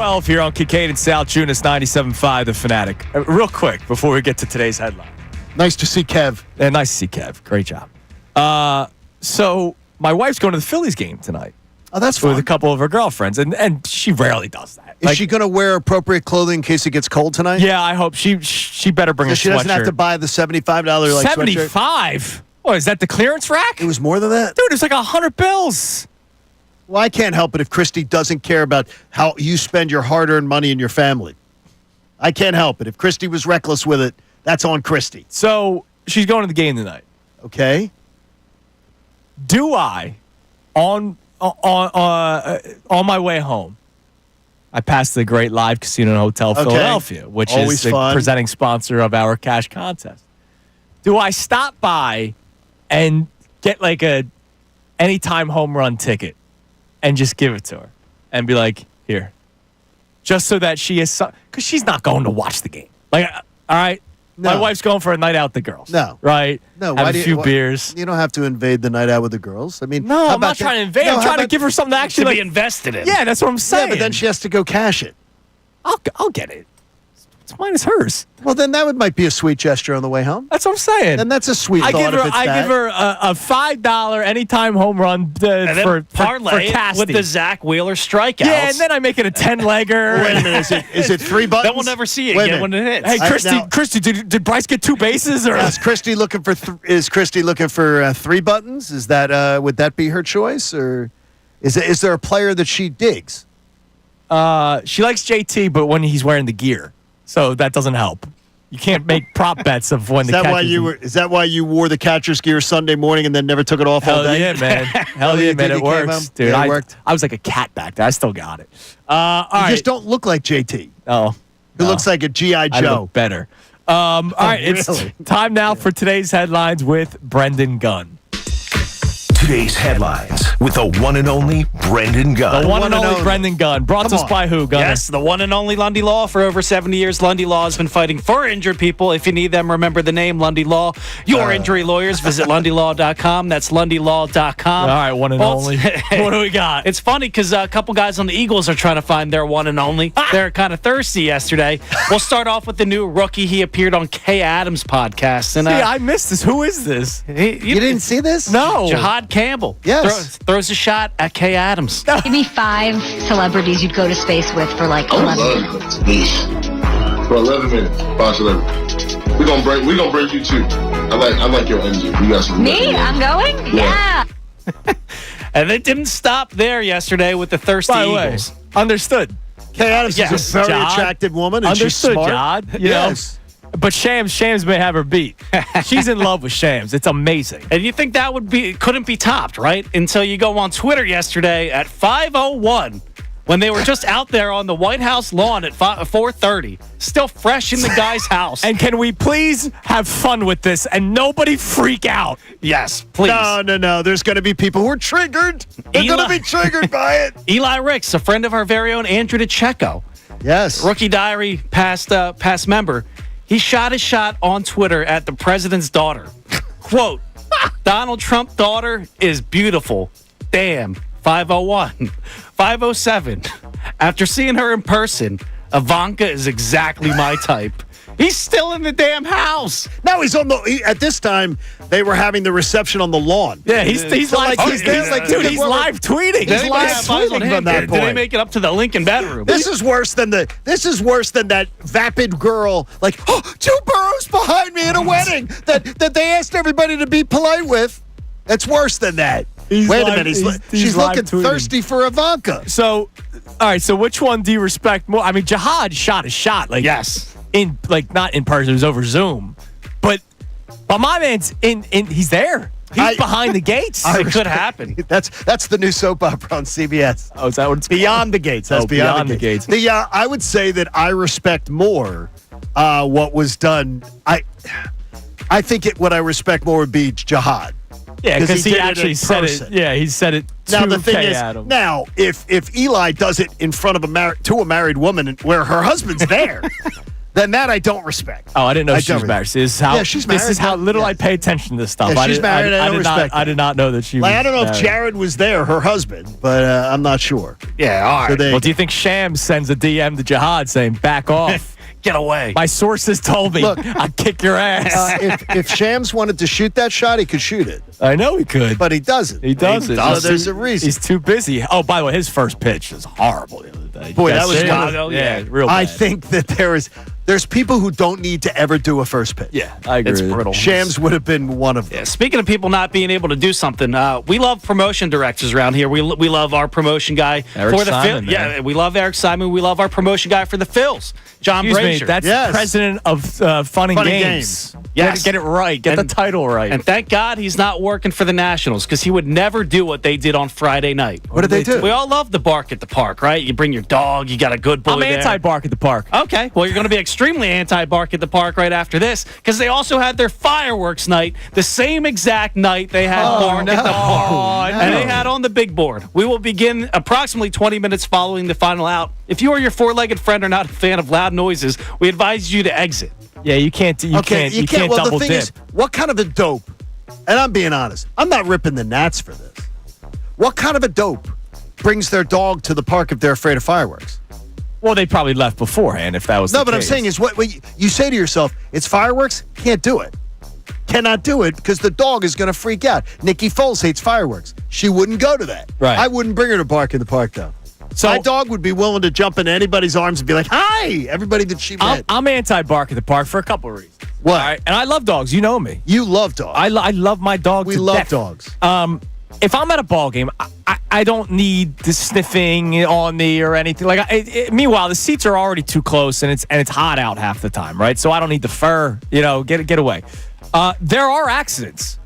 12 here on Kincade Salciunas 97.5 The Fanatic. Real quick before we get to today's headline. Nice to see Kev. Yeah, nice to see Kev. Great job. So my wife's going to the Phillies game tonight. Oh, that's fun. With a couple of her girlfriends, and she rarely does that. Is she going to wear appropriate clothing in case it gets cold tonight? Yeah, I hope she better bring So a she sweatshirt. doesn't have to buy the $75 like sweatshirt? 75? What, is that the clearance rack? It was more than that? Dude, it's like $100. Well, I can't help it if Christy doesn't care about how you spend your hard-earned money in your family. I can't help it. If Christy was reckless with it, that's on Christy. So she's going to the game tonight. Okay? Do I, on my way home, I passed the great Live Casino and Hotel Philadelphia, which Always is the fun. presenting sponsor of our cash contest. Do I stop by and get like a anytime home run ticket and just give it to her and be like, here, just so that she is, because she's not going to watch the game. Like, all right, No. my wife's going for a night out with the girls. No. Right? No, Have a few beers. You don't have to invade the night out with the girls. I mean, No, how I'm not about trying to that- invade. No, I'm how trying to about- give her something to actually To like, be invested in. yeah, that's what I'm saying. Yeah, but then she has to go cash it. I'll get it. It's mine is hers. Well, then that might be a sweet gesture on the way home. That's what I'm saying. Then that's a sweet I thought give her if it's I that. give her a $5 anytime home run And then for parlay it Casty. with the Zach Wheeler strikeouts. Yeah, and then I make it a 10-legger. Wait a minute, is it 3 buttons? Then we'll never see it Wait a again when minute. it hits. Hey, now- Christy, did Bryce get 2 bases or? Is Christy looking for 3 buttons? Is that would that be her choice, or is there a player that she digs? She likes JT, but when he's wearing the gear, so that doesn't help. You can't make prop bets of when Is the that why catcher's- you were? Is that why you wore the catcher's gear Sunday morning and then never took it off all Hell day? yeah, man! Hell yeah, you man! did? It You came works, home? dude. Yeah, it worked. I was like a cat back there. I still got it. All You right. just don't look like JT. Oh, Who looks like a GI I Joe. look better. All right, it's really? time now for today's headlines with Brendan Gunn. Today's headlines with the one and only Brendan Gunn. The one and and only only. Brendan Gunn. Brought to Come us on. by who, Gunner? Yes, the one and only Lundy Law. For over 70 years, Lundy Law has been fighting for injured people. If you need them, remember the name Lundy Law. Your injury lawyers, visit lundylaw.com. That's lundylaw.com. All right, one and only. What do we got? It's funny because a couple guys on the Eagles are trying to find their one and only. They're kind of thirsty yesterday. We'll start off with the new rookie. He appeared on Kay Adams' podcast. And See, I missed this. Who is this? you You didn't see this? No. Jihad Campbell. Yes. Throws a shot at Kay Adams. Give me 5 celebrities you'd go to space with for like 11 minutes. For 11 minutes, 5 celebrities. We're gonna bring you too. I like your energy. You got some. Me? I'm going? Yeah. And it didn't stop there yesterday with the thirsty By the way, Eagles. understood. Kay Adams Yes, is a very Jod. attractive woman, and she's Understood, smart. Jod. You Yes. know? But Shams may have her beat. She's in love with Shams. It's amazing. And you think that couldn't be topped, right? Until you go on Twitter yesterday at 5:01 when they were just out there on the White House lawn at 4:30, still fresh in the guy's house. And can we please have fun with this and nobody freak out? Yes, please. No. There's going to be people who are triggered. They're going to Eli- be triggered by it. Eli Ricks, a friend of our very own Andrew DeCecco, Yes. Rookie Diary past member, he shot his shot on Twitter at the president's daughter. Quote, Donald Trump's daughter is beautiful. Damn. 5:01. 5:07. After seeing her in person, Ivanka is exactly my type. He's still in the damn house. Now he's on at this time, they were having the reception on the lawn. Yeah, he's So, live. like, he's there, like, dude, he's we're- live tweeting. He's live tweeting from that Did they point. make it up to the Lincoln bedroom? This is worse than that vapid girl, like, oh, Joe Burrow's behind me at a wedding that they asked everybody to be polite with. It's worse than that. He's Wait live- a minute, he's she's live looking tweeting. thirsty for Ivanka. So, all right. So, which one do you respect more? I mean, Jihad shot a shot. Like, Yes. not in person. It was over Zoom. But my man's in. He's there. He's behind the gates. It could happen. That's the new soap opera on CBS. Oh, is that what it's Beyond the Gates. That's Oh, Beyond the Gates. I would say that I respect more what was done. I think what I respect more would be Jihad. Yeah, because he did it in actually said person. it. Yeah, he said it to Now the thing Kay is, Adams. now if Eli does it in front of a married woman where her husband's there, then that I don't respect. Oh, I didn't know she was married. This is how, she's married. This is how little I pay attention to this stuff. Yeah, she's married. I don't respect I did not know that she was I don't know if married. Jared was there, her husband, but I'm not sure. Yeah, all right. So Well, do you think Shams sends a DM to Jihad saying, back off? Get away. My sources told me I'd kick your ass. If Shams wanted to shoot that shot, he could shoot it. I know he could. But he doesn't. He doesn't. So there's a reason. He's too busy. Oh, by the way, his first pitch was horrible the other day. Boy, that was Chicago, yeah, real bad. I think that there's people who don't need to ever do a first pitch. Yeah, I agree. It's brutal. Shams would have been one of them. Yeah, speaking of people not being able to do something, we love promotion directors around here. We love our promotion guy Eric for the Simon, Phillies. Yeah, we love Eric Simon. We love our promotion guy for the Phillies, John Excuse Brazier. me, that's president of Fun and Games. Yes. Get it right. Get the title right. And thank God he's not working for the Nationals because he would never do what they did on Friday night. What did they do? We all love the bark at the park, right? You bring your dog, you got a good boy I'm there. anti-bark at the park. Okay, well, you're going to be extremely anti-bark at the park right after this because they also had their fireworks night the same exact night they had bark at the park. And they had on the big board. We will begin approximately 20 minutes following the final out. If you or your four-legged friend are not a fan of loud noises, we advise you to exit. Yeah, you can't. You can't well, double the thing dip. is, what kind of a dope? And I'm being honest. I'm not ripping the Nats for this. What kind of a dope brings their dog to the park if they're afraid of fireworks? Well, they probably left beforehand if that was No, the but I'm case. saying is what you say to yourself, it's fireworks, can't do it. Cannot do it because the dog is going to freak out. Nikki Foles hates fireworks. She wouldn't go to that. Right. I wouldn't bring her to bark in the park, though. So my dog would be willing to jump into anybody's arms and be like, hi, everybody that she met. I'm anti-bark at the park for a couple of reasons. What? All right? And I love dogs. You know me. You love dogs. I love my dog We to love death. dogs. If I'm at a ball game, I don't need the sniffing on me or anything. Meanwhile, the seats are already too close and it's hot out half the time, right? So I don't need the fur. Get away. There are accidents.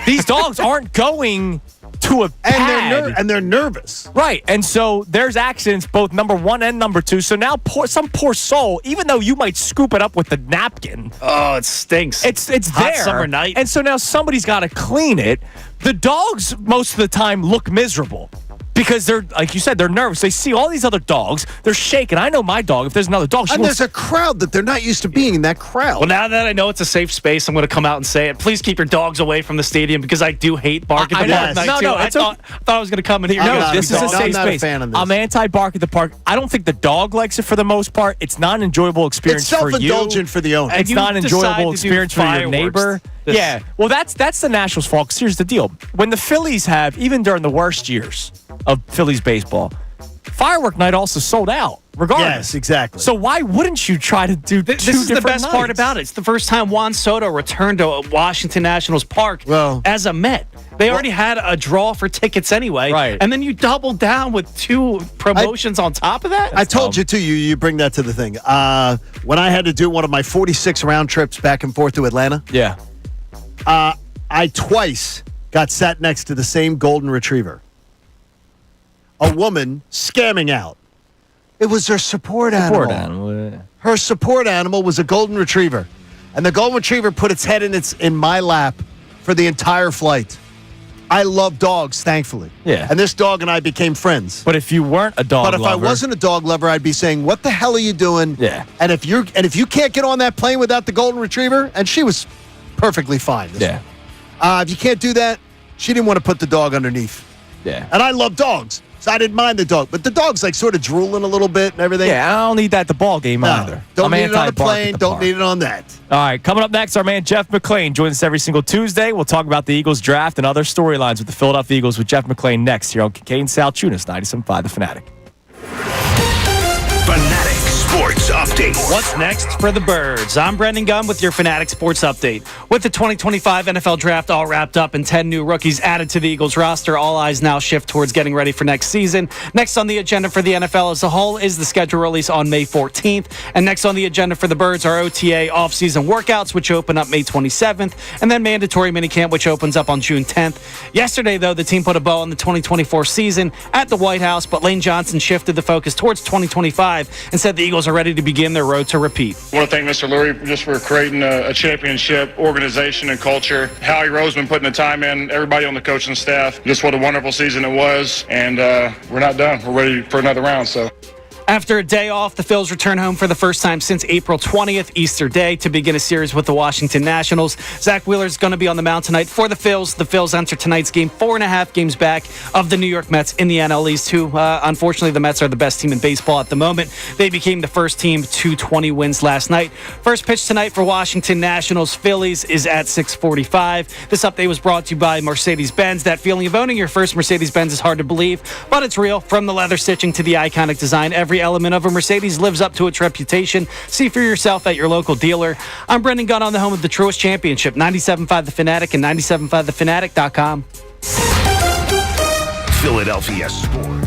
These dogs aren't going to a pad. And they're nervous. Right. And so there's accidents, both number one and number two. So now some poor soul, even though you might scoop it up with the napkin. Oh, it stinks. It's hot there. Summer night. And so now somebody's got to clean it. The dogs, most of the time, look miserable. Because they're, like you said, they're nervous. They see all these other dogs. They're shaking. I know my dog. If there's another dog, And there's a crowd that they're not used to being in that crowd. Well, now that I know it's a safe space, I'm going to come out and say it. Please keep your dogs away from the stadium because I do hate bark at the park night too. I thought I was going to come in here. No, this is a safe not a space. fan of this. I'm anti-bark at the park. I don't think the dog likes it for the most part. It's not an enjoyable experience It's self-indulgent for the owner. It's you not an decide enjoyable to do experience for your fireworks, neighbor. this- Yeah. Well, that's the Nationals' fault. 'Cause here's the deal. When the Phillies have, even during the worst years of Phillies baseball, firework night also sold out, regardless. Yes, exactly. So why wouldn't you try to do This two is the different best part nights? about it. It's the first time Juan Soto returned to Washington Nationals Park as a Met. They already had a draw for tickets anyway. Right. And then you double down with two promotions on top of that? I told you, too, you bring that to the thing. When I had to do one of my 46 round trips back and forth to Atlanta, Yeah. I twice got sat next to the same golden retriever. A woman scamming out. It was her support animal. Support animal. Her support animal was a golden retriever. And the golden retriever put its head in my lap for the entire flight. I love dogs, thankfully. Yeah. And this dog and I became friends. But if you weren't a dog But if I lover, wasn't a dog lover, I'd be saying, "What the hell are you doing?" Yeah. And if you can't get on that plane without the golden retriever, and she was perfectly fine. Yeah. If you can't do that, she didn't want to put the dog underneath. Yeah. And I love dogs, so I didn't mind the dog. But the dog's like sort of drooling a little bit and everything. Yeah, I don't need that at the ball game either. Don't I'm need it on a anti-bark at plane. the Don't park. need it on that. All right, coming up next, our man Jeff McClain joins us every single Tuesday. We'll talk about the Eagles draft and other storylines with the Philadelphia Eagles with Jeff McClain next here on Kincade Salciunas, 97.5 The Fanatic. Fanatic Sports Update. What's next for the Birds? I'm Brendan Gunn with your Fanatic Sports Update. With the 2025 NFL Draft all wrapped up and 10 new rookies added to the Eagles roster, all eyes now shift towards getting ready for next season. Next on the agenda for the NFL as a whole is the schedule release on May 14th. And next on the agenda for the Birds are OTA offseason workouts, which open up May 27th, and then mandatory minicamp, which opens up on June 10th. Yesterday, though, the team put a bow on the 2024 season at the White House, but Lane Johnson shifted the focus towards 2025 and said the Eagles are ready to begin their road to repeat. I want to thank Mr. Lurie just for creating a championship organization and culture. Howie Roseman putting the time in, everybody on the coaching staff. Just what a wonderful season it was, and we're not done. We're ready for another round. So. After a day off, the Phils return home for the first time since April 20th, Easter Day, to begin a series with the Washington Nationals. Zach Wheeler is going to be on the mound tonight for the Phils. The Phils enter tonight's game 4.5 games back of the New York Mets in the NL East, who, unfortunately, the Mets are the best team in baseball at the moment. They became the first team to 20 wins last night. First pitch tonight for Washington Nationals Phillies is at 6:45. This update was brought to you by Mercedes-Benz. That feeling of owning your first Mercedes-Benz is hard to believe, but it's real. From the leather stitching to the iconic design, every element of a Mercedes lives up to its reputation. See for yourself at your local dealer. I'm Brendan Gunn on the home of the truest championship, 97.5 The Fanatic and 97.5thefanatic.com. Philadelphia Sports.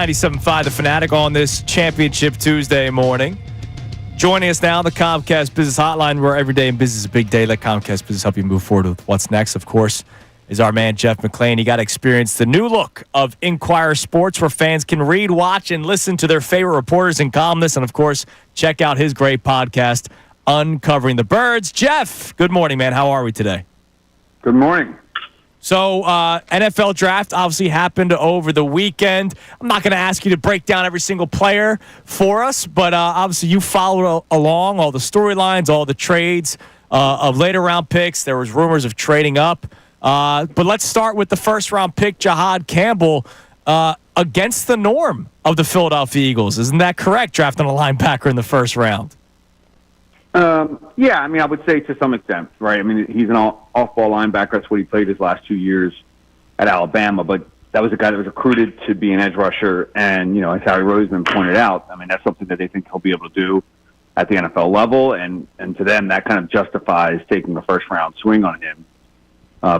.97.5 The Fanatic on this Championship Tuesday morning. Joining us now, the Comcast Business Hotline, where every day in business is a big day. Let Comcast Business help you move forward with what's next. Of course, is our man Jeff McClain. You got to experience the new look of Inquirer Sports, where fans can read, watch, and listen to their favorite reporters and columnists. And, of course, check out his great podcast, Uncovering the Birds. Jeff, good morning, man. How are we today? Good morning. So, NFL draft obviously happened over the weekend. I'm not going to ask you to break down every single player for us, but obviously you followed along all the storylines, all the trades of later round picks. There was rumors of trading up. But let's start with the first round pick, Jahad Campbell, against the norm of the Philadelphia Eagles. Isn't that correct, drafting a linebacker in the first round? Yeah, I mean, I would say to some extent, right? I mean, he's an off-ball linebacker. That's what he played his last 2 years at Alabama. But that was a guy that was recruited to be an edge rusher. And, as Howie Roseman pointed out, I mean, that's something that they think he'll be able to do at the NFL level. And to them, that kind of justifies taking the first-round swing on him.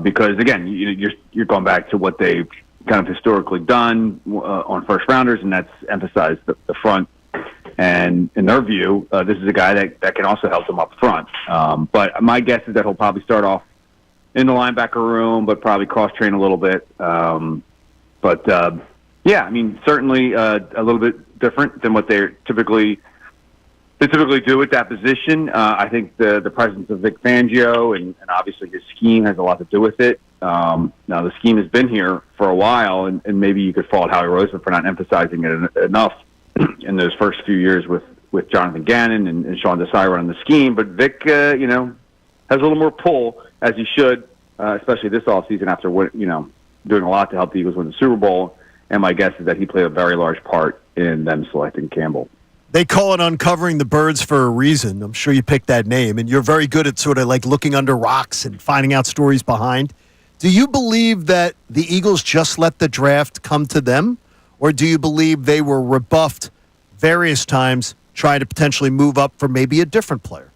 Because, again, you're going back to what they've kind of historically done on first-rounders, and that's emphasized the front. And in their view, this is a guy that can also help them up front. But my guess is that he'll probably start off in the linebacker room, but probably cross-train a little bit. Yeah, I mean, certainly a little bit different than what they typically do at that position. I think the presence of Vic Fangio and obviously his scheme has a lot to do with it. Now, the scheme has been here for a while, and maybe you could fault Howie Roseman for not emphasizing it enough in those first few years with Jonathan Gannon and Sean Desai running the scheme. But Vic, has a little more pull, as he should, especially this offseason after doing a lot to help the Eagles win the Super Bowl. And my guess is that he played a very large part in them selecting Campbell. They call it Uncovering the Birds for a reason. I'm sure you picked that name, and you're very good at sort of like looking under rocks and finding out stories behind. Do you believe that the Eagles just let the draft come to them? Or do you believe they were rebuffed various times trying to potentially move up for maybe a different player?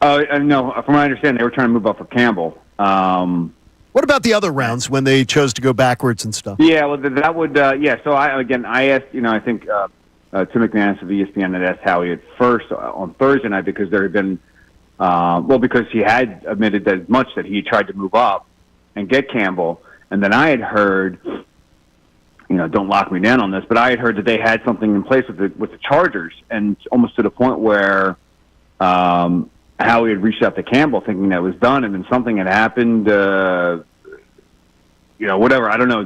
No, from what I understand, they were trying to move up for Campbell. What about the other rounds when they chose to go backwards and stuff? Yeah, well, that would, So I asked, I think Tim McManus of ESPN had asked Howie at first on Thursday night because there had been, because he had admitted that much that he tried to move up and get Campbell. And then I had heard, don't lock me down on this, but I had heard that they had something in place with the Chargers, and almost to the point where Howie had reached out to Campbell thinking that was done, and then something had happened. Whatever. I don't know.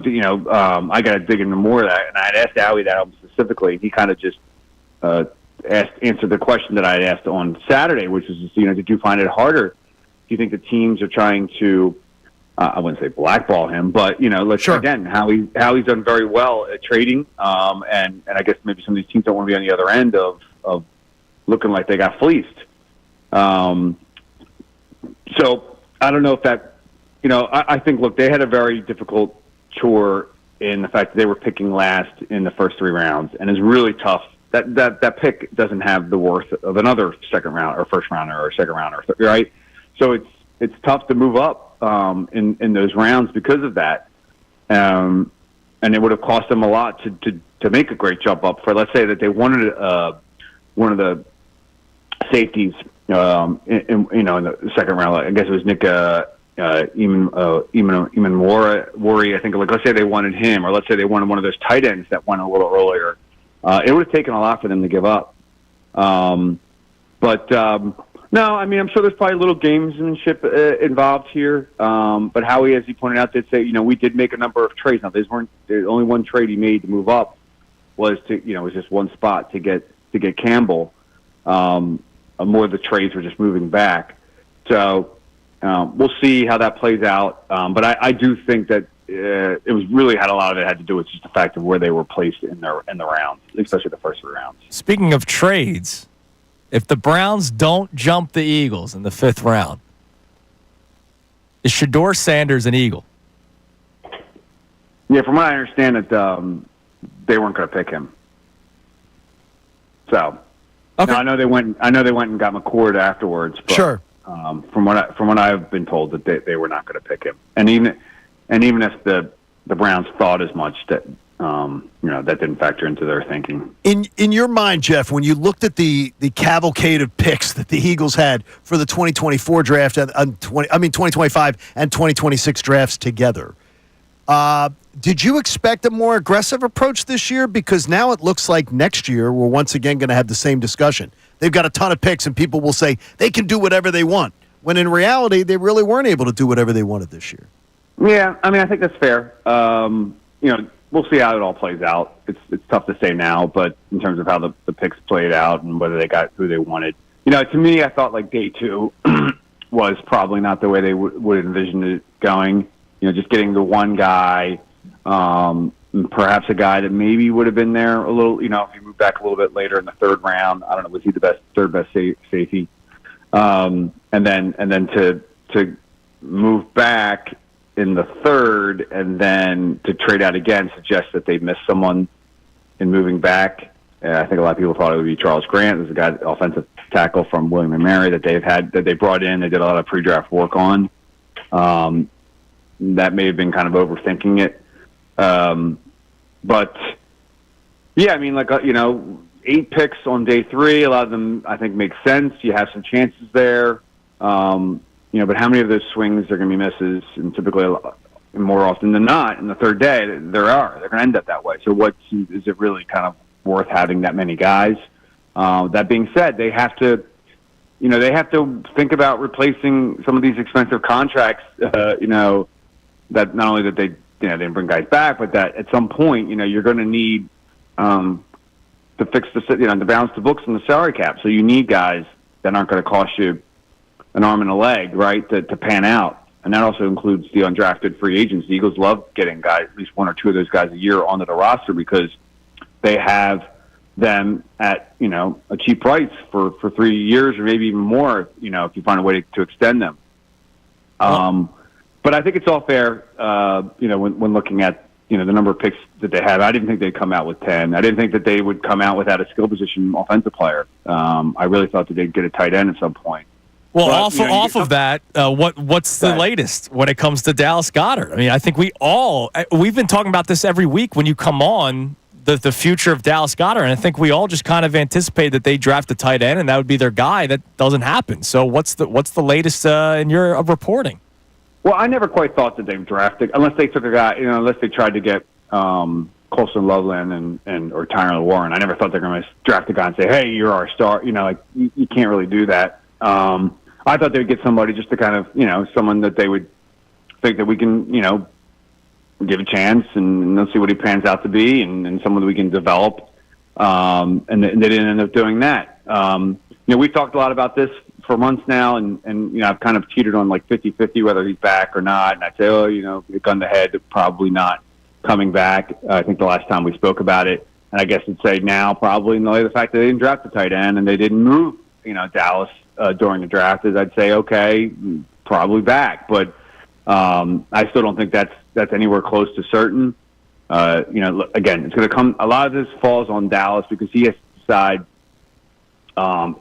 I got to dig into more of that, and I had asked Howie that specifically. He kind of just answered the question that I had asked on Saturday, which was, did you find it harder? Do you think the teams are trying to? I wouldn't say blackball him, but again, Howie's done very well at trading, and I guess maybe some of these teams don't want to be on the other end of looking like they got fleeced. So I don't know if that, I think, look, they had a very difficult chore in the fact that they were picking last in the first 3 rounds, and it's really tough. That pick doesn't have the worth of another second round or first rounder or second rounder, right? So it's tough to move up in those rounds because of that, and it would have cost them a lot to make a great jump up. For, let's say that they wanted one of the safeties in the second round. I guess it was Nick Worry. I think, let's say they wanted him, or let's say they wanted one of those tight ends that went a little earlier. It would have taken a lot for them to give up. No, I mean, I'm sure there's probably little gamesmanship involved here. But Howie, as he pointed out, did say, we did make a number of trades. Now, there's only one trade he made to move up was was just one spot to get Campbell. More of the trades were just moving back. So we'll see how that plays out. But I do think that it was really a lot of it had to do with just the fact of where they were placed in the rounds, especially the first 3 rounds. Speaking of trades, if the Browns don't jump the Eagles in the 5th round, is Shedeur Sanders an Eagle? Yeah, from what I understand, they weren't going to pick him. So, okay. Now, I know they went and got McCord afterwards. But, sure. From what I've been told, that they were not going to pick him, and even if the Browns thought as much, that that didn't factor into their thinking. In your mind, Jeff, when you looked at the cavalcade of picks that the Eagles had for the 2024 draft, 2025 and 2026 drafts together, did you expect a more aggressive approach this year? Because now it looks like next year we're once again going to have the same discussion. They've got a ton of picks, and people will say they can do whatever they want, when in reality they really weren't able to do whatever they wanted this year. Yeah, I mean, I think that's fair. We'll see how it all plays out. It's tough to say now, but in terms of how the picks played out and whether they got who they wanted, to me, I thought like day 2 was probably not the way they would envision it going. Just getting the one guy, perhaps a guy that maybe would have been there a little. If you move back a little bit later in the 3rd round, I don't know, was he the third best safety? And then to move back in the 3rd, and then to trade out again suggests that they missed someone in moving back. I think a lot of people thought it would be Charles Grant. There's a guy, offensive tackle from William & Mary that they brought in. They did a lot of pre-draft work on. That may have been kind of overthinking it. But yeah, I mean, 8 picks on day 3. A lot of them, I think, make sense. You have some chances there. But how many of those swings are going to be misses? And typically, more often than not, in the 3rd day, they're going to end up that way. So is it really kind of worth having that many guys? That being said, they have to think about replacing some of these expensive contracts, that not only that they didn't bring guys back, but that at some point, you're going to need to fix to balance the books and the salary cap. So you need guys that aren't going to cost you an arm and a leg, right, to pan out. And that also includes the undrafted free agents. The Eagles love getting guys, at least 1 or 2 of those guys a year onto the roster because they have them at, a cheap price for 3 years or maybe even more, if you find a way to extend them. But I think it's all fair, when looking at, the number of picks that they have. I didn't think they'd come out with 10. I didn't think that they would come out without a skill position offensive player. I really thought that they'd get a tight end at some point. Well, off of that, what's the latest when it comes to Dallas Goedert? I mean, I think we've been talking about this every week when you come on, the future of Dallas Goedert, and I think we all just kind of anticipate that they draft a tight end and that would be their guy. That doesn't happen. So what's the latest in your reporting? Well, I never quite thought that they'd draft it unless they took a guy, unless they tried to get Colson Loveland or Tyler Warren. I never thought they were going to draft a guy and say, hey, you're our star. You can't really do that. I thought they would get somebody just to kind of, someone that they would think that we can, give a chance and they'll see what he pans out to be and someone that we can develop. And they didn't end up doing that. We've talked a lot about this for months now and I've kind of teetered on like 50-50 whether he's back or not. And I'd say, gun to head, probably not coming back. I think the last time we spoke about it, and I guess I'd say now probably in the light of the fact that they didn't draft the tight end and they didn't move, Dallas during the draft, is I'd say, okay, probably back. But I still don't think that's anywhere close to certain. Again, it's going to come. A lot of this falls on Dallas because he has to decide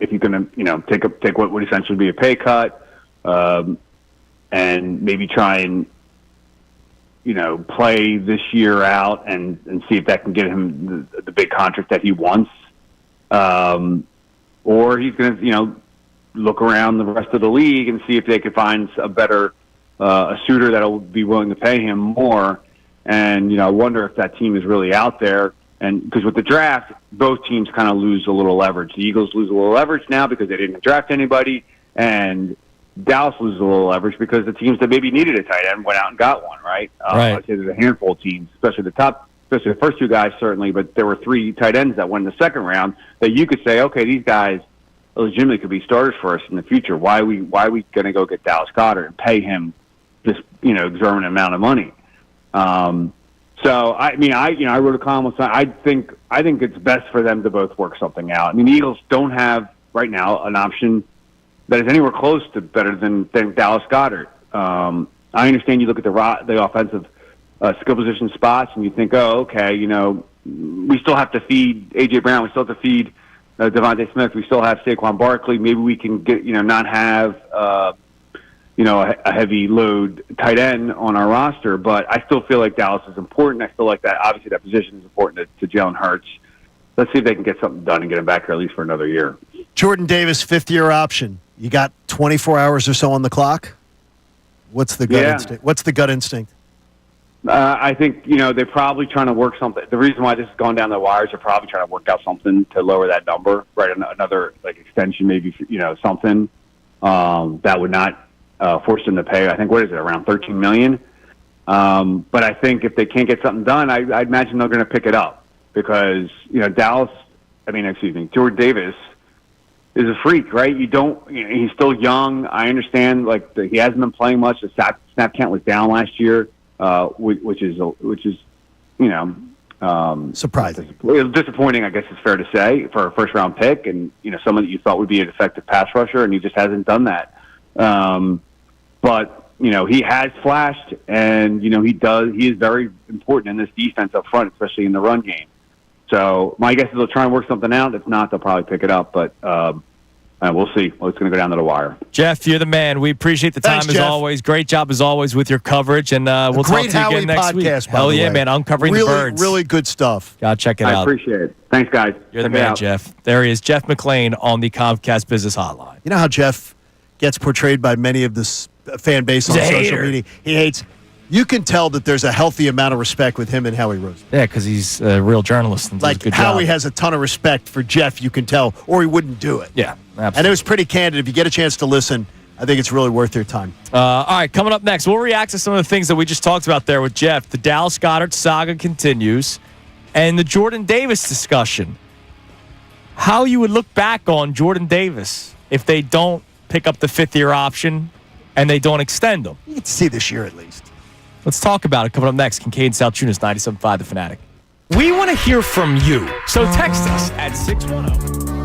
if he's going to, take what would essentially be a pay cut, and maybe try and, play this year out and see if that can get him the big contract that he wants, or he's going to, look around the rest of the league and see if they can find a better a suitor that'll be willing to pay him more. And, I wonder if that team is really out there. And because with the draft, both teams kind of lose a little leverage. The Eagles lose a little leverage now because they didn't draft anybody, and Dallas loses a little leverage because the teams that maybe needed a tight end went out and got one, right? Right. I'd say there's a handful of teams, especially the first 2 guys certainly, but there were 3 tight ends that went in the 2nd round that you could say, okay, these guys legitimately could be starters for us in the future. Why are we going to go get Dallas Goedert and pay him this exorbitant amount of money? So I wrote a column. I think it's best for them to both work something out. I mean, the Eagles don't have right now an option that is anywhere close to better than Dallas Goedert. I understand you look at the offensive skill position spots and you think, oh, okay, we still have to feed A.J. Brown. We still have to feed Devontae Smith. We still have Saquon Barkley. Maybe we can get, not have a heavy load tight end on our roster. But I still feel like Dallas is important. I still like that. Obviously, that position is important to Jalen Hurts. Let's see if they can get something done and get him back here at least for another year. Jordan Davis, 5th-year option. You got 24 hours or so on the clock. What's the gut instinct? What's the gut instinct? I think, they're probably trying to work something. The reason why this has gone down the wires, they're probably trying to work out something to lower that number, right? Another extension, maybe, something that would not force them to pay. I think, what is it, around $13 million? But I think if they can't get something done, I imagine they're going to pick it up because, Jordan Davis is a freak, right? He's still young. I understand, he hasn't been playing much. The snap count was down last year. Which is surprising. Disappointing, I guess it's fair to say, for a first-round pick, and someone that you thought would be an effective pass rusher, and he just hasn't done that. But he has flashed, and he is very important in this defense up front, especially in the run game. So my guess is they'll try and work something out. If not, they'll probably pick it up, but. We'll see. It's going to go down to the wire. Jeff, you're the man. We appreciate the time as always. Great job as always with your coverage, and we'll talk to you again next week. Hell yeah, man! Uncovering the birds. Really good stuff. Gotta check it out. I appreciate it. Thanks, guys. You're the man, Jeff. There he is, Jeff McLean on the Comcast Business Hotline. You know how Jeff gets portrayed by many of this fan base on social media? He hates. You can tell that there's a healthy amount of respect with him and Howie Roseman. Yeah, because he's a real journalist. And does a good Howie job. has a ton of respect for Jeff, you can tell, or he wouldn't do it. Yeah, absolutely. And it was pretty candid. If you get a chance to listen, I think it's really worth your time. All right, coming up next, we'll react to some of the things that we just talked about there with Jeff. The Dallas Goedert saga continues, and the Jordan Davis discussion. How you would look back on Jordan Davis if they don't pick up the 5th-year option and they don't extend him. You can see this year at least. Let's talk about it coming up next. Kincade Salciunas, 97.5 The Fanatic. We want to hear from you, so text us at 610.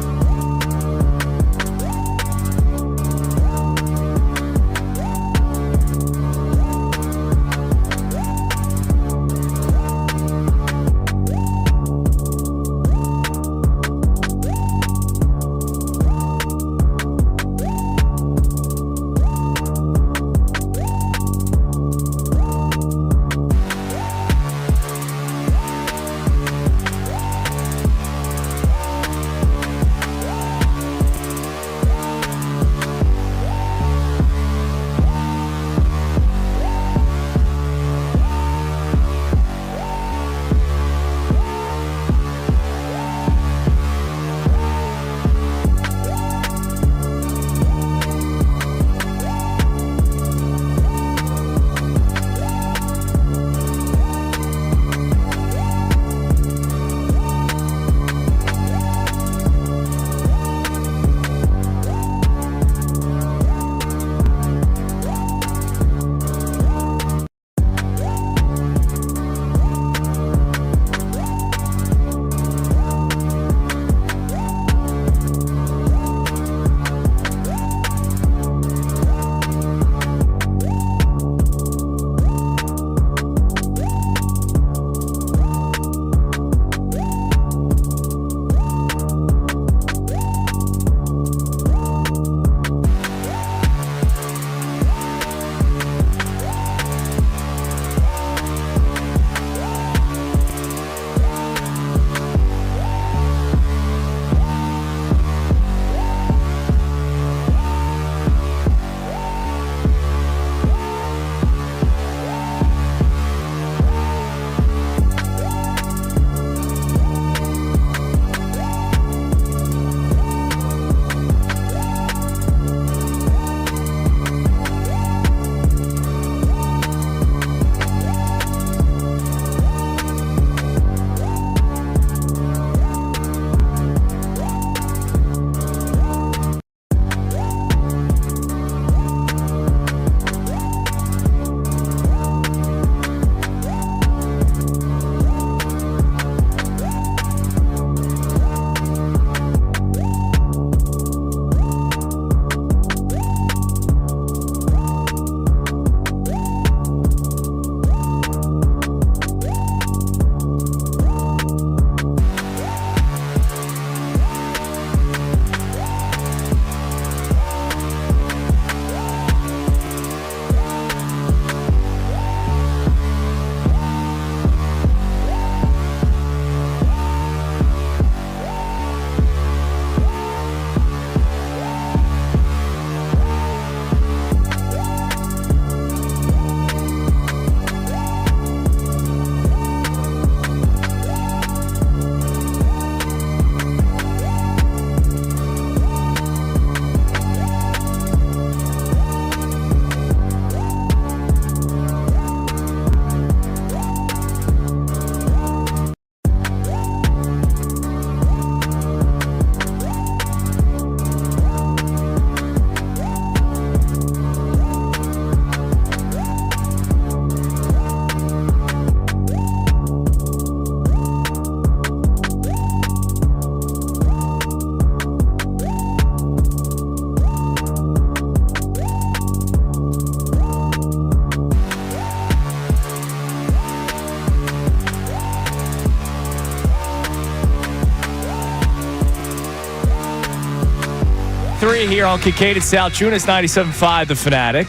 3 here on Kincade Salciunas, 97.5 The Fanatic.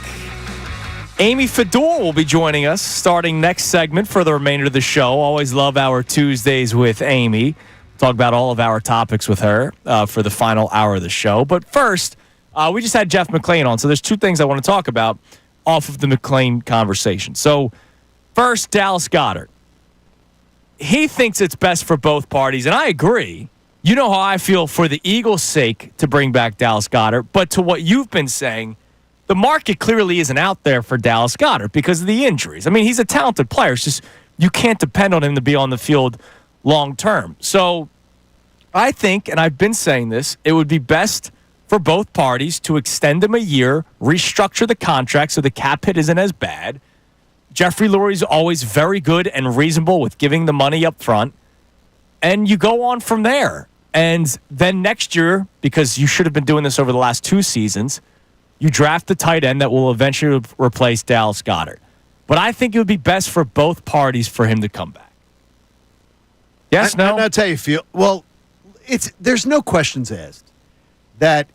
Amy Fedor will be joining us starting next segment for the remainder of the show. Always love our Tuesdays with Amy. Talk about all of our topics with her for the final hour of the show. But first, we just had Jeff McLean on, so there's two things I want to talk about off of the McLean conversation. So first, Dallas Goedert. He thinks it's best for both parties, and I agree. You know how I feel for the Eagles' sake to bring back Dallas Goedert, but to what you've been saying, the market clearly isn't out there for Dallas Goedert because of the injuries. I mean, he's a talented player. It's just you can't depend on him to be on the field long term. So I think, and I've been saying this, it would be best for both parties to extend him a year, restructure the contract so the cap hit isn't as bad. Jeffrey Lurie's always very good and reasonable with giving the money up front. And you go on from there. And then next year, because you should have been doing this over the last 2 seasons, you draft the tight end that will eventually replace Dallas Goedert. But I think it would be best for both parties for him to come back. Yes, no? I'll tell you, Phil. Well, there's no questions asked that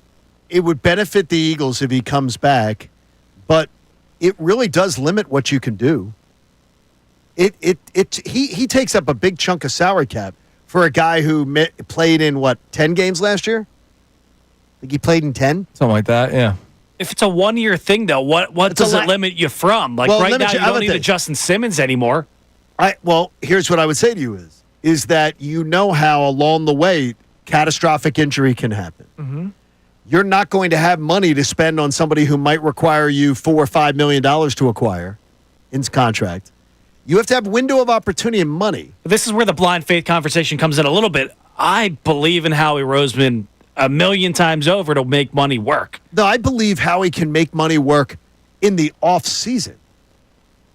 it would benefit the Eagles if he comes back, but it really does limit what you can do. He takes up a big chunk of salary cap for a guy who played in, 10 games last year? I think he played in 10? Something like that, yeah. If it's a 1-year thing, though, what does it limit you from? Like, right now, you don't need the Justin Simmons anymore. Well, here's what I would say to you is that you know how along the way catastrophic injury can happen. Mm-hmm. You're not going to have money to spend on somebody who might require you $4 or $5 million to acquire in his contract. You have to have window of opportunity and money. This is where the blind faith conversation comes in a little bit. I believe in Howie Roseman a million times over to make money work. No, I believe Howie can make money work in the off season.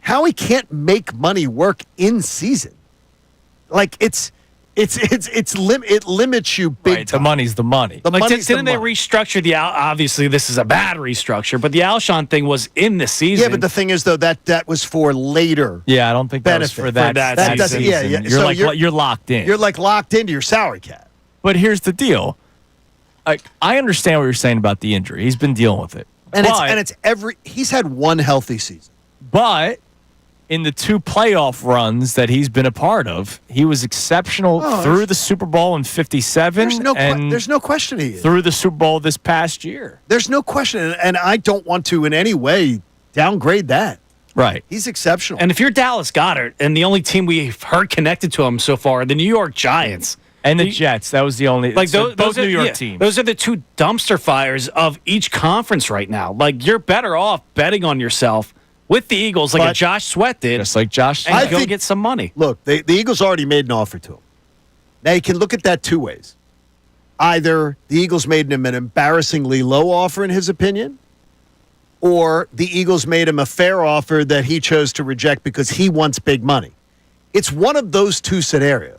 Howie can't make money work in season. Like it limits you big right, time. The money's the money. Didn't they restructure the obviously this is a bad restructure, but the Alshon thing was in the season. Yeah, but the thing is though that was for later. Yeah, I don't think that was for that season. Yeah. You're locked in. You're like locked into your salary cap. But here's the deal. I understand what you're saying about the injury. He's been dealing with it. He's had one healthy season. But in the 2 playoff runs that he's been a part of, he was exceptional through the Super Bowl in 57. There's no question he is. Through the Super Bowl this past year. There's no question, and I don't want to in any way downgrade that. Right. He's exceptional. And if you're Dallas Goedert, and the only team we've heard connected to him so far are the New York Giants. And the Jets. That was the only. Like those New York teams. Those are the 2 dumpster fires of each conference right now. Like, you're better off betting on yourself with the Eagles, like Josh Sweat did. Just like Josh and Sweat. go get some money. Look, the Eagles already made an offer to him. Now, you can look at that 2 ways. Either the Eagles made him an embarrassingly low offer in his opinion, or the Eagles made him a fair offer that he chose to reject because he wants big money. It's one of those 2 scenarios.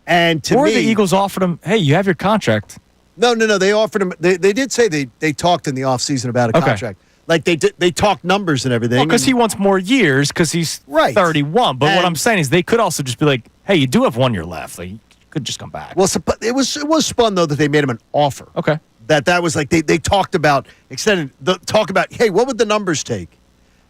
And the Eagles offered him, hey, you have your contract. No. They offered him. They did say they talked in the offseason about a contract. Like they talked numbers and everything. Well, because he wants more years because he's 31. But what I'm saying is they could also just be like, hey, you do have 1 year left. Like, you could just come back. Well, it was spun though that they made him an offer. Okay. That was like they talked about hey, what would the numbers take?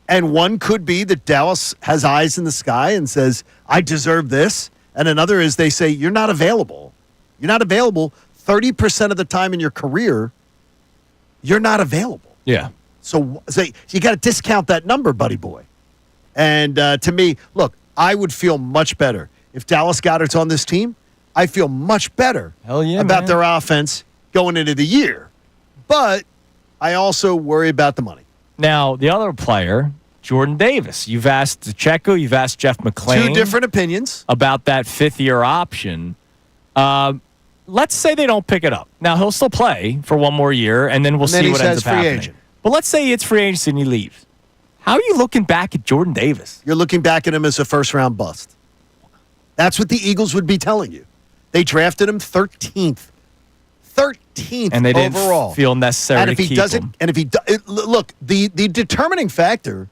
And one could be that Dallas has eyes in the sky and says, I deserve this. And another is they say, you're not available. You're not available 30% of the time in your career. You're not available. Yeah. So you got to discount that number, buddy boy. And to me, look, I would feel much better if Dallas Goedert's on this team. I feel much better about their offense going into the year. But I also worry about the money. Now, the other player, Jordan Davis. You've asked Checo, you've asked Jeff McLean. 2 different opinions. About that 5th-year option. Let's say they don't pick it up. Now, he'll still play for 1 more year, and then we'll see what ends up happening. Agent. But let's say it's free agency and he leaves. How are you looking back at Jordan Davis? You're looking back at him as a first-round bust. That's what the Eagles would be telling you. They drafted him 13th. 13th and they overall. Didn't feel necessary and if to he keep doesn't, him. And if he look, the determining factor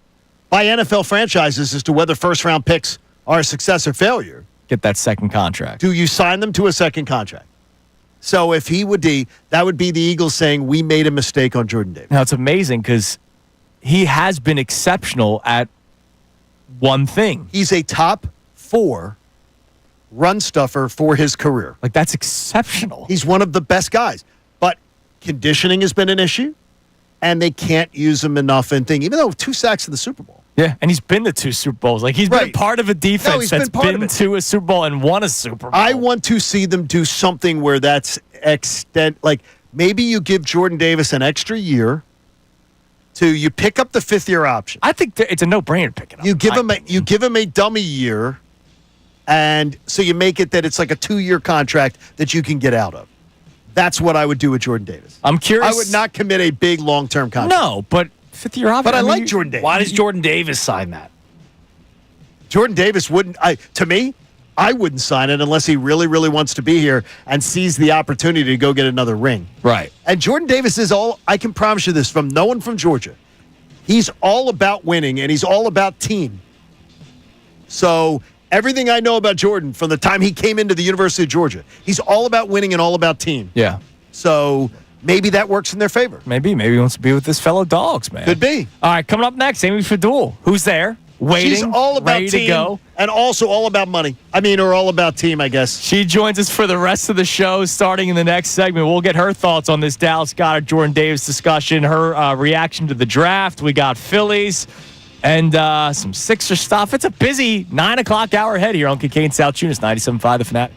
by NFL franchises as to whether first-round picks are a success or failure. Get that second contract. Do you sign them to a second contract? So if he would be, that would be the Eagles saying, we made a mistake on Jordan Davis. Now, it's amazing because he has been exceptional at one thing. He's a top 4 run stuffer for his career. Like, that's exceptional. He's one of the best guys. But conditioning has been an issue, and they can't use him enough in thing, even though 2 sacks in the Super Bowl. Yeah, and he's been to 2 Super Bowls. Like, he's been part of a defense that's been to a Super Bowl and won a Super Bowl. I want to see them do something where that's like maybe you give Jordan Davis an extra year you pick up the 5th-year option. I think it's a no-brainer picking up. You give him a dummy year, and so you make it that it's like a 2-year contract that you can get out of. That's what I would do with Jordan Davis. I'm curious. I would not commit a big long-term contract. No, but 5th-year option. But I like Jordan Davis. Why does Jordan Davis sign that? Jordan Davis wouldn't. To me, I wouldn't sign it unless he really, really wants to be here and sees the opportunity to go get another ring. Right. And Jordan Davis is all. I can promise you this from no one from Georgia. He's all about winning, and he's all about team. So everything I know about Jordan from the time he came into the University of Georgia, he's all about winning and all about team. Yeah. So maybe that works in their favor. Maybe he wants to be with his fellow dogs, man. Could be. All right, coming up next, Amy Fadul. Who's there? Waiting, She's all about ready team to go. and also all about money. Or all about team, I guess. She joins us for the rest of the show starting in the next segment. We'll get her thoughts on this Dallas Goedert, Jordan Davis discussion, her reaction to the draft. We got Phillies and some Sixer stuff. It's a busy 9 o'clock hour ahead here on Kincade Salciunas, 97.5 The Fanatic.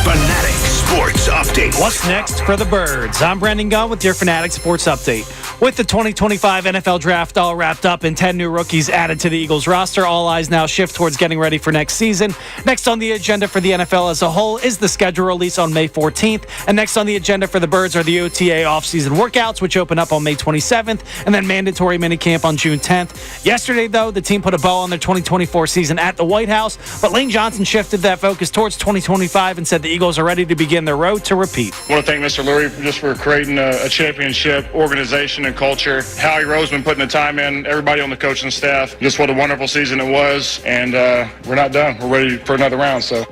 Fanatic Sports Update. What's next for the Birds? I'm Brendan Gunn with your Fanatic Sports Update. With the 2025 NFL Draft all wrapped up and 10 new rookies added to the Eagles roster, all eyes now shift towards getting ready for next season. Next on the agenda for the NFL as a whole is the schedule release on May 14th. And next on the agenda for the Birds are the OTA offseason workouts, which open up on May 27th, and then mandatory minicamp on June 10th. Yesterday, though, the team put a bow on their 2024 season at the White House, but Lane Johnson shifted that focus towards 2025 and said the Eagles are ready to begin their road to repeat. I want to thank Mr. Lurie just for creating a championship organization and culture. Howie Roseman putting the time in, everybody on the coaching staff. Just what a wonderful season it was, and we're not done. We're ready for another round. So.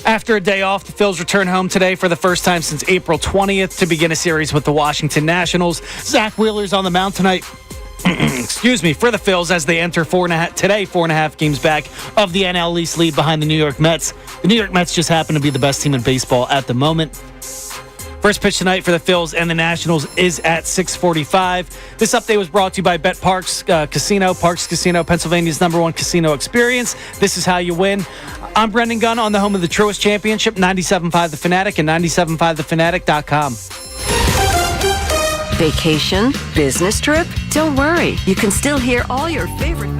After a day off, the Phils return home today for the first time since April 20th to begin a series with the Washington Nationals. Zach Wheeler's on the mound tonight. Excuse me, for the Phils as they enter 4.5 games back of the NL East lead behind the New York Mets. The New York Mets just happen to be the best team in baseball at the moment. First pitch tonight for the Phils and the Nationals is at 6:45. This update was brought to you by Bet Parks Casino. Parks Casino, Pennsylvania's #1 casino experience. This is how you win. I'm Brendan Gunn on the home of the Truist Championship, 97.5 The Fanatic and 97.5thefanatic.com. Vacation? Business trip? Don't worry. You can still hear all your favorite...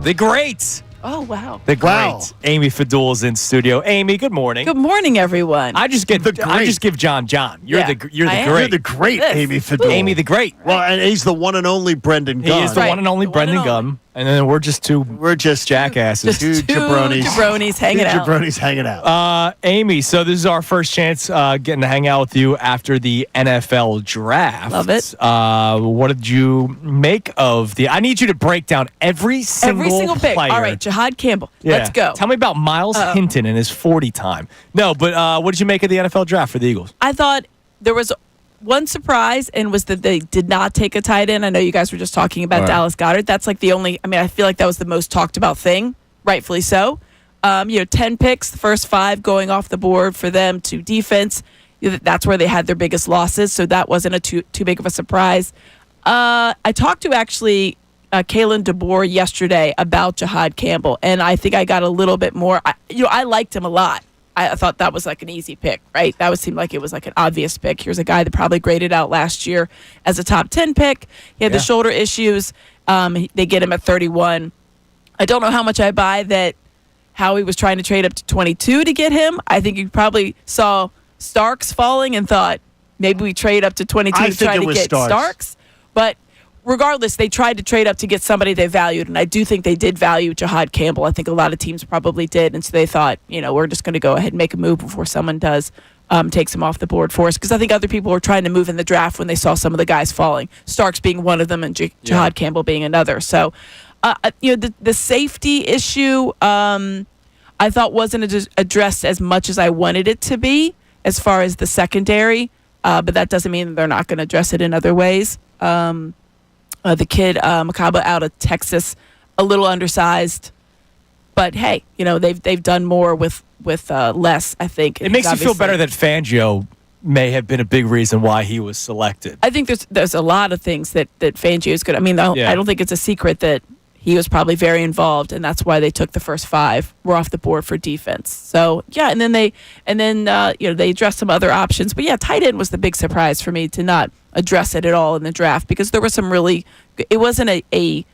The great. Oh, wow. The great Wow. Amy Fadul is in studio. Amy, good morning. Good morning, everyone. I just give John. You're Yeah, the great. I am. You're the great This. Amy Fadul. Amy the great. Well, and he's the one and only Brendan Gunn. He is the Right. one and only The one Brendan and only. Gum, and then we're just two jackasses. Two jabronis. jabronis hanging out. Jabronis hanging out. Amy, so this is our first chance getting to hang out with you after the NFL draft. Love it. What did you make of I need you to break down every single pick. player. All right, Jahad Campbell. Yeah. Let's go. Tell me about Miles Hinton and his 40 time. No, but what did you make of the NFL draft for the Eagles? I thought there was one surprise, and was that they did not take a tight end. I know you guys were just talking about Dallas Goedert. That's like the only, I feel like that was the most talked about thing, rightfully so. 10 picks, the first 5 going off the board for them to defense. That's where they had their biggest losses, so that wasn't a too big of a surprise. I talked to actually Kalen DeBoer yesterday about Jahad Campbell, and I think I got a little bit more. I liked him a lot. I thought that was like an easy pick, right? That would seem like it was like an obvious pick. Here's a guy that probably graded out last year as a top 10 pick. He had the shoulder issues. They get him at 31. I don't know how much I buy that Howie was trying to trade up to 22 to get him. I think he probably saw Starks falling and thought maybe we trade up to 22 to try to get Starks. But regardless, they tried to trade up to get somebody they valued, and I do think they did value Jahad Campbell. I think a lot of teams probably did, and so they thought, we're just going to go ahead and make a move before someone does takes him off the board for us, because I think other people were trying to move in the draft when they saw some of the guys falling, Starks being one of them and Jahad Campbell being another. So, the safety issue I thought wasn't addressed as much as I wanted it to be as far as the secondary, but that doesn't mean that they're not going to address it in other ways. The kid, Makaba, out of Texas, a little undersized. But, hey, they've done more with less, I think. It makes you feel better that Fangio may have been a big reason why he was selected. I think there's a lot of things that Fangio is good. I don't think it's a secret that he was probably very involved, and that's why they took the first 5 were off the board for defense. So and then they addressed some other options. But tight end was the big surprise for me to not address it at all in the draft, because there was some really. It wasn't a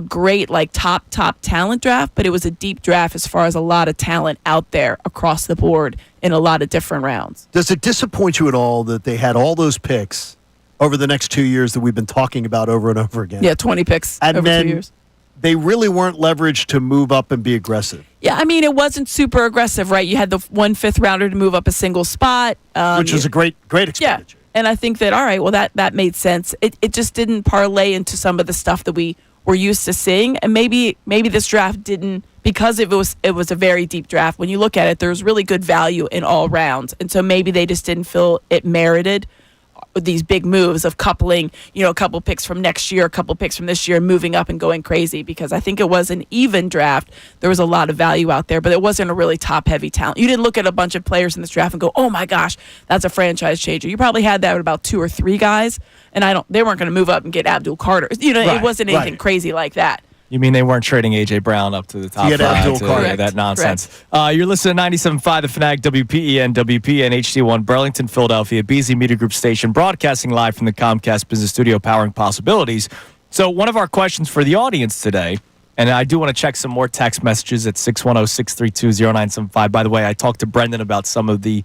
great top talent draft, but it was a deep draft as far as a lot of talent out there across the board in a lot of different rounds. Does it disappoint you at all that they had all those picks over the next 2 years that we've been talking about over and over again? Yeah, 20 picks and over then 2 years. They really weren't leveraged to move up and be aggressive. Yeah, it wasn't super aggressive, right? You had the 1 5th rounder to move up a single spot. Which was a great expenditure. Yeah, and I think that, all right, well, that made sense. It just didn't parlay into some of the stuff that we were used to seeing. And maybe this draft didn't, because it was a very deep draft. When you look at it, there was really good value in all rounds. And so maybe they just didn't feel it merited these big moves of coupling, a couple picks from next year, a couple picks from this year, and moving up and going crazy, because I think it was an even draft. There was a lot of value out there, but it wasn't a really top-heavy talent. You didn't look at a bunch of players in this draft and go, oh my gosh, that's a franchise changer. You probably had that with about 2 or 3 guys, and they weren't going to move up and get Abdul Carter. It wasn't anything crazy like that. You mean they weren't trading A.J. Brown up to the top 5 to that nonsense? You're listening to 97.5 The Fanatic, WPEN, HD1, Burlington, Philadelphia, BZ Media Group station, broadcasting live from the Comcast Business Studio, powering possibilities. So one of our questions for the audience today, and I do want to check some more text messages at 610-632-0975. By the way, I talked to Brendan about some of the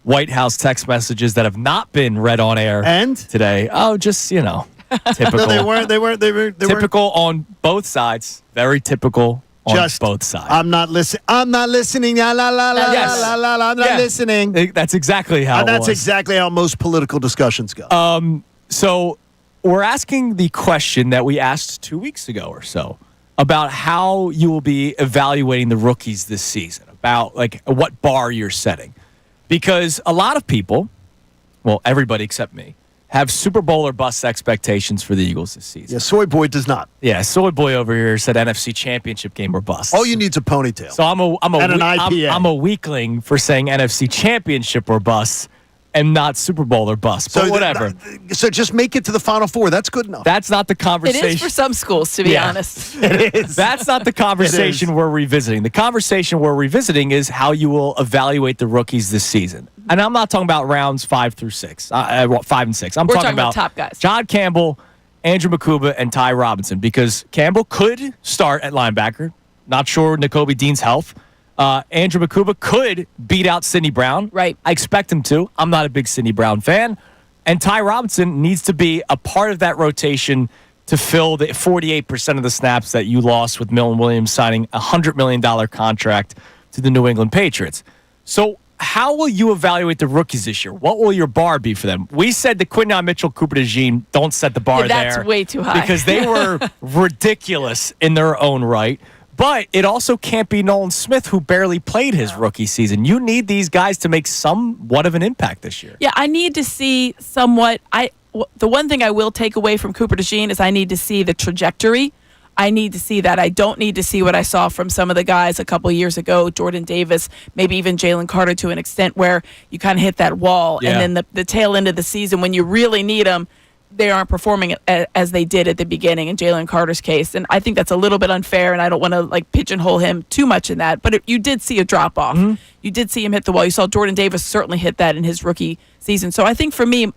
White House text messages that have not been read on air today. Oh, just, typical. No, they weren't. Typical on both sides. Very typical on both sides. I'm not listening. I'm not listening. La la la la la la la. I'm not listening. That's exactly how. And that's exactly how most political discussions go. So we're asking the question that we asked 2 weeks ago or so about how you will be evaluating the rookies this season. About what bar you're setting, because a lot of people, well, everybody except me, have Super Bowl or bust expectations for the Eagles this season. Yeah, Soy Boy does not. Yeah, Soy Boy over here said NFC Championship game or bust. All you need is a ponytail. So I'm an IPA. I'm a weakling for saying NFC Championship or bust and not Super Bowl or bust. But whatever. So just make it to the Final Four. That's good enough. That's not the conversation. It is for some schools, to be honest. It is. That's not the conversation we're revisiting. The conversation we're revisiting is how you will evaluate the rookies this season. And I'm not talking about rounds 5 through 6, 5 and 6. We're talking about top guys. John Campbell Andrew McCuba and Ty Robinson, because Campbell could start at linebacker. Not sure Nakobe Dean's health. Andrew McCuba could beat out Sidney Brown. Right. I expect him to. I'm not a big Sidney Brown fan. And Ty Robinson needs to be a part of that rotation to fill the 48% of the snaps that you lost with Milton Williams signing a $100 million contract to the New England Patriots. So how will you evaluate the rookies this year? What will your bar be for them? We said the Quinyon Mitchell, Cooper DeJean, don't set the bar there. That's way too high. Because they were ridiculous in their own right. But it also can't be Nolan Smith, who barely played his rookie season. You need these guys to make somewhat of an impact this year. Yeah, I need to see somewhat. The one thing I will take away from Cooper DeJean is I need to see the trajectory. I need to see that. I don't need to see what I saw from some of the guys a couple of years ago, Jordan Davis, maybe even Jalen Carter, to an extent where you kind of hit that wall. Yeah. And then the tail end of the season, when you really need them, they aren't performing as they did at the beginning in Jalen Carter's case. And I think that's a little bit unfair, and I don't want to pigeonhole him too much in that. But you did see a drop-off. Mm-hmm. You did see him hit the wall. You saw Jordan Davis certainly hit that in his rookie season. So I think for me,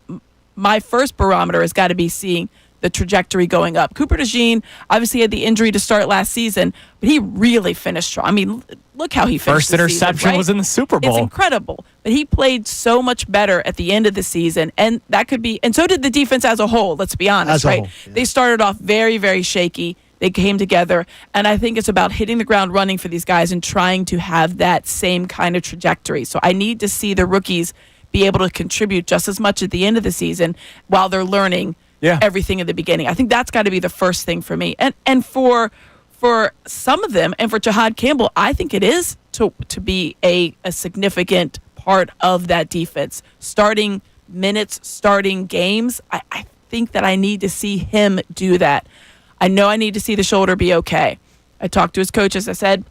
my first barometer has got to be seeing the trajectory going up. Cooper DeJean obviously had the injury to start last season, but he really finished strong. I mean, look how he finished. First interception season, right? was in the Super Bowl. It's incredible. But he played so much better at the end of the season, and that could be, and so did the defense as a whole, let's be honest, right? Whole, yeah. They started off very, very shaky. They came together, and I think it's about hitting the ground running for these guys and trying to have that same kind of trajectory. So I need to see the rookies be able to contribute just as much at the end of the season while they're learning everything in the beginning. I think that's got to be the first thing for me. And for some of them, and for Jahad Campbell, I think it is to be a significant part of that defense. Starting minutes, starting games, I think that I need to see him do that. I know I need to see the shoulder be okay. I talked to his coach, as I said.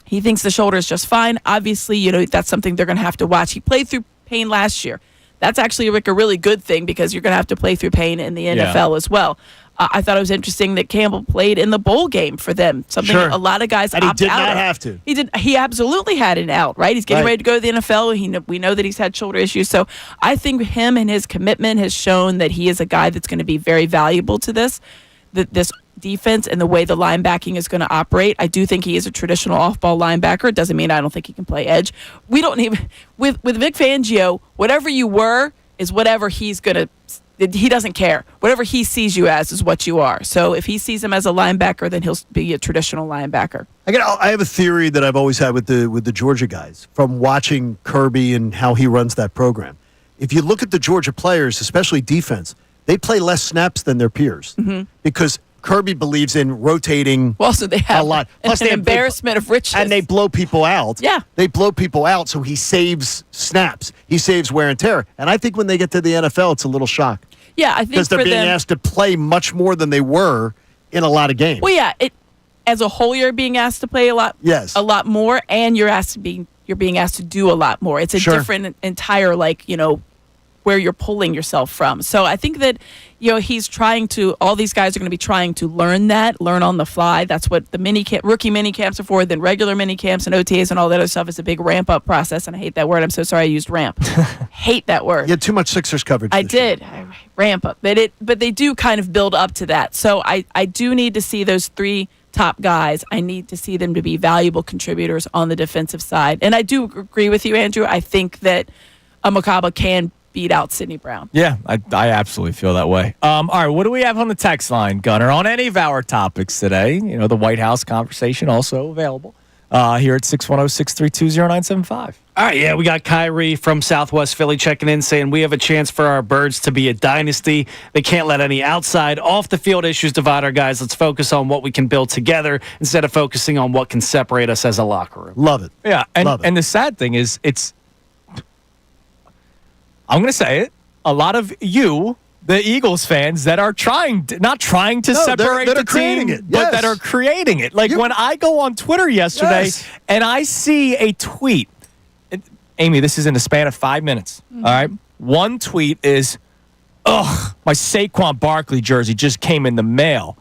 He thinks the shoulder is just fine. Obviously, that's something they're going to have to watch. He played through pain last year. That's actually a really good thing, because you're going to have to play through pain in the NFL as well. I thought it was interesting that Campbell played in the bowl game for them. Something a lot of guys and he opt did out not of. have to. He did. He absolutely had an out. Right. He's getting ready to go to the NFL. We know that he's had shoulder issues. So I think him and his commitment has shown that he is a guy that's going to be very valuable to this defense and the way the linebacking is going to operate. I do think he is a traditional off-ball linebacker. It doesn't mean I don't think he can play edge. We don't even with Vic Fangio, whatever you were is whatever he's going to. He doesn't care. Whatever he sees you as is what you are. So if he sees him as a linebacker, then he'll be a traditional linebacker. I have a theory that I've always had with the Georgia guys from watching Kirby and how he runs that program. If you look at the Georgia players, especially defense, they play less snaps than their peers because Kirby believes in rotating so they have a lot. Plus, an embarrassment of riches. And they blow people out. Yeah. They blow people out, so he saves snaps. He saves wear and tear. And I think when they get to the NFL, it's a little shock. Yeah, I think because they're being asked to play much more than they were in a lot of games. Well, yeah, as a whole, you're being asked to play a lot more, and you're being asked to do a lot more. It's a different entire where you're pulling yourself from. So I think that, he's trying to, all these guys are going to be trying to learn on the fly. That's what the rookie mini camps are for. Then regular mini camps and OTAs and all that other stuff is a big ramp up process. And I hate that word. I'm so sorry I used ramp. Hate that word. You had too much Sixers coverage. I did. Ramp up. But they do kind of build up to that. So I do need to see those three top guys. I need to see them to be valuable contributors on the defensive side. And I do agree with you, Andrew. I think that Makaba can beat out Sidney Brown. Yeah, I absolutely feel that way. All right, what do we have on the text line, Gunner, on any of our topics today? The White House conversation also available here at 610-632-0975. All right, yeah, we got Kyrie from Southwest Philly checking in saying we have a chance for our Birds to be a dynasty. They can't let any outside, off-the-field issues divide our guys. Let's focus on what we can build together instead of focusing on what can separate us as a locker room. Love it. Yeah, and the sad thing is I'm going to say it, a lot of you, the Eagles fans, that are not trying to separate the team, but that are creating it. When I go on Twitter yesterday and I see a tweet, Amy, this is in the span of 5 minutes, all right? One tweet is, my Saquon Barkley jersey just came in the mail.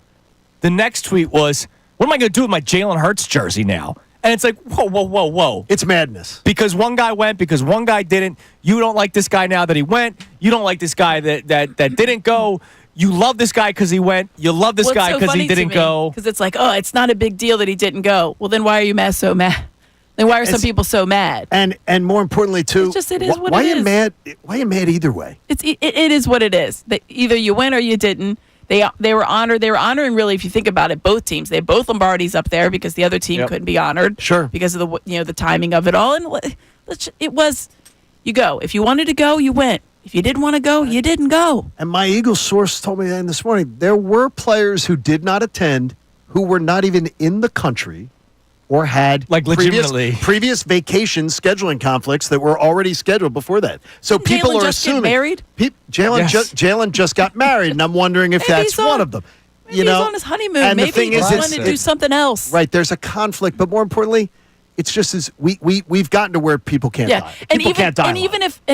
The next tweet was, what am I going to do with my Jalen Hurts jersey now? And it's like, whoa. It's madness. Because one guy went, because one guy didn't. You don't like this guy now that he went. You don't like this guy that didn't go. you love this guy because he went. You love this guy because he didn't go. Because it's like, oh, it's not a big deal that he didn't go. Well, then why are you so mad? Then why are some people so mad? And more importantly, too, it is what why it are you is. mad? Why are you mad either way? It is what it is. That either you win or you didn't. They were honored. They were honoring, really, if you think about it, both teams. They had both Lombardis up there because the other team couldn't be honored. Sure. Because of the timing of it all. And it was, you go. If you wanted to go, you went. If you didn't want to go, you didn't go. And my Eagles source told me that this morning. There were players who did not attend, who were not even in the country, or had previous vacation scheduling conflicts that were already scheduled before that. So Didn't people Jalen are just assuming get married? Jalen just got married, and I'm wondering if that's one of them. Maybe he's on his honeymoon. And maybe the thing he is, wanted to do something else. Right, there's a conflict, but more importantly, it's just as we've gotten to where people can't die. People can't die. And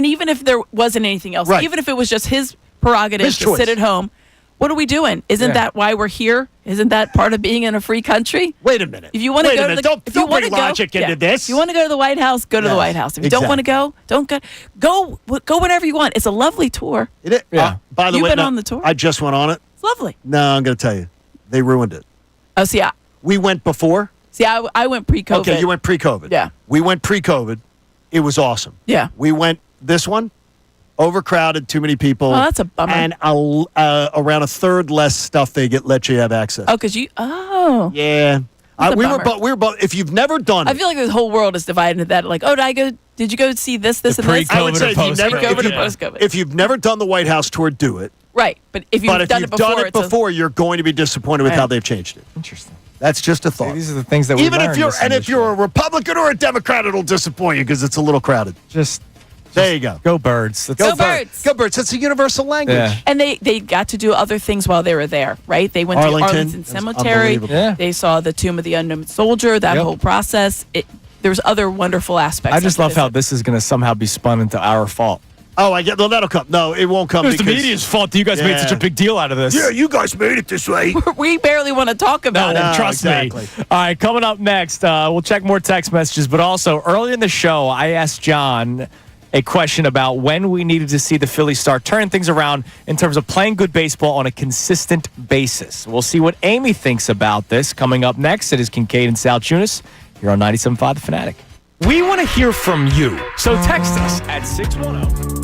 even if there wasn't anything else, even if it was just his prerogative to sit at home, what are we doing? Isn't that why we're here? Isn't that part of being in a free country? Wait a minute. If you want to go, don't bring logic into this. If you want to go to the White House, go to the White House. If you don't want to go, don't go. Go whenever you want. It's a lovely tour. It is. Yeah. By the way, You've been on the tour. I just went on it. It's lovely. No, I'm going to tell you, they ruined it. Oh, see, we went before. See, I went pre-COVID. Okay, you went pre-COVID. Yeah. We went pre-COVID. It was awesome. Yeah. We went this one. Overcrowded, too many people. Oh, that's a bummer. And around a third less stuff they let you have access. Oh, because yeah. We bummer. were both. If you've never done it, I feel like the whole world is divided into that. Like, oh, did you go see this, and this? I would say post-COVID. if you've never done the White House tour, do it. Right, but if you've done it before, you're going to be disappointed with how they've changed it. Interesting. That's just a thought. See, these are the things that we even learned if you're a Republican or a Democrat, it'll disappoint you because it's a little crowded. There you go. Go Birds. Go Birds. Go Birds. That's a universal language. Yeah. And they got to do other things while they were there, right? They went to Arlington Cemetery. Yeah. They saw the Tomb of the Unknown Soldier, that whole process. There's other wonderful aspects. I just love how this is going to somehow be spun into our fault. Oh, I get. Well, that'll come. No, it won't come. It was the media's fault that you guys made such a big deal out of this. Yeah, you guys made it this way. We barely want to talk about it. Trust me. All right, coming up next, we'll check more text messages, but also early in the show, I asked John a question about when we needed to see the Phillies start turning things around in terms of playing good baseball on a consistent basis. We'll see what Amy thinks about this. Coming up next, it is Kincade and Salciunas here on 97.5 The Fanatic. We want to hear from you, so text us at 610.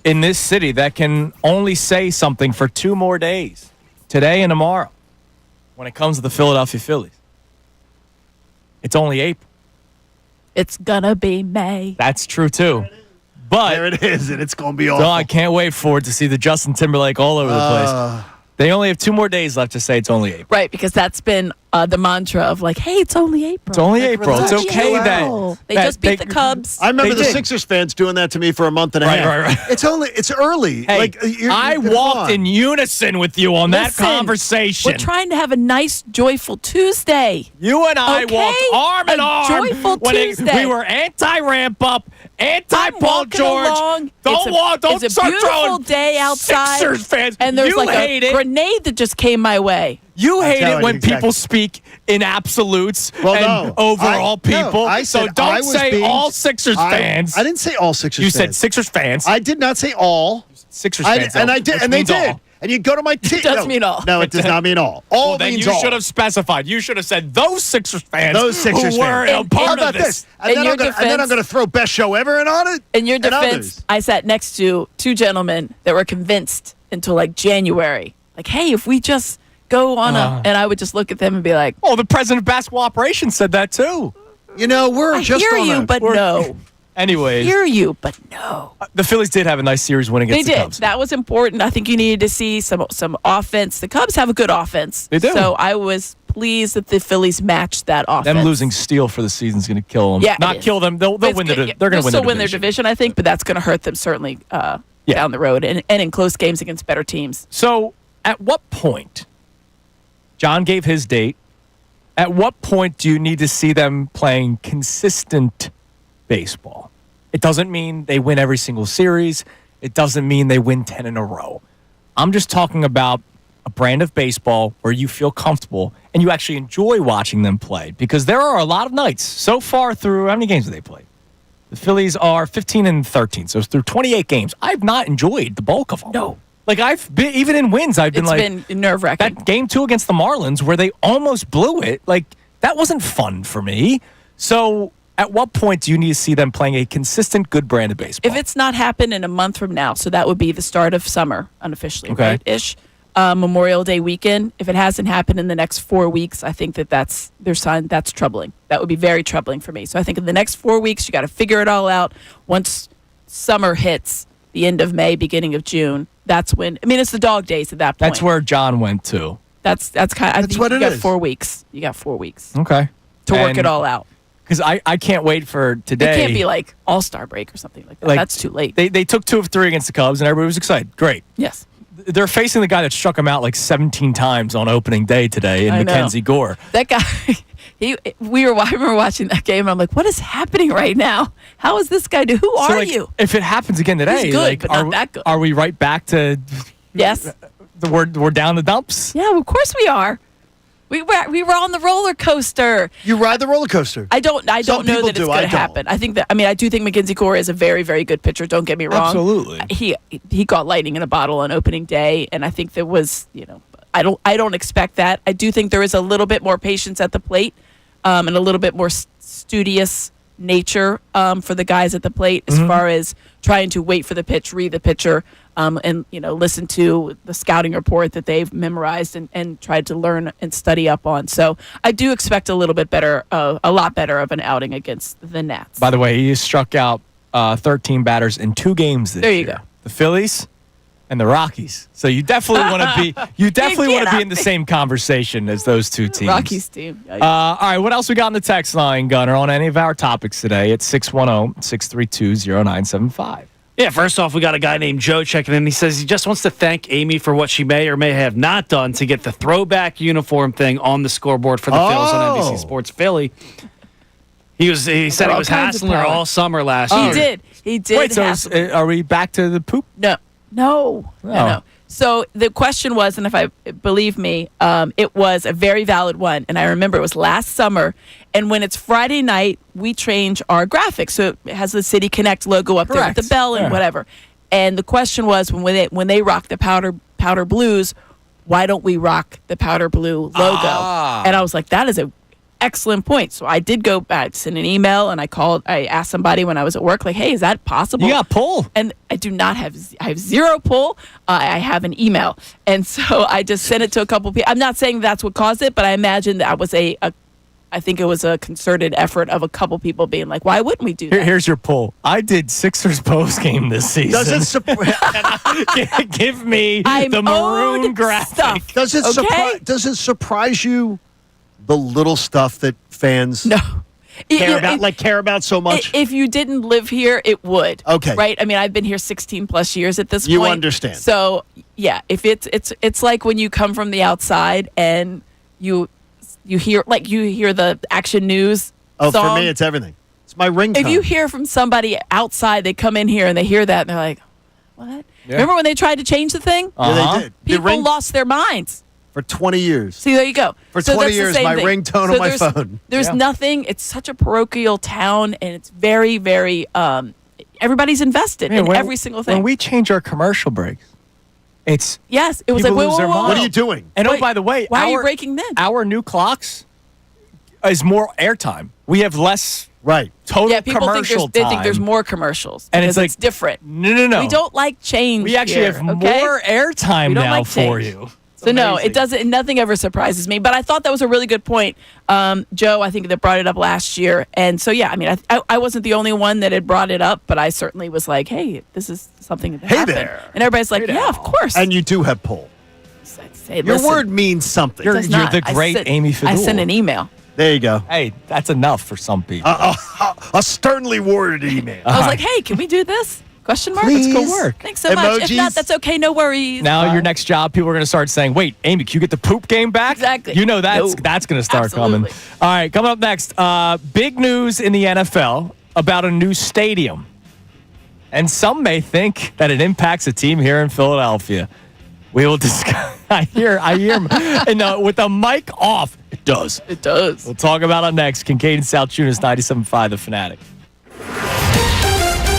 in this city that can only say something for 2 more days, today and tomorrow, when it comes to the Philadelphia Phillies. It's only April. It's gonna be May. That's true, too. But there it is, and it's going to be awful. So I can't wait for it to see the Justin Timberlake all over the place. They only have 2 more days left to say it's only April. Right, because that's been the mantra of like, hey, it's only April. It's only April. It's okay that they just beat the Cubs. I remember the Sixers fans doing that to me for a month and a half. Right. It's early. Hey, like I walked in unison with you on that conversation. We're trying to have a nice, joyful Tuesday. You and I walked arm in arm joyful when Tuesday. we were anti-ramp up, anti-Paul George. Along. Don't it's a start beautiful throwing day outside. Sixers fans. And there's you like hate a it. grenade that just came my way. You hate it when exactly. people speak in absolutes well, and overall people. I so said don't say all Sixers fans. I didn't say all Sixers you fans. You said Sixers fans. I did not say all. Sixers fans. And I did. And they did. All. And you go to my team. It does mean all. No, it does not mean all. All well, then means you all. should have specified. You should have said those Sixers fans who were a part of this. And then I'm going to throw best show ever in on it. In your defense, I sat next to 2 gentlemen that were convinced until like January. Like, hey, if we just go on and I would just look at them and be like, oh, the president of basketball operations said that too. You know, we're just hear on you, but no. Anyways. Hear you, but no. The Phillies did have a nice series win against the Cubs. That was important. I think you needed to see some offense. The Cubs have a good offense. They do. So I was pleased that the Phillies matched that offense. Them losing Steele for the season is going to kill them. Yeah, not kill them. They'll win their. They're going to still win their division, I think, but that's going to hurt them certainly down the road and in close games against better teams. So, at what point? John gave his date. At what point do you need to see them playing consistent baseball? It doesn't mean they win every single series. It doesn't mean they win 10 in a row. I'm just talking about a brand of baseball where you feel comfortable and you actually enjoy watching them play, because there are a lot of nights so far through. How many games have they played? The Phillies are 15-13, so through 28 games. I've not enjoyed the bulk of them. No. Like, I've been, even in wins, I've been it's been nerve-wracking. That game 2 against the Marlins where they almost blew it, like, that wasn't fun for me. So at what point do you need to see them playing a consistent, good brand of baseball? If it's not happened in a month from now, so that would be the start of summer, unofficially, Okay. right-ish, Memorial Day weekend. If it hasn't happened in the next 4 weeks, I think that's their sign. That's troubling. That would be very troubling for me. So I think in the next 4 weeks, you got to figure it all out. Once summer hits, the end of May, beginning of June, that's when. I mean, it's the dog days at that point. That's where John went to. That's kind of. I think what you it got is. 4 weeks. You got 4 weeks Okay. to work it all out. Because I can't wait for today. It can't be like All-Star break or something like that. Like, That's too late. They took 2 of 3 against the Cubs, and everybody was excited. Great. Yes. They're facing the guy that struck him out like 17 times on opening day today in I know. Mackenzie Gore. That guy, I remember watching that game, and I'm like, what is happening right now? How is this guy Who are you? If it happens again today, He's good, like, but not that good. Are we right back to Yes. we're down the dumps? Yeah, of course we are. We were on the roller coaster. You ride the roller coaster. I don't know Some that people it's do, going I to don't. happen. I do think Mackenzie Gore is a very, very good pitcher. Don't get me wrong. Absolutely. He got lightning in a bottle on opening day, and I think there was, I don't expect that. I do think there is a little bit more patience at the plate, and a little bit more studious nature for the guys at the plate as far as trying to wait for the pitch, read the pitcher, and listen to the scouting report that they've memorized and tried to learn and study up on. So I do expect a little bit better, a lot better of an outing against the Nats. By the way, he struck out 13 batters in 2 games this year. There you go. The Phillies and the Rockies. So you definitely want to be in the same conversation as those 2 teams. Rockies team. All right, what else we got in the text line, Gunner, on any of our topics today? It's 610-632-0975. Yeah, first off, we got a guy named Joe checking in. He says he just wants to thank Amy for what she may or may have not done to get the throwback uniform thing on the scoreboard for the Phillies on NBC Sports Philly. He said he was hassling her all summer last year. He did. Wait, so are we back to the poop? No. So the question was, and if I believe me, it was a very valid one. And I remember it was last summer. And when it's Friday night, we change our graphics. So it has the City Connect logo up there with the bell and whatever. And the question was, when they rock the powder blues, why don't we rock the powder blue logo? And I was like, that is a excellent point. So I did go back, send an email, and I asked somebody when I was at work, like, hey, is that possible? You got pull. And I do not have, I have zero pull. I have an email. And so I just sent it to a couple people. I'm not saying that's what caused it, but I imagine that was I think it was a concerted effort of a couple people being like, why wouldn't we do that? Here's your pull. I did Sixers post game this season. Give me the maroon graphic. Stuff. Does it surprise you the little stuff that fans care about so much? If you didn't live here, it would. Okay. Right? I mean, I've been here 16 plus years at this point. You understand. So, yeah, if it's like when you come from the outside and you hear the Action News song. For me, it's everything. It's my ringtone. If you hear from somebody outside, they come in here and they hear that and they're like, what? Yeah. Remember when they tried to change the thing? Yeah, they did. People lost their minds. For 20 years. See, there you go. For 20 years, my ringtone on my phone. There's nothing. It's such a parochial town, and it's very, very, everybody's invested in every single thing. When we change our commercial breaks, it was like, whoa. What are you doing? And by the way, why are you breaking then? Our new clocks is more airtime. We have less total commercial They think there's more commercials. And it's like it's different. No. We don't like change. We actually have more airtime now for you. So no, it doesn't. Nothing ever surprises me. But I thought that was a really good point, Joe. I think that brought it up last year, and so yeah. I mean, I wasn't the only one that had brought it up, but I certainly was like, "Hey, this is something that happened." There. And everybody's like, "Yeah, of course." And you do have pull. Your word means something. You're the great Amy Fadul. I sent an email. There you go. Hey, that's enough for some people. A sternly worded email. I was like, "Hey, can we do this?" Question mark. Please. Let's go work. Thanks so much. If not, that's okay. No worries. Now your next job, people are going to start saying, "Wait, Amy, can you get the poop game back?" Exactly. You know that's going to start coming. All right, coming up next, big news in the NFL about a new stadium, and some may think that it impacts a team here in Philadelphia. We will discuss. I hear, and with the mic off, it does. It does. We'll talk about it next. Kincade Salciunas, 97.5 The Fanatic.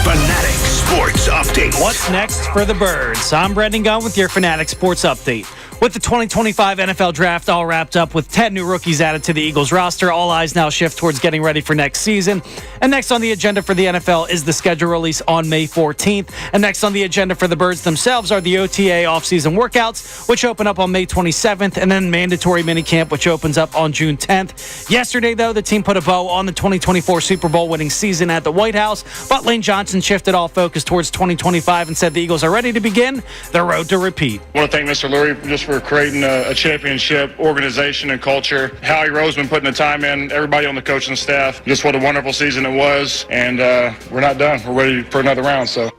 Fanatic Sports Update. What's next for the Birds? I'm Brendan Gunn with your Fanatic Sports Update. With the 2025 NFL Draft all wrapped up with 10 new rookies added to the Eagles roster, all eyes now shift towards getting ready for next season. And next on the agenda for the NFL is the schedule release on May 14th. And next on the agenda for the Birds themselves are the OTA offseason workouts, which open up on May 27th, and then mandatory minicamp, which opens up on June 10th. Yesterday, though, the team put a bow on the 2024 Super Bowl winning season at the White House, but Lane Johnson shifted all focus towards 2025 and said the Eagles are ready to begin the road to repeat. I want to thank Mr. Lurie just for creating a championship organization and culture. Howie Roseman putting the time in, everybody on the coaching staff. Just what a wonderful season it was, and we're not done. We're ready for another round. So.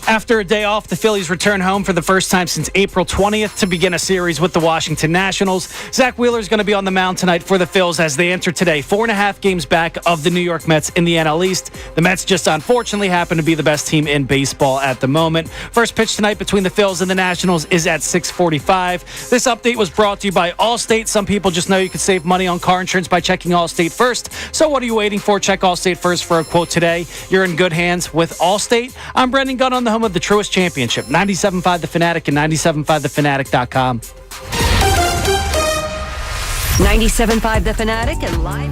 After a day off, the Phillies return home for the first time since April 20th to begin a series with the Washington Nationals. Zach Wheeler is going to be on the mound tonight for the Phils as they enter today 4.5 games back of the New York Mets in the NL East. The Mets just unfortunately happen to be the best team in baseball at the moment. First pitch tonight between the Phils and the Nationals is at 6:45. This update was brought to you by Allstate. Some people just know you can save money on car insurance by checking Allstate first. So what are you waiting for? Check Allstate first for a quote today. You're in good hands with Allstate. I'm Brendan Gunn on the home of the Truist Championship, 97.5 The Fanatic and 97.5thefanatic.com. 97.5 The Fanatic and live.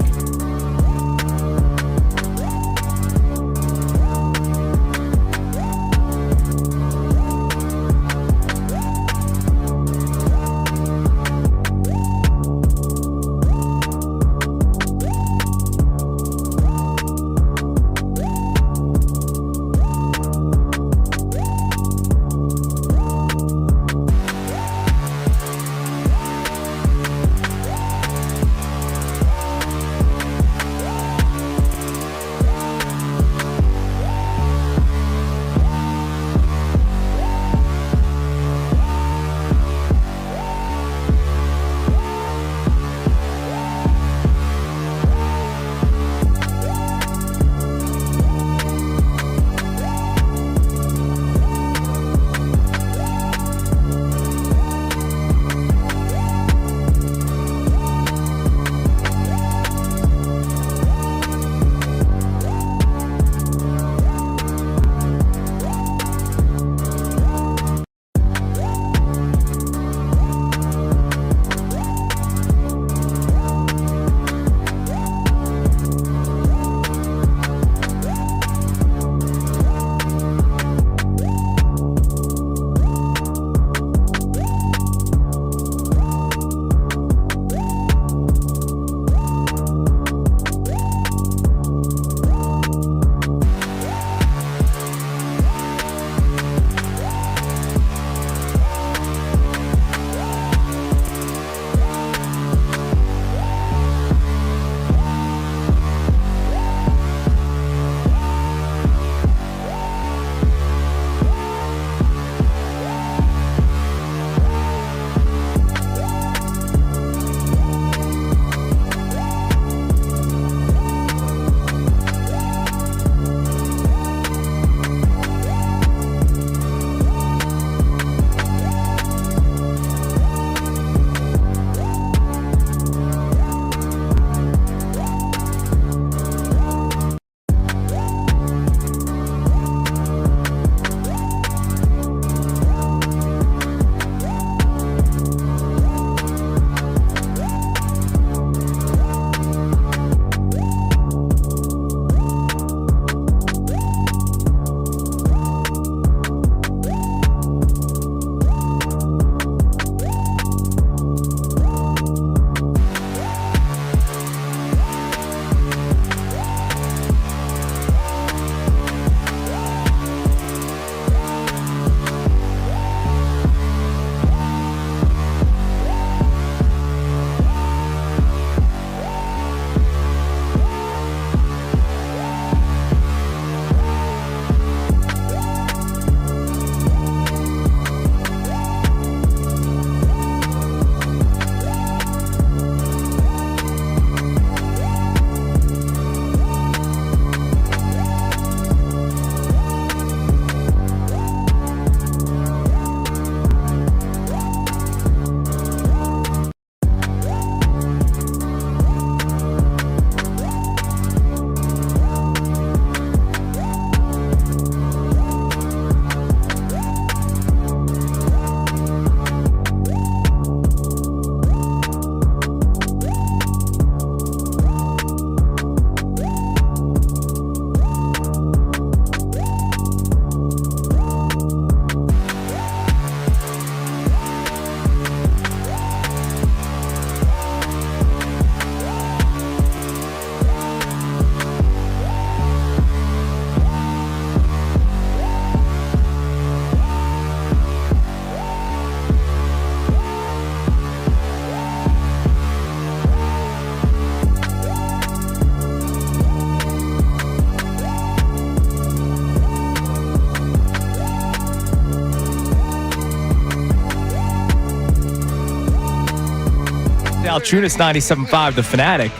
Salciunas, 97.5, The Fanatic.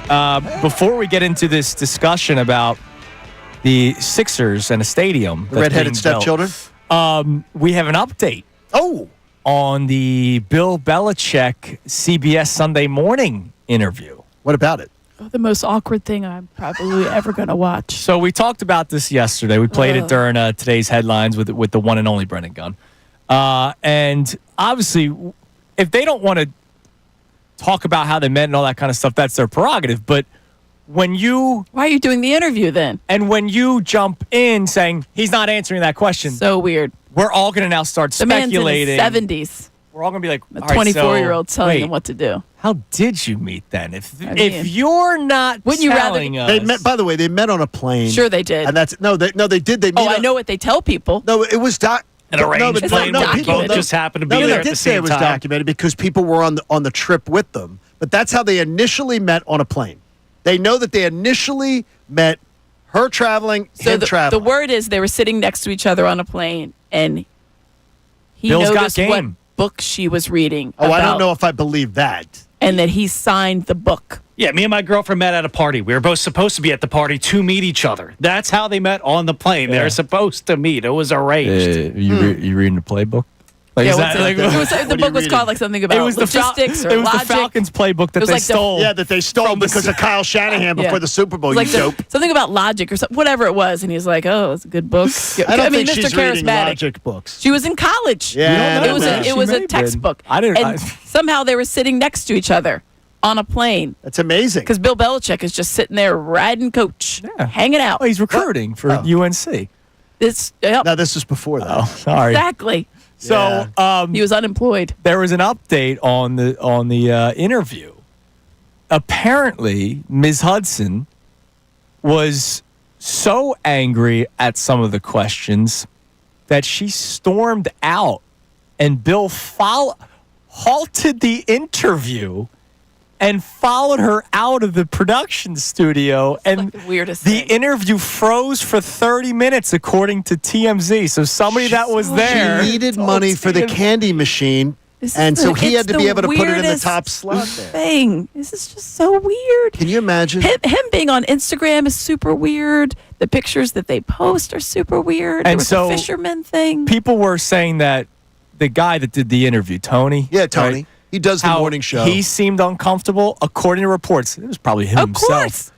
Before we get into this discussion about the Sixers and a stadium, The redheaded stepchildren, we have an update. On the Bill Belichick CBS Sunday Morning interview. What about it? The most awkward thing I'm probably ever going to watch. So we talked about this yesterday. We played it during today's headlines with the one and only Brendan Gunn. And obviously, if they don't want to talk about how they met and all that kind of stuff, that's their prerogative. But when you... Why are you doing the interview then? And when you jump in saying, he's not answering that question. So weird. We're all going to now start speculating. The man's in his 70s. We're all going to be like, a 24-year-old telling him what to do. How did you meet then? If you're not wouldn't you rather us, they met, by the way, they met on a plane. Sure they did. And that's they did. They I know what they tell people. No, it was an arranged plane. People just happened to be there at the same time. It was documented because people were on the trip with them. But that's how they initially met on a plane. They know that they initially met her traveling, him traveling. The word is they were sitting next to each other on a plane, and he Bill's noticed got what game. book she was reading. I don't know if I believe that. And that he signed the book. Yeah, me and my girlfriend met at a party. We were both supposed to be at the party to meet each other. That's how they met on the plane. They're supposed to meet. It was arranged. You reading the playbook? The book was called like something about logistics or it was logic. the Falcons playbook that they stole. That they stole because of Kyle Shanahan before the Super Bowl. Like dope. Something about logic or whatever it was, and he's like, "Oh, it's a good book." I don't think Mr. she's reading logic books. She was in college. Yeah, it was a textbook. And somehow they were sitting next to each other on a plane. That's amazing. Because Bill Belichick is just sitting there riding coach, hanging out. Oh, he's recruiting for UNC. No, this was before that. Oh, sorry. Exactly. So he was unemployed. There was an update on the interview. Apparently, Ms. Hudson was so angry at some of the questions that she stormed out, and Bill halted the interview and followed her out of the production studio. And the weirdest the thing. interview froze for 30 minutes, according to TMZ. So somebody that was there. She needed money for the candy machine, and so he had to be able to put it in the top slot there. This is just so weird. Can you imagine? Him being on Instagram is super weird. The pictures that they post are super weird. And there was so the fisherman thing. People were saying that the guy that did the interview, Tony. Yeah, Tony. Right? He does the morning show. He seemed uncomfortable, according to reports. It was probably him himself.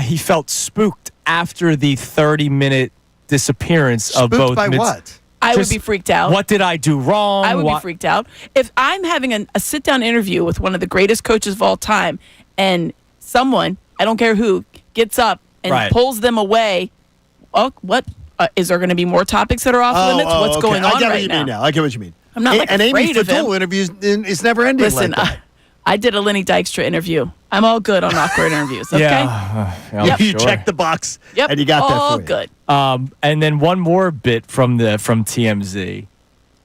He felt spooked after the 30-minute disappearance of both. By what? I would be freaked out. What did I do wrong? I would be freaked out. If I'm having a sit-down interview with one of the greatest coaches of all time, and someone, I don't care who, gets up and pulls them away, what? Is there going to be more topics that are off limits? What's going on right now? I get what you mean. I'm not and Amy afraid of him. Fadul interviews is never ending. Listen, like I did a Lenny Dykstra interview. I'm all good on awkward interviews. Okay. You check the box. Yep. And you got that for all you. good. And then one more bit from TMZ.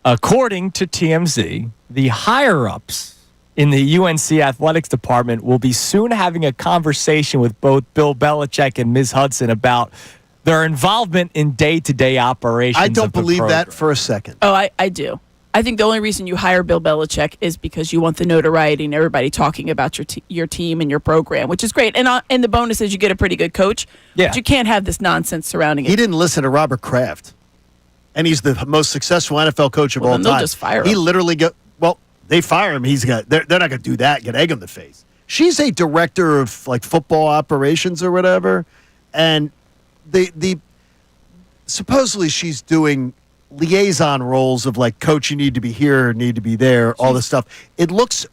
According to TMZ, the higher ups in the UNC athletics department will be soon having a conversation with both Bill Belichick and Ms. Hudson about their involvement in day-to-day operations. I don't believe that for a second. Oh, I do. I think the only reason you hire Bill Belichick is because you want the notoriety and everybody talking about your team and your program, which is great. And the bonus is you get a pretty good coach. Yeah. But you can't have this nonsense surrounding it. He didn't listen to Robert Kraft, and he's the most successful NFL coach of all time. They'll just fire him. He literally they fire him. They're not going to do that. Get egg on the face. She's a director of like football operations or whatever, and the supposedly she's doing liaison roles of like, coach, you need to be here, need to be there, all this stuff. It looks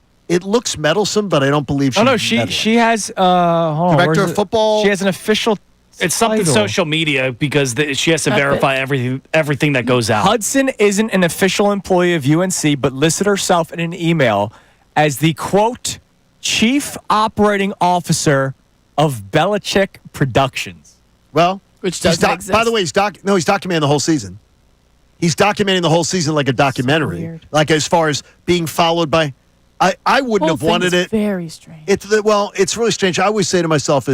meddlesome, but I don't believe she's she has director of football. She has an official. It's something title. social media because she has to verify everything that goes out. Hudson isn't an official employee of UNC, but listed herself in an email as the quote chief operating officer of Belichick Productions. Well, which doesn't exist. By the way, he's documenting the whole season. He's documenting the whole season like a documentary, weird. like as far as being followed by. I wouldn't have wanted it. Very strange. It's really strange. I always say to myself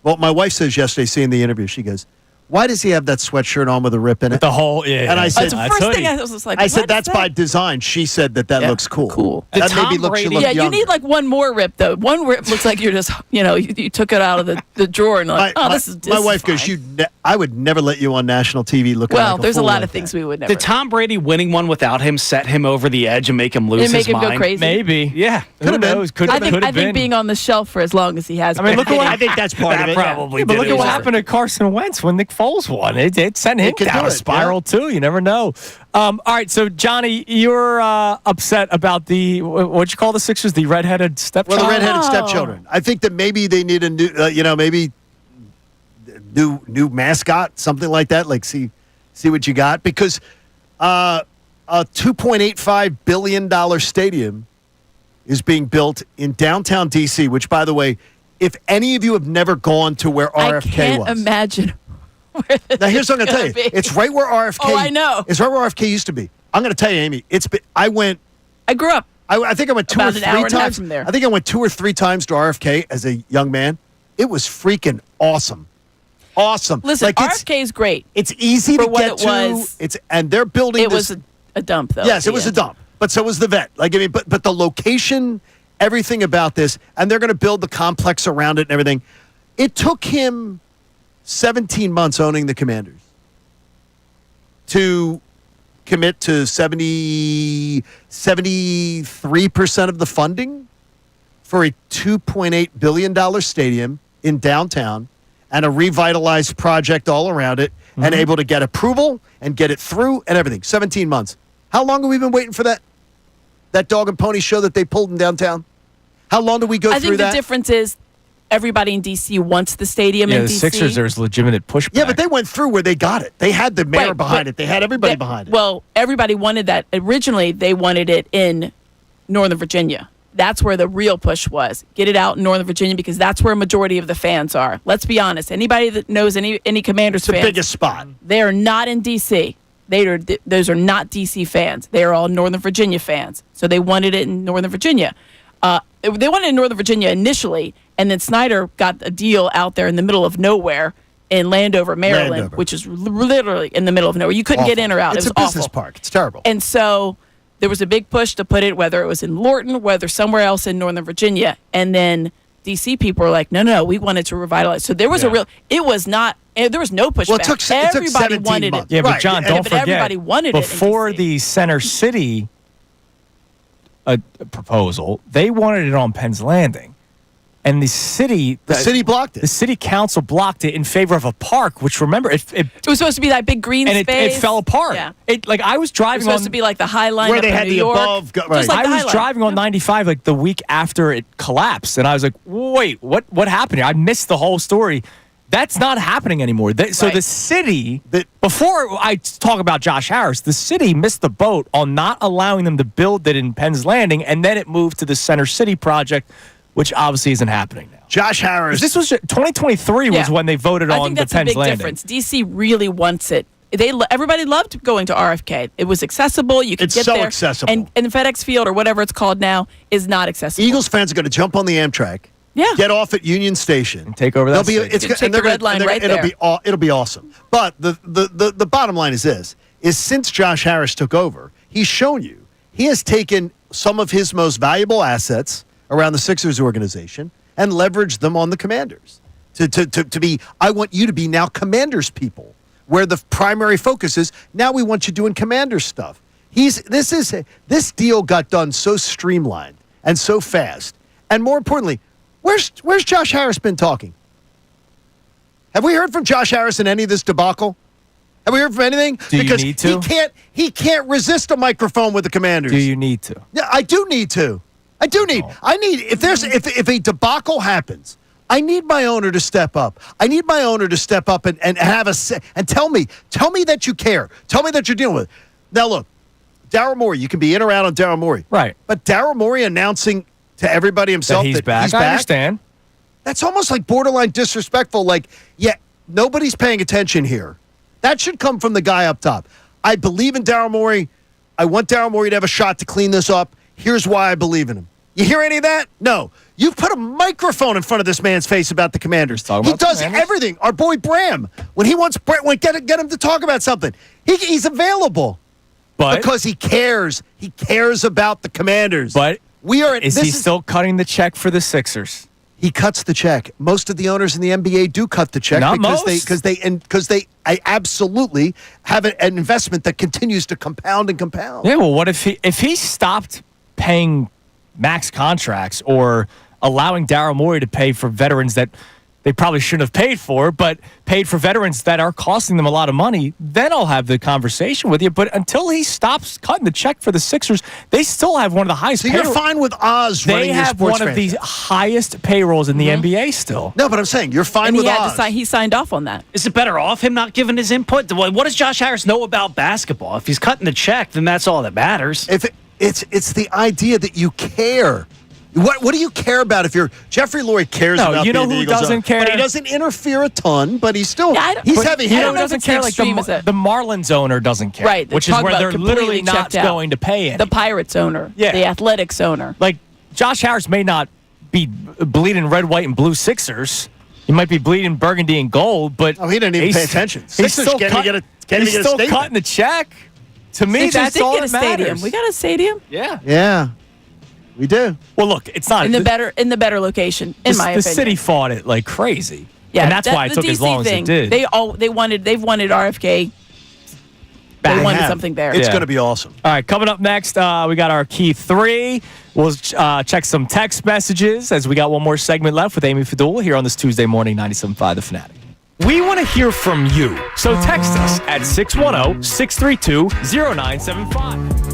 my wife says yesterday, seeing the interview, she goes, why does he have that sweatshirt on with a rip in it? The whole, yeah. And I said, That's the first thing I was just like, I said, what that's is by that? design. She said that looks cool. Cool. That The made me Tom look, she Brady- looked Yeah, you younger. need like one more rip though. One rip looks like you're just, you took it out of the drawer and like, this is my wife fine. goes, I would never let you on national TV looking Well, like there's a fool lot like of things that. we would never. Did Tom Brady winning one without him set him over the edge and make him lose It'd make his him go mind? crazy. Maybe. Yeah. Who knows? Could I have think been. being on the shelf for as long as he has. I mean, been, look at what I think that's part of it. probably Yeah, but did look it at what over. happened to Carson Wentz when Nick Foles won. It sent him could down do a it, spiral, too. You never know. All right, so, Johnny, you're upset about what'd you call the Sixers? The redheaded stepchild? Well, the redheaded Oh. stepchildren. I think that maybe they need a new, maybe new mascot, something like that. Like, see what you got. Because a $2.85 billion stadium is being built in downtown D.C., which, by the way, if any of you have never gone to where RFK I can't was. imagine. Where Now, here's what I'm going to tell you. It's right where RFK. Oh, I know. It's right where RFK used to be. I'm going to tell you, Amy. I grew up. I think I went two About or an three hour and a half times. from there. I think I went 2 or 3 times to RFK as a young man. It was freaking awesome. Awesome. Listen, Like, RFK is great. it's easy For to what get it to. was. And they're building It this. was a dump though. Yes, at it the was a end. dump. But so was the vet. Like, I mean, but the location, everything about this, and they're going to build the complex around it and everything. It took him 17 months owning the Commanders to commit to 73% of the funding for a $2.8 billion stadium in downtown and a revitalized project all around it and able to get approval and get it through and everything. 17 months. How long have we been waiting for that dog and pony show that they pulled in downtown? How long did we go I through think that? the difference is everybody in D.C. wants the stadium Yeah, in the D.C. Sixers, there's legitimate pushback. Yeah, but they went through where they got it. They had the mayor Right, behind but it. They had everybody behind it. Well, everybody wanted that. Originally, they wanted it in Northern Virginia. That's where the real push was. Get it out in Northern Virginia because that's where a majority of the fans are. Let's be honest. Anybody that knows any Commanders It's the fans, biggest spot. they are not in D.C. Those are not D.C. fans. They are all Northern Virginia fans. So they wanted it in Northern Virginia. They wanted it in Northern Virginia initially, and then Snyder got a deal out there in the middle of nowhere in Landover, Maryland, Landover. which is literally in the middle of nowhere. You couldn't get in or out. It's it was a business awful. park. It's terrible. And so there was a big push to put it, whether it was in Lorton, whether somewhere else in Northern Virginia. And then D.C. people were like, no, we wanted to revitalize. So there was there was no pushback. Well, it took everybody 17 wanted months. it. Yeah, but Right. John, Yeah, don't but forget, everybody wanted it in before DC. the Center City proposal, they wanted it on Penn's Landing. And the city blocked it. The city council blocked it in favor of a park, which, remember, it was supposed to be that big green and space. it fell apart. Yeah. I was It driving was supposed on to be like the High Line Where up they in had New the York. above- Just right. like the I High was Line. driving on 95 like the week after it collapsed, and I was like, wait, what happened here? I missed the whole story. That's not happening anymore. So Right. the city, before I talk about Josh Harris, the city missed the boat on not allowing them to build it in Penn's Landing, and then it moved to the Center City project, which obviously isn't happening now. Josh Harris. This was 2023 was Yeah. when they voted I on think the that's a Penn's big Landing. difference. DC really wants it. Everybody loved going to RFK. It was accessible. You could It's get so there. accessible. And FedEx Field or whatever it's called now is not accessible. Eagles fans are going to jump on the Amtrak. Yeah. Get off at Union Station And take over that They'll be, stadium. it's, You can and take they're the red gonna- line and they're- right it'll be awesome. But the bottom line is this: is since Josh Harris took over, he's shown you he has taken some of his most valuable assets around the Sixers organization and leveraged them on the Commanders to be. I want you to be now Commanders people, where the primary focus is. Now we want you doing Commanders stuff. This deal got done so streamlined and so fast, and more importantly. Where's Josh Harris been talking? Have we heard from Josh Harris in any of this debacle? Have we heard from anything? Do you because need to? He can't resist a microphone with the Commanders. Do you need to? Yeah, I do need to. I need if a debacle happens, I need my owner to step up. I need my owner to step up and have and tell me that you care. Tell me that you're dealing with it. Now look, Daryl Morey, you can be in or out on Daryl Morey. Right. But Daryl Morey announcing to everybody himself That he's back. I understand. That's almost like borderline disrespectful. Like, yeah, nobody's paying attention here. That should come from the guy up top. I believe in Daryl Morey. I want Daryl Morey to have a shot to clean this up. Here's why I believe in him. You hear any of that? No. You put a microphone in front of this man's face about the Commanders. Talk He about the does Commanders? everything. Our boy Bram, when he wants get him to talk about something, he's available. But because he cares. He cares about the Commanders. But is he is still cutting the check for the Sixers? He cuts the check. Most of the owners in the NBA do cut the check Not because most. they absolutely have an investment that continues to compound and compound. Yeah, well, what if he stopped paying max contracts or allowing Daryl Morey to pay for veterans that they probably shouldn't have paid for, but paid for veterans that are costing them a lot of money, then I'll have the conversation with you. But until he stops cutting the check for the Sixers, they still have one of the highest So you're fine with Oz running They your have sports one of the franchise. highest payrolls in the NBA still. No, but I'm saying you're fine And with he had Oz. to sign. He signed off on that. Is it better off him not giving his input? What does Josh Harris know about basketball? If he's cutting the check, then that's all that matters. It's the idea that you care. What do you care about if you're Jeffrey Lurie cares No, about you know being the who Eagles doesn't owner, care? but he doesn't interfere a ton, but he's still he's But having you know I who don't know if doesn't it's care as like extreme as it. the Marlins owner doesn't care. Right, Which is talk where about they're completely literally not checked out. going to pay any. The Pirates owner. Yeah. The Athletics owner. Like, Josh Harris may not be bleeding red, white, and blue Sixers. He might be bleeding burgundy and gold, but he didn't even pay attention. He's Sixers still, can't even get a he's still statement. cutting the check. To me, Sixers that's did all get that a stadium. matters. We got a stadium Yeah. Yeah, we do. Well, look, it's not in the better location, in my the opinion. city fought it like crazy. Yeah, and that's why it the took as DC long thing, as it did. They've wanted RFK. They wanted something there. It's Yeah. going to be awesome. All right, coming up next, we got our key three. We'll check some text messages as we got one more segment left with Amy Fadul here on this Tuesday morning, 97.5 The Fanatic. We want to hear from you, so text us at 610-632-0975.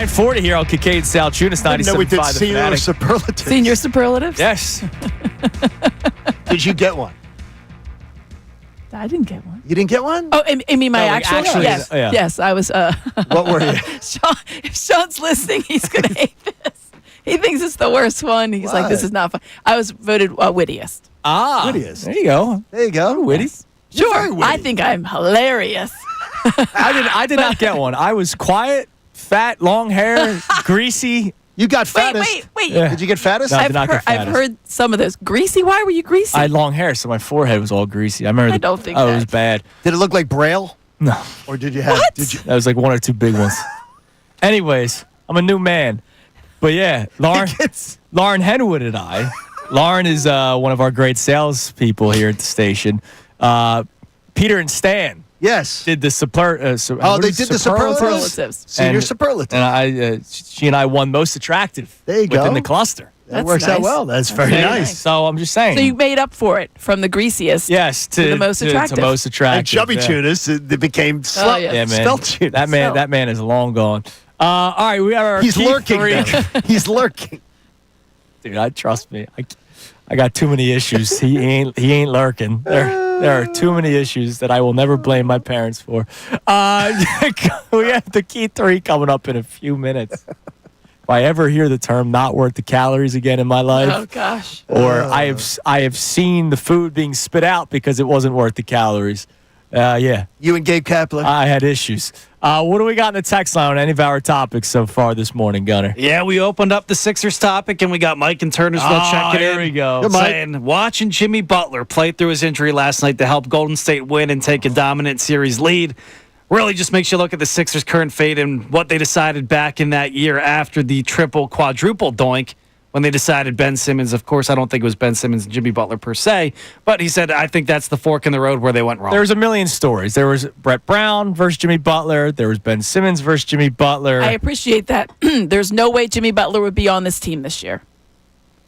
9:40 here on Kincade Salciunas, 97.5 we did The senior Fanatic. superlatives. Senior superlatives? Yes. Did you get one? I didn't get one. You didn't get one? Oh, I mean my No, like actual? actually, Yes. yeah. Yes, I was. What were you? If Sean's listening, he's going to hate this. He thinks it's the worst one. He's like, this is not fun. I was voted wittiest. Wittiest. There you go. There you go. Witty. You're very Sure. witty. I think I'm hilarious. I did not get one. I was quiet, fat, long hair, greasy. You got fattest. Wait. Yeah. Did you get fattest? No. I I've did not get I've fattest. heard some of those. Greasy? Why were you greasy? I had long hair, so my forehead was all greasy. I remember. I don't think it that. was bad. Did it look like Braille? No, Or did you have? What? Did you? that was like one or two big ones. Anyways, I'm a new man. But yeah, Lauren Henwood and I. Lauren is one of our great salespeople here at the station. Peter and Stan Yes. did the They did the superlatives. Senior superlatives. And she and I won most attractive. There you go. Within the cluster. That That's works out nice. well. That's very Yeah. nice. So I'm just saying. So you made up for it from the greasiest. yes, to the most attractive. To most attractive. And chubby yeah. tunas, they became Oh, yeah. Yeah, man. spelt tunas. That man is long gone. All right, we have our He's key lurking. three. Though. He's lurking. Dude, trust me. I got too many issues. He ain't lurking. There are too many issues that I will never blame my parents for. We have the key three coming up in a few minutes. If I ever hear the term "not worth the calories" again in my life, Oh, gosh. or I have seen the food being spit out because it wasn't worth the calories. Yeah, You and Gabe Kapler. I had issues. What do we got in the text line on any of our topics so far this morning, Gunner? Yeah, we opened up the Sixers topic, and we got Mike in Turnersville checking in. Here we go. Good, Mike. Saying, watching Jimmy Butler play through his injury last night to help Golden State win and take a dominant series lead really just makes you look at the Sixers' current fate and what they decided back in that year after the quadruple doink when they decided Ben Simmons. Of course, I don't think it was Ben Simmons and Jimmy Butler per se, but he said, I think that's the fork in the road where they went wrong. There's a million stories. There was Brett Brown versus Jimmy Butler. There was Ben Simmons versus Jimmy Butler. I appreciate that. There's no way Jimmy Butler would be on this team this year.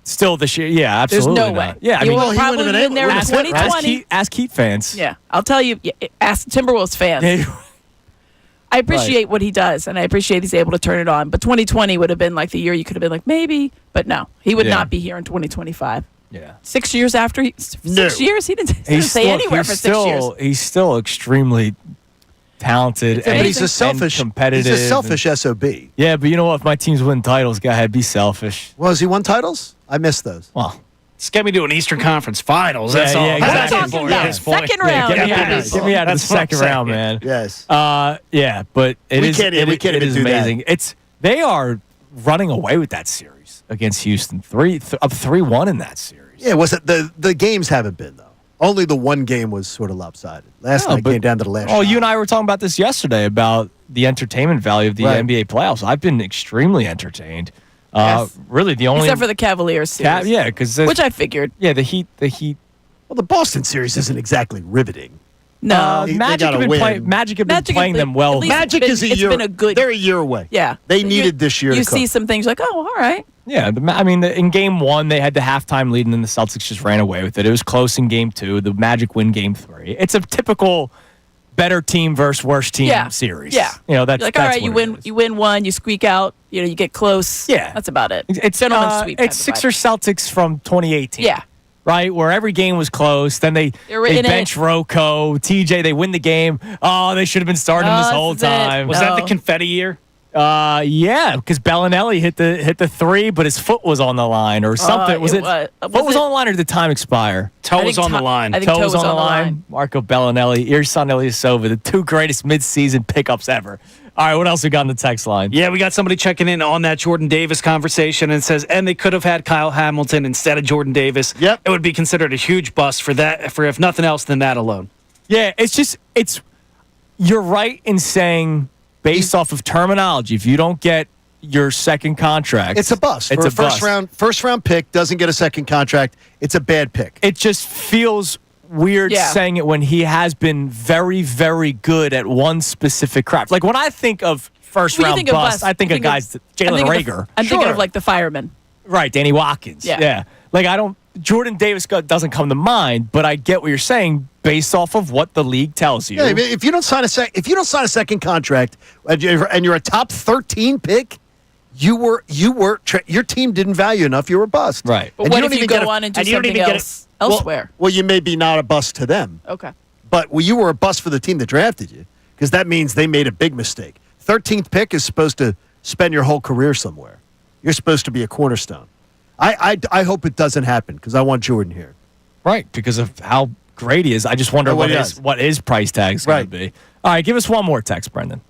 Still this year. Yeah, There's absolutely. no not. way. Yeah, I He mean, will probably wouldn't have been there in been able to- 2020. ask Heat fans. Yeah, I'll tell you. Ask Timberwolves fans. I appreciate what he does, and I appreciate he's able to turn it on. But 2020 would have been like the year you could have been like, maybe. But no, he would Yeah. not be here in 2025. Yeah. 6 years after, 6 No. years? He didn't stay anywhere for 6 years. He's still extremely talented It's and, But he's a amazing. selfish, and competitive. He's a selfish SOB. Yeah, but you know what? If my team's win titles, go ahead, be selfish. Well, has he won titles? I missed those. Well, Just get me to an Eastern Conference Finals. Yeah, That's all. yeah, I'm exactly. asking That's for what I'm at this point. Second round. get me out Yes. of, get me out of the That's what I'm second round, saying. man. Yes. Yeah, but it We is can't even it is do that. amazing. They are running away with that series against Houston. 3-1 in that series. Yeah, was it the games haven't been though. Only the one game was sort of lopsided. Last night came down to the last. Oh, shot. you and I were talking about this yesterday about the entertainment value of the Right. NBA playoffs. I've been extremely entertained. Yes. Really, the only Except for the Cavaliers series. yeah, because Which I figured. the Heat. Well, the Boston series isn't exactly riveting. No. They Magic gotta have been win. playing. Magic have been Magic playing has them been- well. at least Magic it's is a been- year. It's been a good. They're a year away. Yeah. They needed this year You to cook. see some things like, oh, all right. Yeah, in Game 1, they had the halftime lead, and then the Celtics just ran away with it. It was close in Game 2. The Magic win Game 3. It's a typical better team versus worse team series. Yeah. You know, that's You're like, all that's right, what it is. you win one, you squeak out, you get close. Yeah. That's about it. It's gentleman's sweep. It's type of Sixers Celtics from 2018. vibe. Yeah. Right, where every game was close. Then they They're in bench it. Rocco, TJ. They win the game. Oh, they should have been starting him this whole this is it. time. Was No. that the confetti year? Yeah, because Bellinelli hit the three, but his foot was on the line or something. Was it? Foot was on the line, or did the time expire? Toe I was think on the line. I think Toe was on the line. Marco Bellinelli, Ersan Ilyasova, the two greatest midseason pickups ever. All right, what else we got in the text line? Yeah, we got somebody checking in on that Jordan Davis conversation and says, and they could have had Kyle Hamilton instead of Jordan Davis. Yep. It would be considered a huge bust for if nothing else than that alone. Yeah, you're right in saying, based off of terminology, if you don't get your second contract, It's a bust. It's For a bust. first round pick doesn't get a second contract. It's a bad pick. It just feels weird Yeah. saying it when he has been very, very good at one specific craft. Like when I think of first round bust, I think of guys, Jalen Rager. I'm thinking Sure. of like the firemen. Right, Danny Watkins. Yeah. Like Jordan Davis doesn't come to mind, but I get what you're saying based off of what the league tells you. Yeah, I mean, if you don't sign a second contract and you're a top 13 pick, your team didn't value enough. You were a bust. Right. But what if you go on and do something else elsewhere? Well, you may be not a bust to them. Okay. But you were a bust for the team that drafted you because that means they made a big mistake. 13th pick is supposed to spend your whole career somewhere. You're supposed to be a cornerstone. I hope it doesn't happen because I want Jordan here. Right, because of how great he is. I just wonder what his price tag's going to be. All right, give us one more text, Brendan.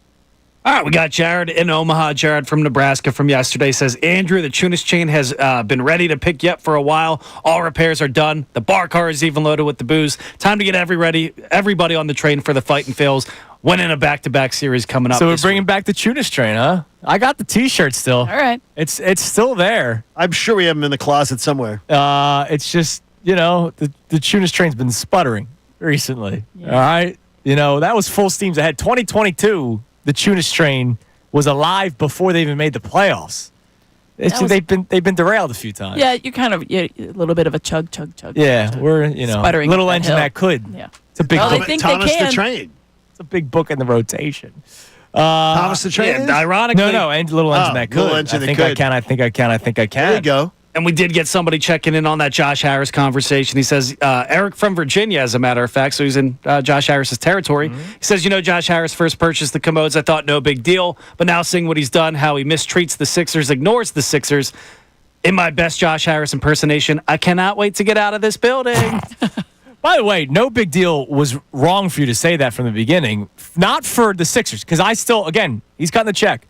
All right, we got Jared in Omaha. Jared from Nebraska from yesterday says, Andrew, the Chunas chain has been ready to pick you up for a while. All repairs are done. The bar car is even loaded with the booze. Time to get everybody on the train for the Fightin' Phils. Winning a back-to-back series coming up. So we're bringing back the Chunas train, huh? I got the T-shirt still. All right. It's still there. I'm sure we have them in the closet somewhere. It's just, the Chunas train's been sputtering recently. Yeah. All right? That was full steams ahead. 2022, the Chunas train was alive before they even made the playoffs. They've been derailed a few times. Yeah, a little bit of a chug. Yeah, chug. we're, Sputtering little up that engine hill. that could. Yeah. It's a big Well, book. they think Thomas they can. the Train. It's a big book in the rotation. Thomas the Train is? Ironically. No, and little engine that could. Little engine I think that could. I think I can. There you go. And we did get somebody checking in on that Josh Harris conversation. He says, Eric from Virginia, as a matter of fact, so he's in Josh Harris's territory. Mm-hmm. He says, Josh Harris first purchased the commodes. I thought no big deal. But now seeing what he's done, how he mistreats the Sixers, ignores the Sixers, in my best Josh Harris impersonation, I cannot wait to get out of this building. By the way, no big deal was wrong for you to say that from the beginning. Not for the Sixers, because he's gotten the check.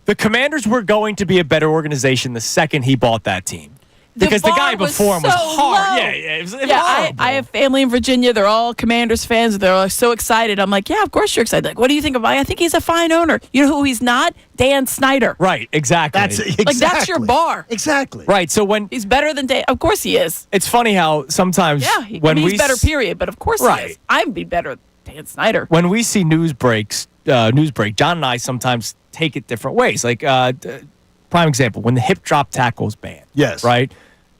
The Commanders were going to be a better organization the second he bought that team. Because the guy before him was hard. Low. Yeah, it was I have family in Virginia. They're all Commanders fans. They're all so excited. I'm like, yeah, of course you're excited. Like, what do you think of him? I think he's a fine owner. You know who he's not? Dan Snyder. Right, exactly. That's your bar. Exactly. Right, so when he's better than Dan. Of course he is. It's funny how sometimes he's – better, period. But of course he is. I'd be better than Dan Snyder. When we see news break, John and I sometimes take it different ways. Like, prime example, when the hip drop tackle is banned. Yes. Right?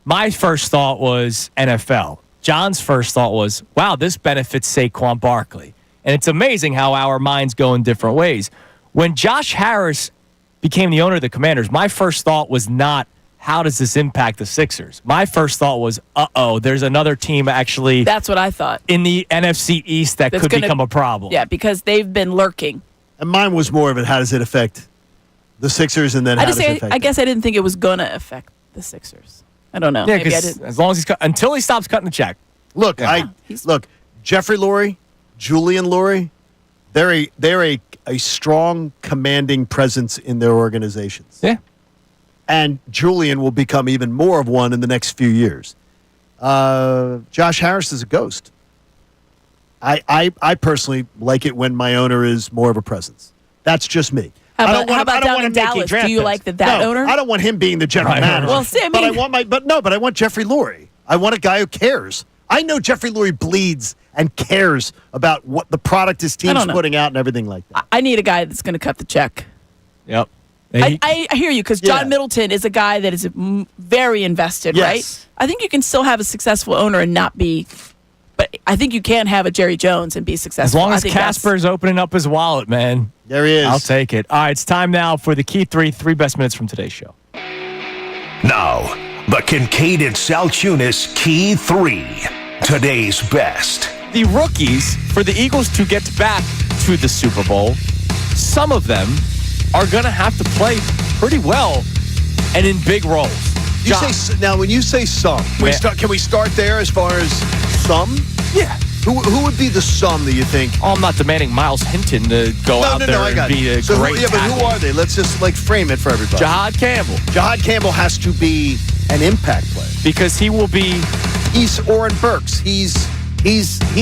My first thought was NFL. John's first thought was, wow, this benefits Saquon Barkley. And it's amazing how our minds go in different ways. When Josh Harris became the owner of the Commanders, my first thought was not, how does this impact the Sixers? My first thought was, there's another team actually. That's what I thought. In the NFC East that could become a problem. Yeah, because they've been lurking. And mine was more of it, how does it affect the Sixers, and then how does it affect I guess I didn't think it was going to affect the Sixers. I don't know. Yeah, Maybe I didn't. as long as until he stops cutting the check. Look, Jeffrey Lurie, Julian Lurie, they're a strong, commanding presence in their organizations. Yeah. And Julian will become even more of one in the next few years. Josh Harris is a ghost. I personally like it when my owner is more of a presence. That's just me. How about down in Dallas? Do you like that owner? I don't want him being the general manager. Well, see, but I want Jeffrey Lurie. I want a guy who cares. I know Jeffrey Lurie bleeds and cares about what the product his team's putting out and everything like that. I need a guy that's going to cut the check. Yep. I hear you, because John Middleton is a guy that is very invested, right? I think you can still have a successful owner and not be. But I think you can have a Jerry Jones and be successful. As long as Casper's opening up his wallet, man. There he is. I'll take it. All right, it's time now for the key three best minutes from today's show. Now, the Kincade Salciunas Key 3. Today's best. The rookies, for the Eagles to get back to the Super Bowl, some of them are going to have to play pretty well and in big roles. Now, when you say some, can we start there as far as some? Yeah. Who would be the some that you think? I'm not demanding Miles Hinton to go out there and be a great but who are they? Let's just frame it for everybody. Jahad Campbell. Jahad Campbell has to be an impact player. Because he will be... He's Oren Burks. He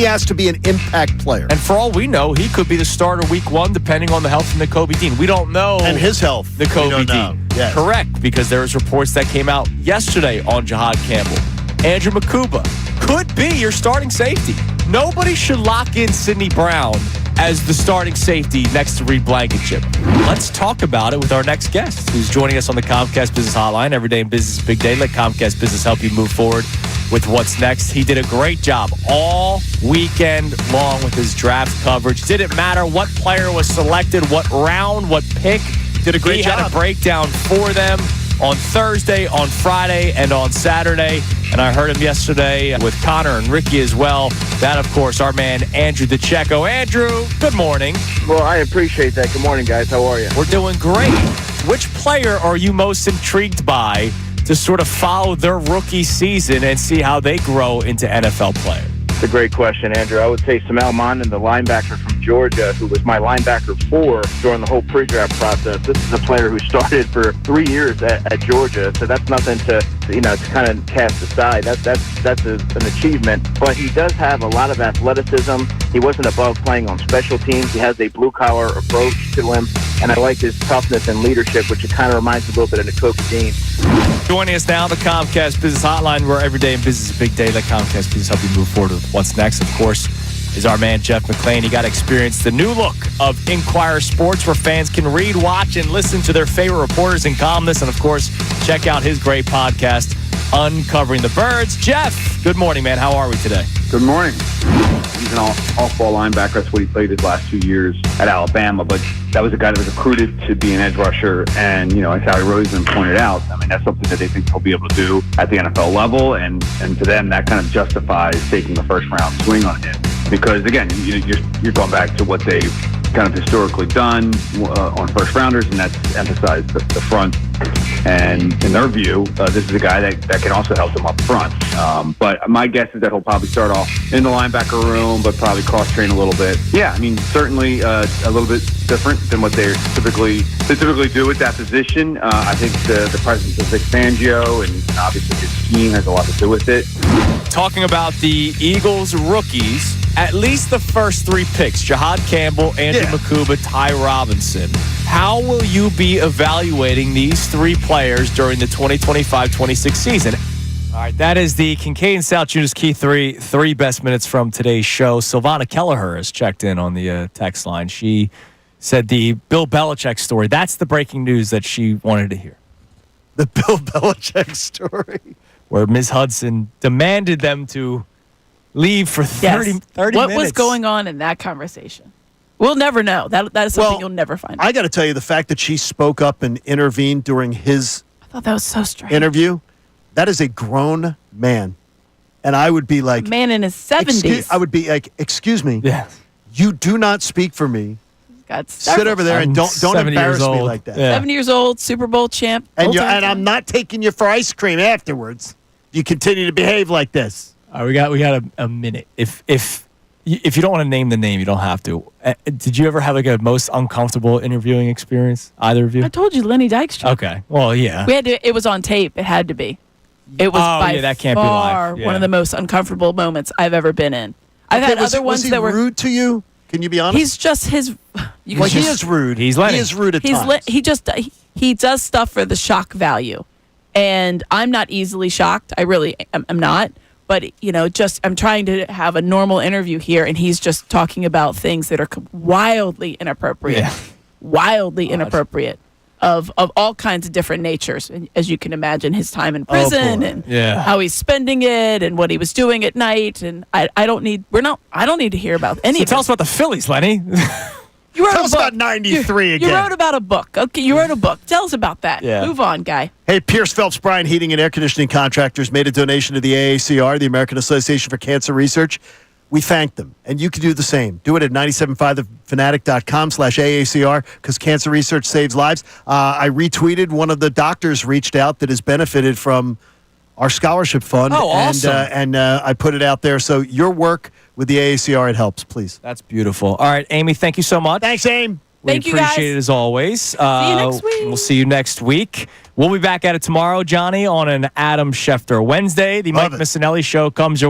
has to be an impact player. And for all we know, he could be the starter week 1, depending on the health of Nakobe Dean. We don't know. And his health. Nakobe Dean. Yes. Correct, because there was reports that came out yesterday on Jahad Campbell. Andrew Makuba could be your starting safety. Nobody should lock in Sidney Brown as the starting safety next to Reed Blankenship. Let's talk about it with our next guest, who's joining us on the Comcast Business Hotline. Every day in business is a big day. Let Comcast Business help you move forward with what's next. He did a great job all weekend long with his draft coverage. Didn't matter what player was selected, what round, what pick. Did a great He job. had a breakdown for them on Thursday, on Friday, and on Saturday. And I heard him yesterday with Connor and Ricky as well. That, of course, our man Andrew DeCecco. Andrew, good morning. Well, I appreciate that. Good morning, guys. How are you? We're doing great. Which player are you most intrigued by to sort of follow their rookie season and see how they grow into NFL players? It's a great question, Andrew. I would say Samal Mondon, the linebacker from Georgia, who was my linebacker 4 during the whole pre-draft process. This is a player who started for 3 years at Georgia, so that's nothing to kind of cast aside. That's an achievement. But he does have a lot of athleticism. He wasn't above playing on special teams. He has a blue-collar approach to him, and I like his toughness and leadership, which it kind of reminds me a little bit of Nakobe Dean. Joining us now, the Comcast Business Hotline, where every day in business is a big day. Let Comcast Business help you move forward with what's next. Of course, is our man Jeff McClain. You got to experience the new look of Inquirer Sports, where fans can read, watch, and listen to their favorite reporters and columnists. And, of course, check out his great podcast, Uncovering the Birds. Jeff, good morning, man. How are we today? Good morning. He's an off-ball linebacker. That's what he played his last 2 years at Alabama. But that was a guy that was recruited to be an edge rusher. And, as Howie Roseman pointed out, I mean, that's something that they think he'll be able to do at the NFL level. And to them, that kind of justifies taking a first-round swing on him. Because, again, you're going back to what they've kind of historically done on first-rounders, and that's emphasized the front. And in their view, this is a guy that can also help them up front. But my guess is that he'll probably start off in the linebacker room, but probably cross-train a little bit. Yeah, I mean, certainly a little bit different than what they typically do at that position. I think the presence of Vic Fangio and obviously his scheme has a lot to do with it. Talking about the Eagles rookies, at least the first 3 picks, Jahad Campbell, Andrew Makuba, Ty Robinson. How will you be evaluating these 3 players during the 2025-26 season? All right, that is the Kincade Salciunas Key 3 best minutes from today's show. Silvana Kelleher has checked in on the text line. She said the Bill Belichick story. That's the breaking news that she wanted to hear. The Bill Belichick story? Where Ms. Hudson demanded them to leave for 30 minutes. What was going on in that conversation? We'll never know. That is something you'll never find out. I got to tell you, the fact that she spoke up and intervened during his I thought that was so strange. interview, that is a grown man. And I would be like... Man in his 70s. I would be like, excuse me. Yeah. You do not speak for me. Got Sit over there and don't embarrass me like that. Yeah. 7 years old, Super Bowl champ. And I'm not taking you for ice cream afterwards. You continue to behave like this. All right, we got a minute. If you don't want to name the name, you don't have to. Did you ever have like a most uncomfortable interviewing experience? Either of you? I told you, Lenny Dykstra. Okay. Well, yeah. We had to. It was on tape. It had to be. It was by that can't far be live. one of the most uncomfortable moments I've ever been in. I've had other ones that were rude to you. Can you be honest? He's just his. He is rude. He is rude at times. He does stuff for the shock value, and I'm not easily shocked. I really am not. But I'm trying to have a normal interview here, and he's just talking about things that are wildly inappropriate. Yeah. Wildly inappropriate. Of all kinds of different natures, and as you can imagine, his time in prison and how he's spending it and what he was doing at night, and I don't need to hear about any of it. Tell us about the Phillies, Lenny. You wrote Tell a us book. about 93 again. You wrote about a book. Okay, you wrote a book. Tell us about that. Yeah. Move on, guy. Hey, Pierce Phelps Bryan Heating and Air Conditioning Contractors made a donation to the AACR, the American Association for Cancer Research. We thank them, and you can do the same. Do it at 975thefanatic.com/AACR because cancer research saves lives. I retweeted one of the doctors reached out that has benefited from our scholarship fund. Oh, awesome. And I put it out there. So your work with the AACR, it helps, please. That's beautiful. All right, Amy, thank you so much. Thanks, Aim. We Thank you, guys. appreciate it as always. See you next week. We'll see you next week. We'll be back at it tomorrow, Johnny, on an Adam Schefter Wednesday. The Mike Missanelli Show comes your